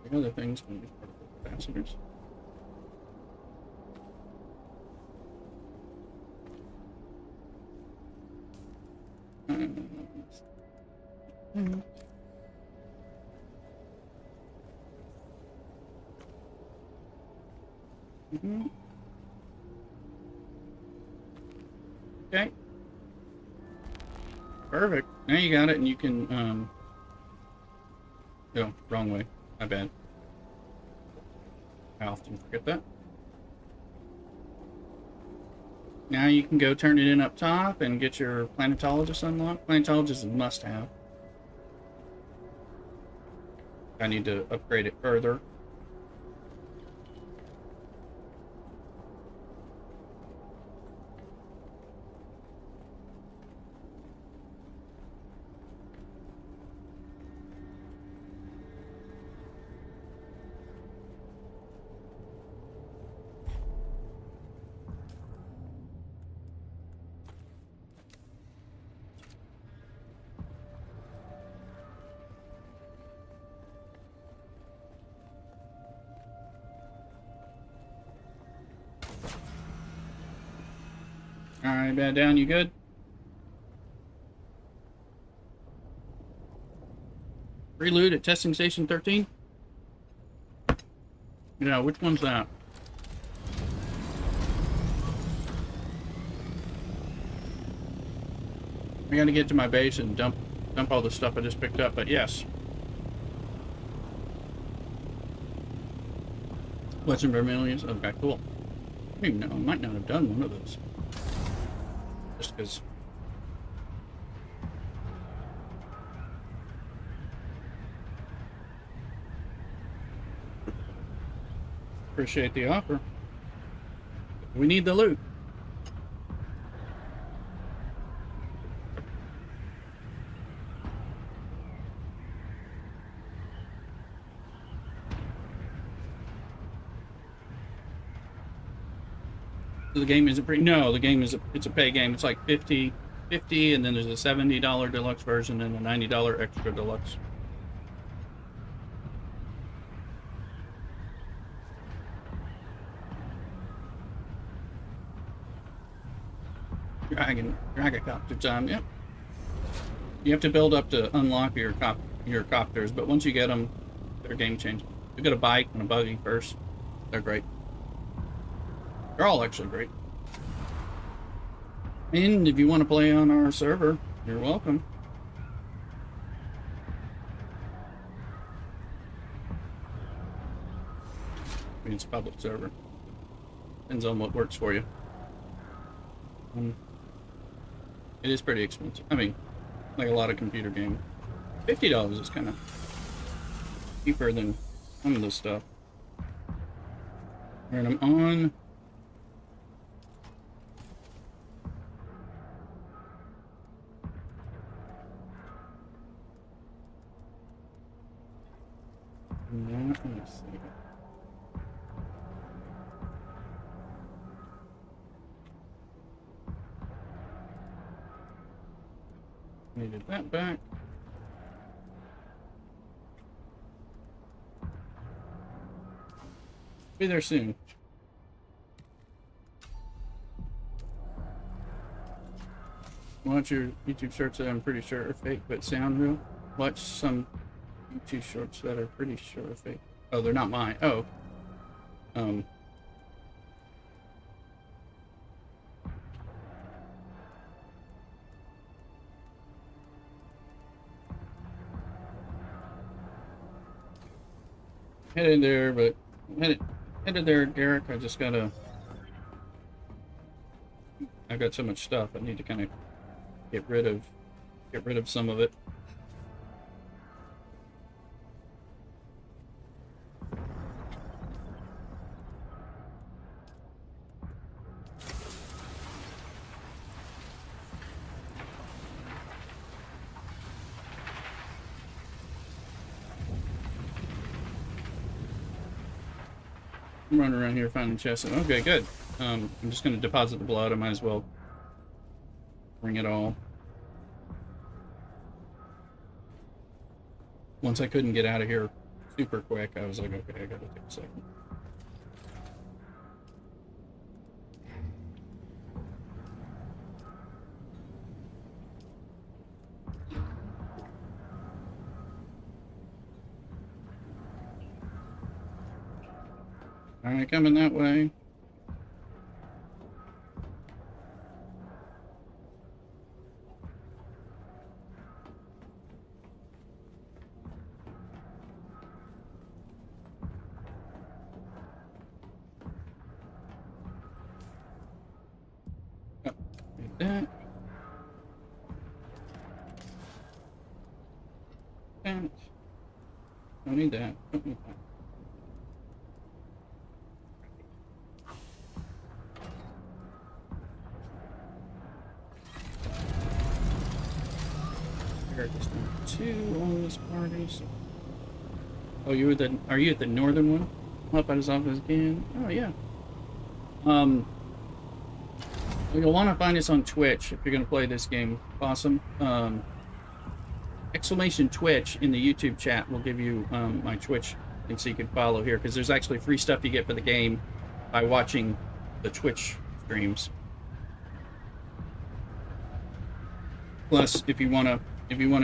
the other things can be part of the capacitors. Okay. Perfect. Now you got it, and you can, oh, wrong way. My bad. I often forget that. Now you can go turn it in up top and get your planetologist unlocked. Planetologist is a must-have. I need to upgrade it further. Alright, bad down, you good? Reload at testing station 13? Yeah, which one's that? I gotta get to my base and dump all the stuff I just picked up, but yes. Western Vermilions? Okay, cool. I don't even know, I might not have done one of those. Just because. Appreciate the offer. We need the loot. The game isn't free. No, the game is it's a pay game. It's like $50, and then there's a $70 deluxe version and a $90 extra deluxe. Dragocopter time. Yep. You have to build up to unlock your copters, but once you get them, they're game changing. You get a bike and a buggy first. They're great. They're all actually great. And if you want to play on our server, you're welcome. I mean, it's a public server. Depends on what works for you. It is pretty expensive. I mean, like a lot of computer games. $50 is kind of cheaper than some of this stuff. Alright, I'm on. Let me see. Needed that back. Be there soon. Watch your YouTube shorts that I'm pretty sure are fake but sound real. Watch some YouTube shorts that are pretty sure are fake. Oh, they're not mine. Oh. Headed there, but headed there, Garrick. I just gotta. I've got so much stuff. I need to kind of get rid of some of it. I'm running around here finding chests. Okay, good. I'm just going to deposit the blood. I might as well bring it all. Once I couldn't get out of here super quick, I was like, okay, I gotta take a second. Alright, coming that way. Oh, like that. That. Don't need that. Don't need that. Just number 2 on this party. So. Oh, are you at the northern one? Up at his office again. Oh yeah. You'll want to find us on Twitch if you're gonna play this game. Awesome. Exclamation Twitch in the YouTube chat will give you my Twitch, and so you can follow here because there's actually free stuff you get for the game by watching the Twitch streams. Plus, if you wanna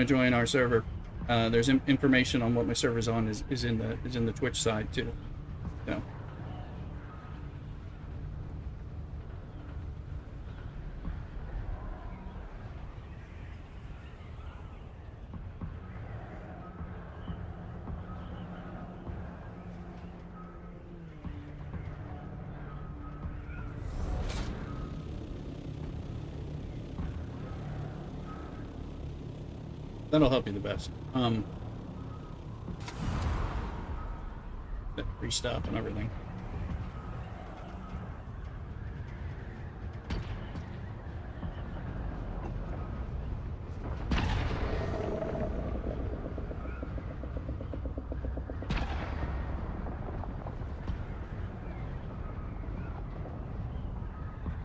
join our server, there's information on what my server's on is in the Twitch side too. So. That'll help you the best. That free stuff and everything.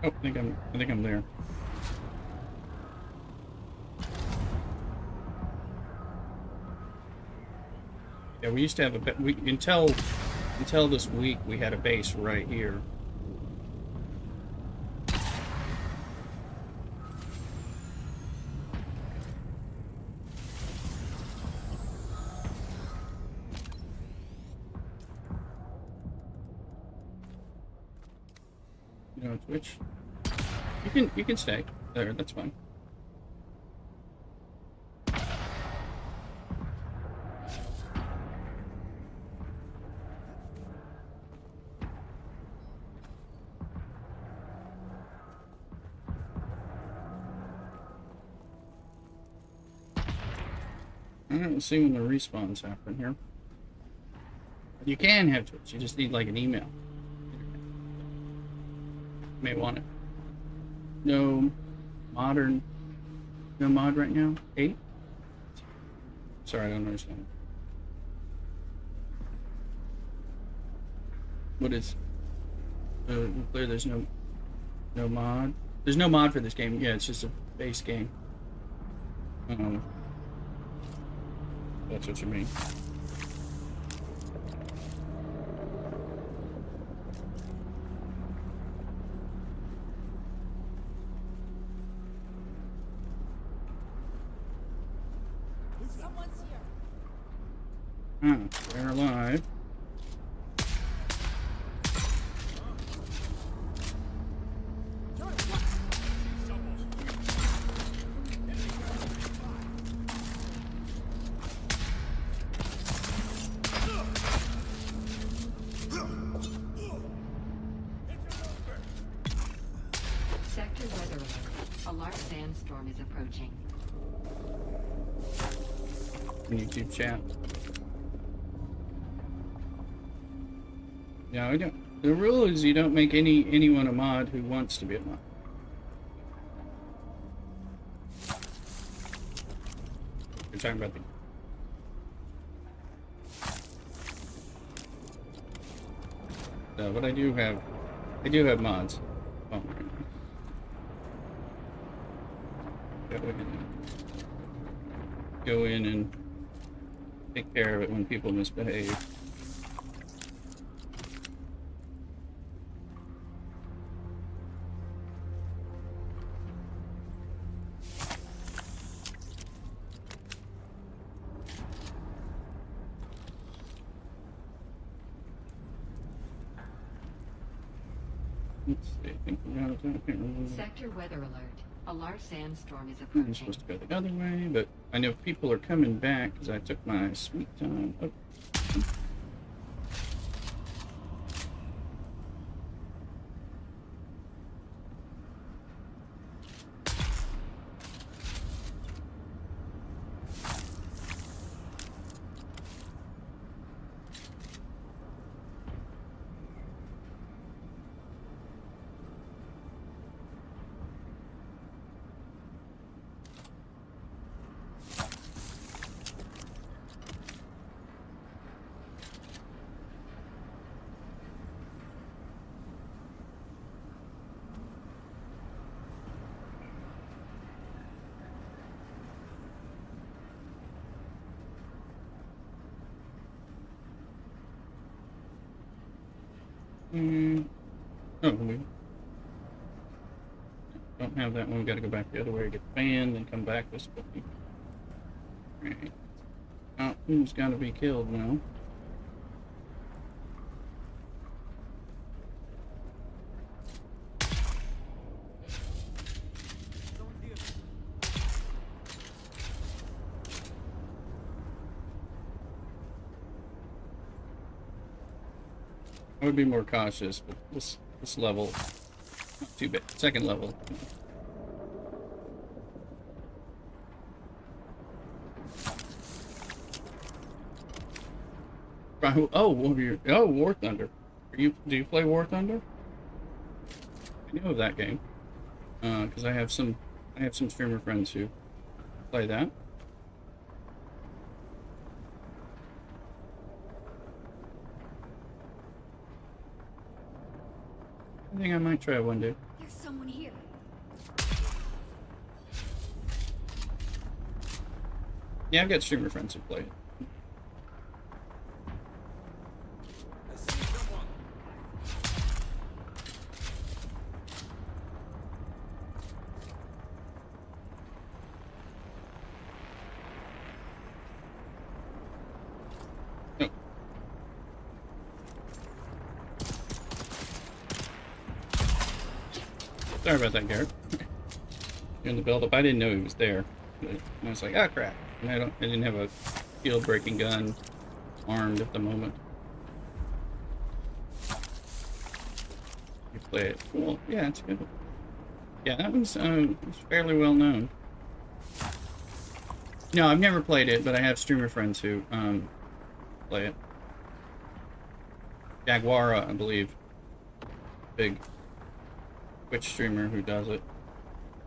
Oh, I think I'm there. Yeah, we used to have until this week we had a base right here. You know, Twitch. You can stay there. That's fine. Let's see when the respawns happen here. You can have Twitch, you just need like an email. You may want it. No mod right now? 8? Sorry, I don't understand. What is clear there's no mod? There's no mod for this game. Yeah, it's just a base game. That's what you mean.
Someone's here.
They're alive.
Sector weather alert. A large sandstorm is approaching.
YouTube chat. Yeah, I don't. The rule is you don't make anyone a mod who wants to be a mod. We're talking about the. But I do have mods. Oh, that way, go in and take care of it when people misbehave. Let's see, I think we're out of time. I can't remember.
Sector weather alert. A large sandstorm is
I'm
approaching.
supposed to go the other way, but I know people are coming back because I took my sweet time. Oh. Oh, we don't have that one. We gotta go back the other way, get banned, and come back this way. Right. Oh, who's gotta be killed now? I would be more cautious, but this level, not too bad. Second level. Oh, War Thunder. Do you play War Thunder? I know of that game. Because I have some streamer friends who play that. I think I might try one day.
There's someone here.
Yeah, I've got streamer friends who play it.
I see someone.
Oh. Sorry about that, Garrett. In the build-up, I didn't know he was there. But I was like, oh crap. And I didn't have a field-breaking gun armed at the moment. You play it. Cool. Yeah, it's good. Yeah, that one's it's fairly well known. No, I've never played it, but I have streamer friends who play it. Jaguara, I believe. Big Twitch streamer who does it.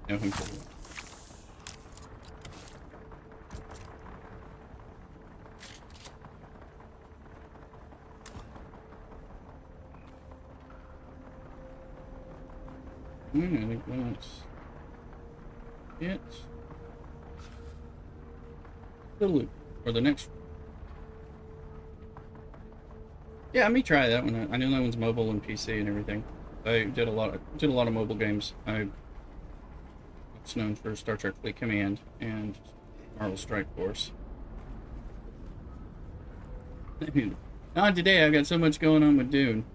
Know him pretty well. I think that's it. The loop, or the next. Yeah, let me try that one. I know that one's mobile and PC and everything. I did a lot of mobile games. I was known for Star Trek Fleet Command and Marvel Strike Force. Not today. I've got so much going on with Dune.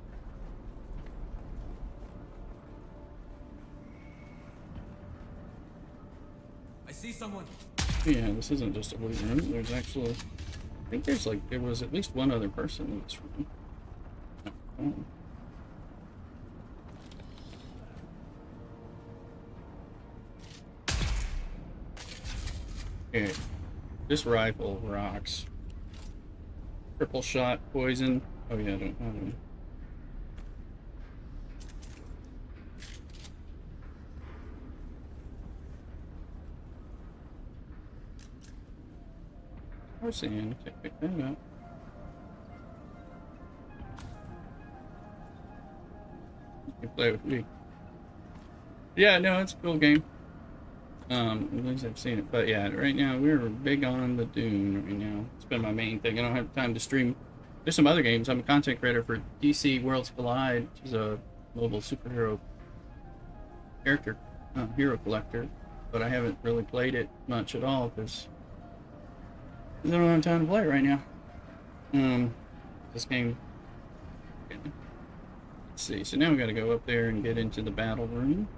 I see someone.
Yeah, this isn't just a loot room. There's actually, I think there was at least one other person in this room. Oh. Okay, this rifle rocks. Triple shot, poison. Oh yeah, I don't have any. Arsen, can't pick that up. You can play with me. Yeah, no, it's a cool game. At least I've seen it. But yeah, right now we're big on the Dune right now. It's been my main thing. I don't have time to stream. There's some other games. I'm a content creator for DC Worlds Collide, which is a mobile superhero character, hero collector. But I haven't really played it much at all because I don't have time to play it right now. This game. Okay. Let's see. So now we got to go up there and get into the battle room.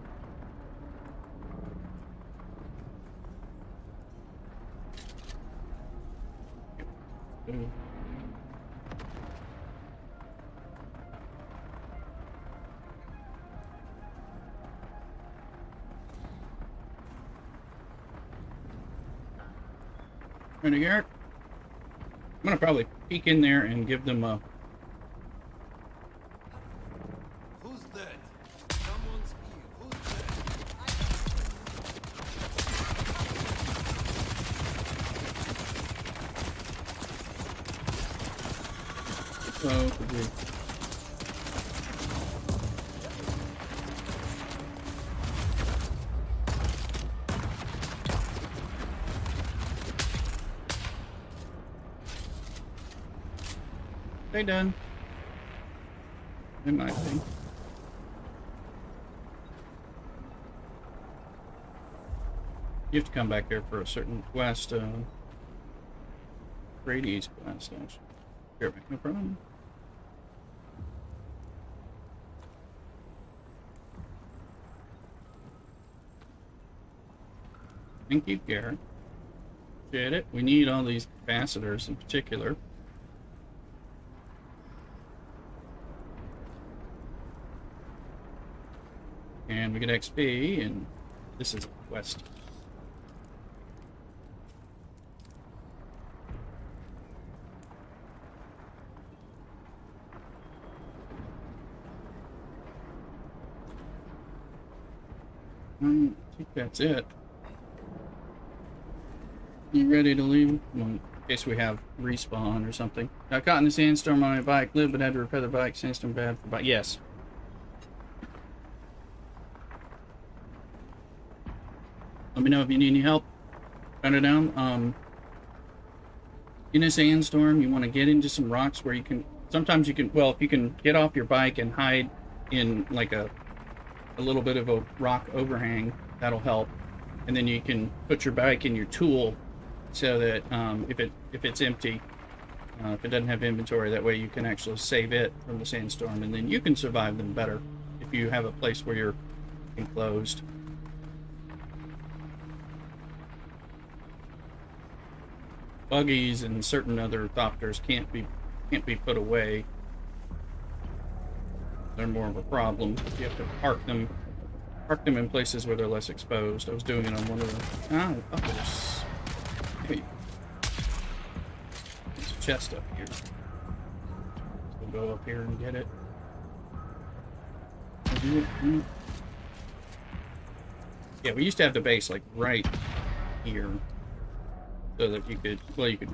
Ooh. Ready, Garrett? I'm gonna probably peek in there and give them a.
Who's that? Someone's here. Who's
Oh, could be. They done. They might be. You have to come back here for a certain quest, Brady's quest, actually. Here, no problem. Thank you, Garrett. Appreciate it. We need all these ambassadors in particular. And we get XP, and this is a quest. I think that's it. You ready to leave? Well, in case we have respawn or something. Got caught in the sandstorm on my bike. Lived but had to repair the bike. Sandstorm bad for bike. Yes. Let me know if you need any help. Cut it down. In a sandstorm, you want to get into some rocks where you can. Sometimes you can. Well, if you can get off your bike and hide in like a little bit of a rock overhang, that'll help. And then you can put your bike in your tool, so that if it's empty, if it doesn't have inventory, that way you can actually save it from the sandstorm, and then you can survive them better if you have a place where you're enclosed. Buggies and certain other thopters can't be put away. They're more of a problem. You have to park them in places where they're less exposed. I was doing it on one of the others. Hey, there's a chest up here. So we'll go up here and get it. Yeah, we used to have the base like right here, so that you could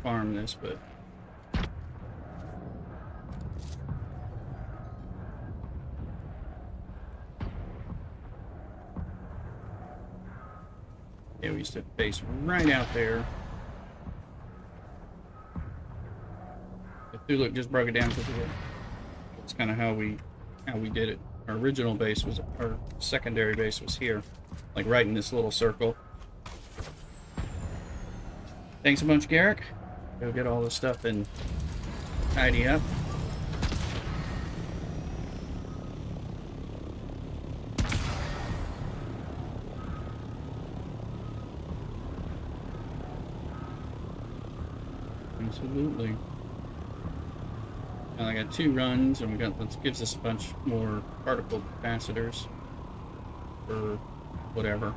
farm this, but yeah, we used to have the base right out there. Thuluk just broke it down because of it. It's kind of how we did it. Our original base was, our secondary base was here, like right in this little circle. Thanks a bunch, Garrick. Go get all this stuff and tidy up. Absolutely. Now I got 2 runs, and that gives us a bunch more particle capacitors for whatever.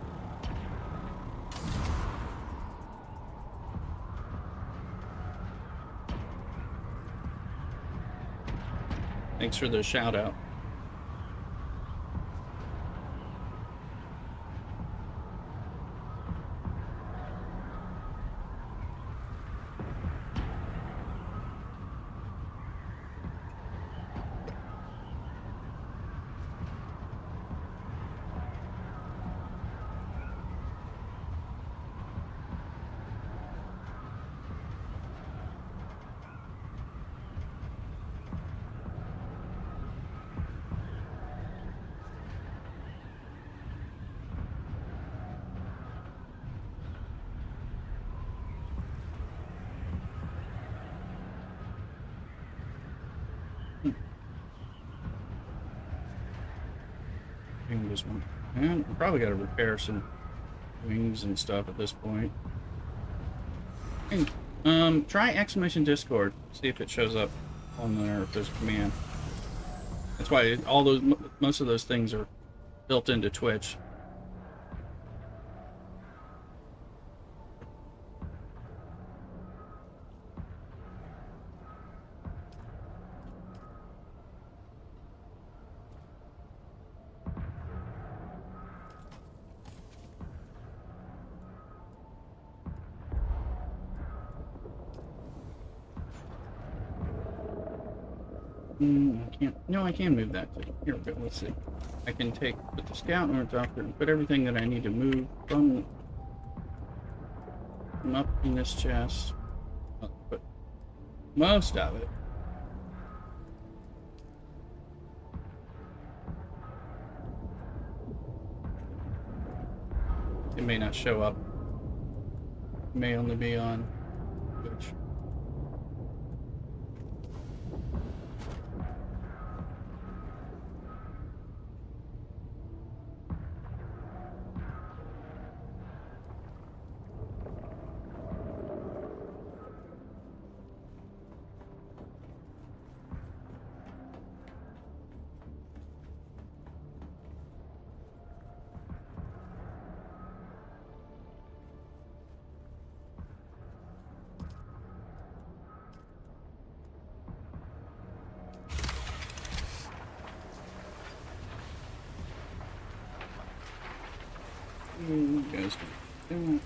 Thanks for the shout out. use one. And we probably got to repair some wings and stuff at this point. Hey, try exclamation Discord. See if it shows up on there, if there's a command. That's why all those, most of those things are built into Twitch. I can't. No, I can move that. Here we go. Let's see. I can put the scout north off there and put everything that I need to move from up in this chest. I'll put most of it. It may not show up. It may only be on Twitch. You guys do that.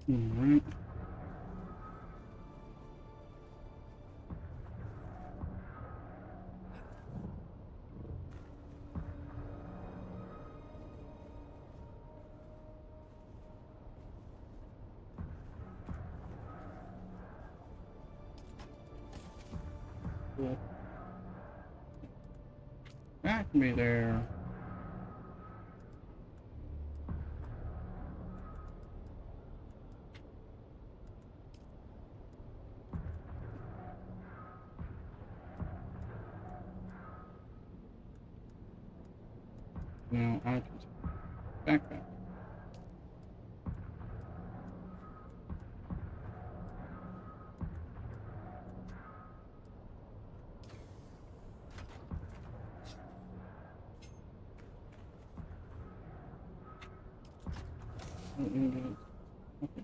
Alright. Cool. Back me there. Now I can backpack.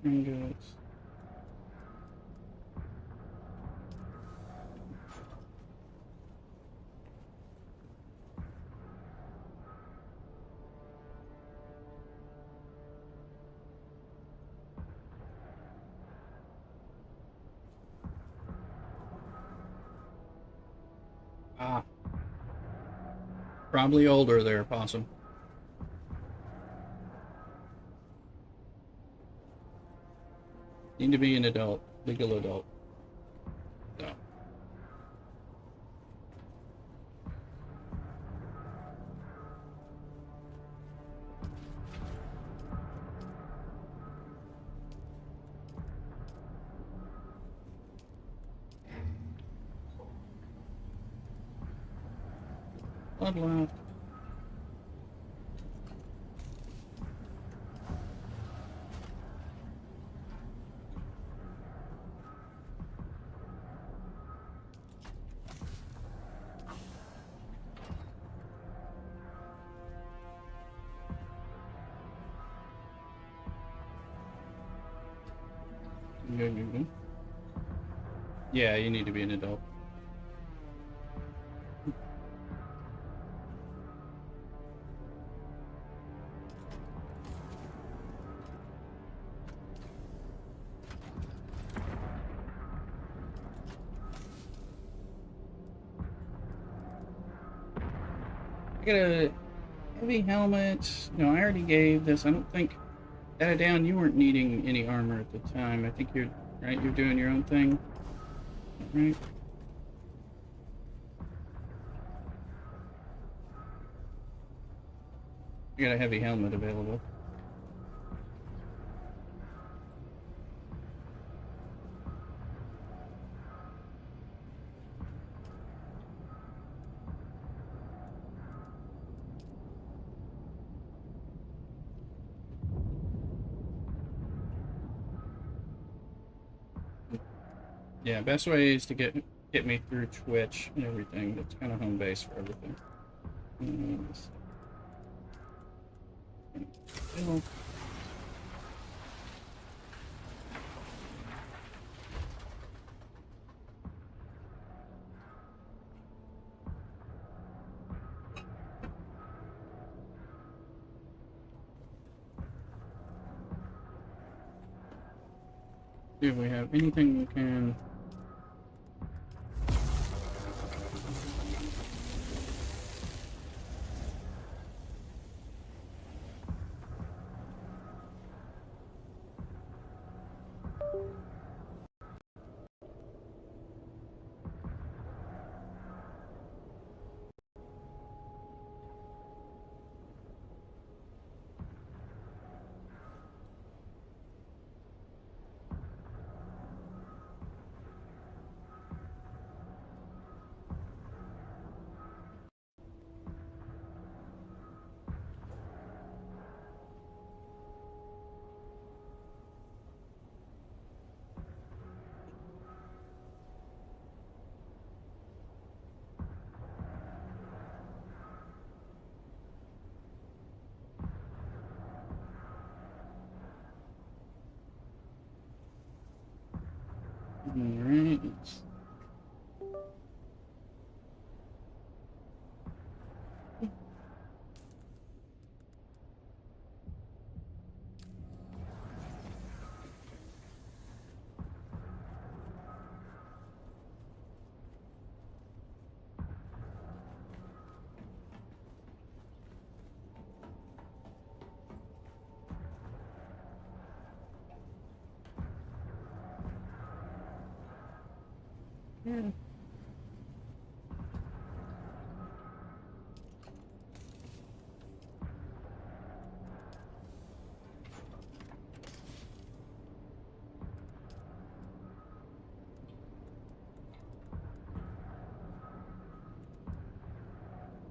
Ingots. Ah. Probably older there, Possum. Need to be an adult, legal adult. So. Blood left. Good. Yeah, you need to be an adult. I got a heavy helmet. No, I already gave this. I don't think that down. You weren't needing any armor at the time. I think you're right. You're doing your own thing, right? You got a heavy helmet available. Yeah, best way is to get me through Twitch and everything. That's kind of home base for everything. Well, do we have anything we can? Alright. Yeah.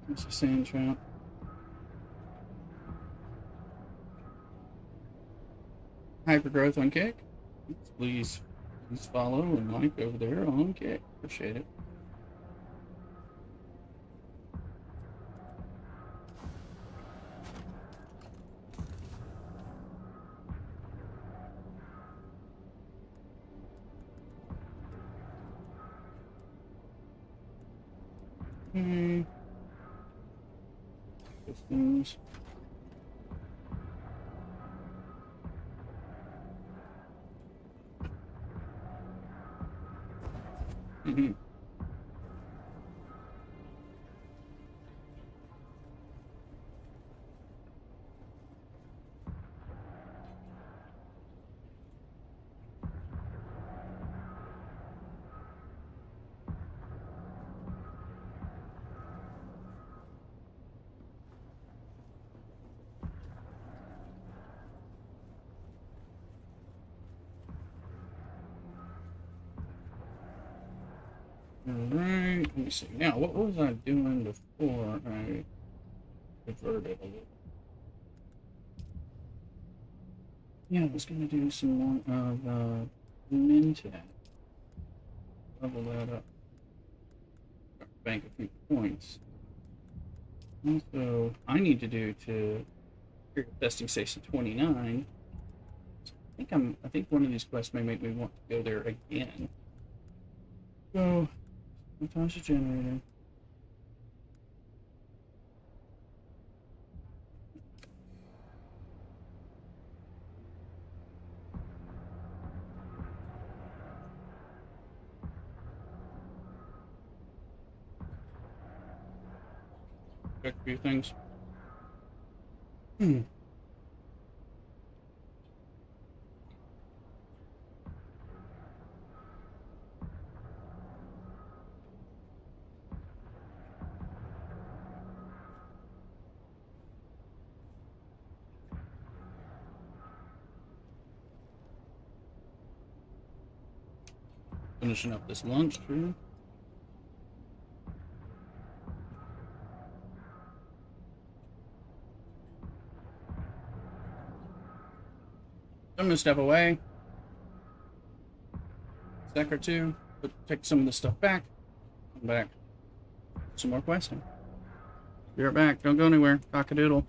It's a sand trap. Hypergrowth on Kick. Please follow and like over there on Kick. Appreciate it. Okay. Systems. Mm-hmm. Alright, let me see. Now, what was I doing before I converted a little? Yeah, I was going to do some more of Mintat. Level that up. Bank a few points. Also, I need to do to testing station 29. I think one of these quests may make me want to go there again. So, Sabotage the generator. Check a few things. Finishing up this lunch too. I'm gonna step away. Stack or two, take some of the stuff back. Come back. Some more questing. Be right back. Don't go anywhere. Cock-a-doodle.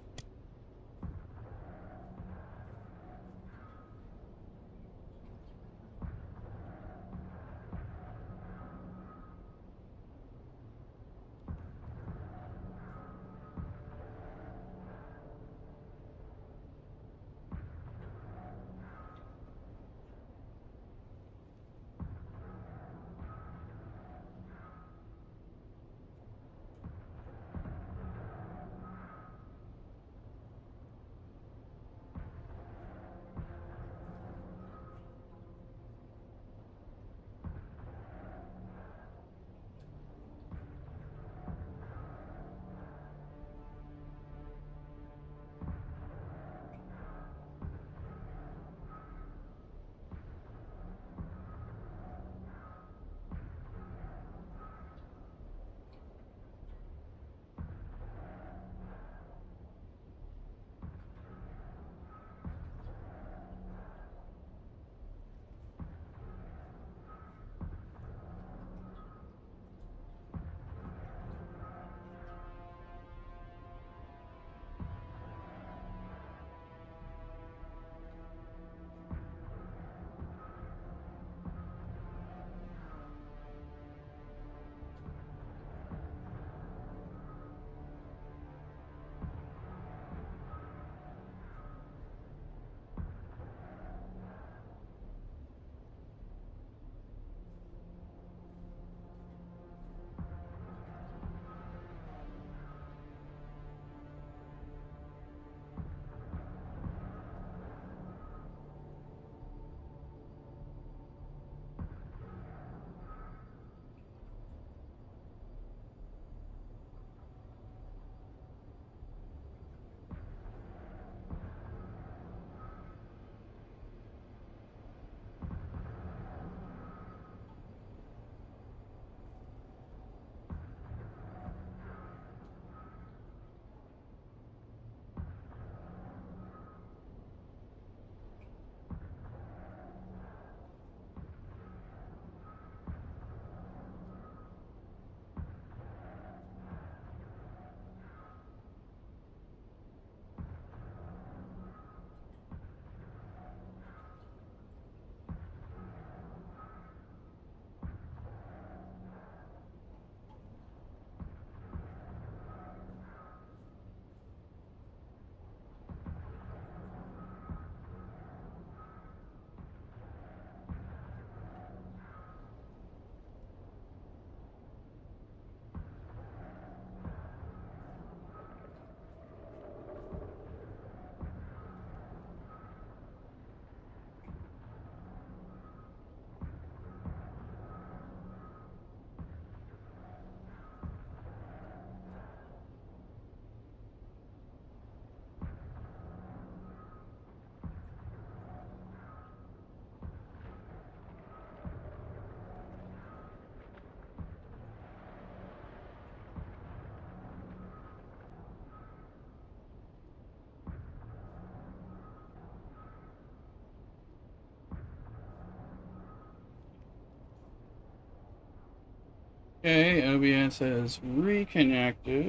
Okay, OBS has reconnected.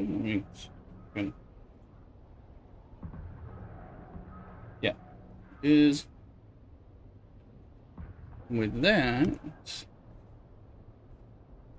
Let me. Yeah. Is with that.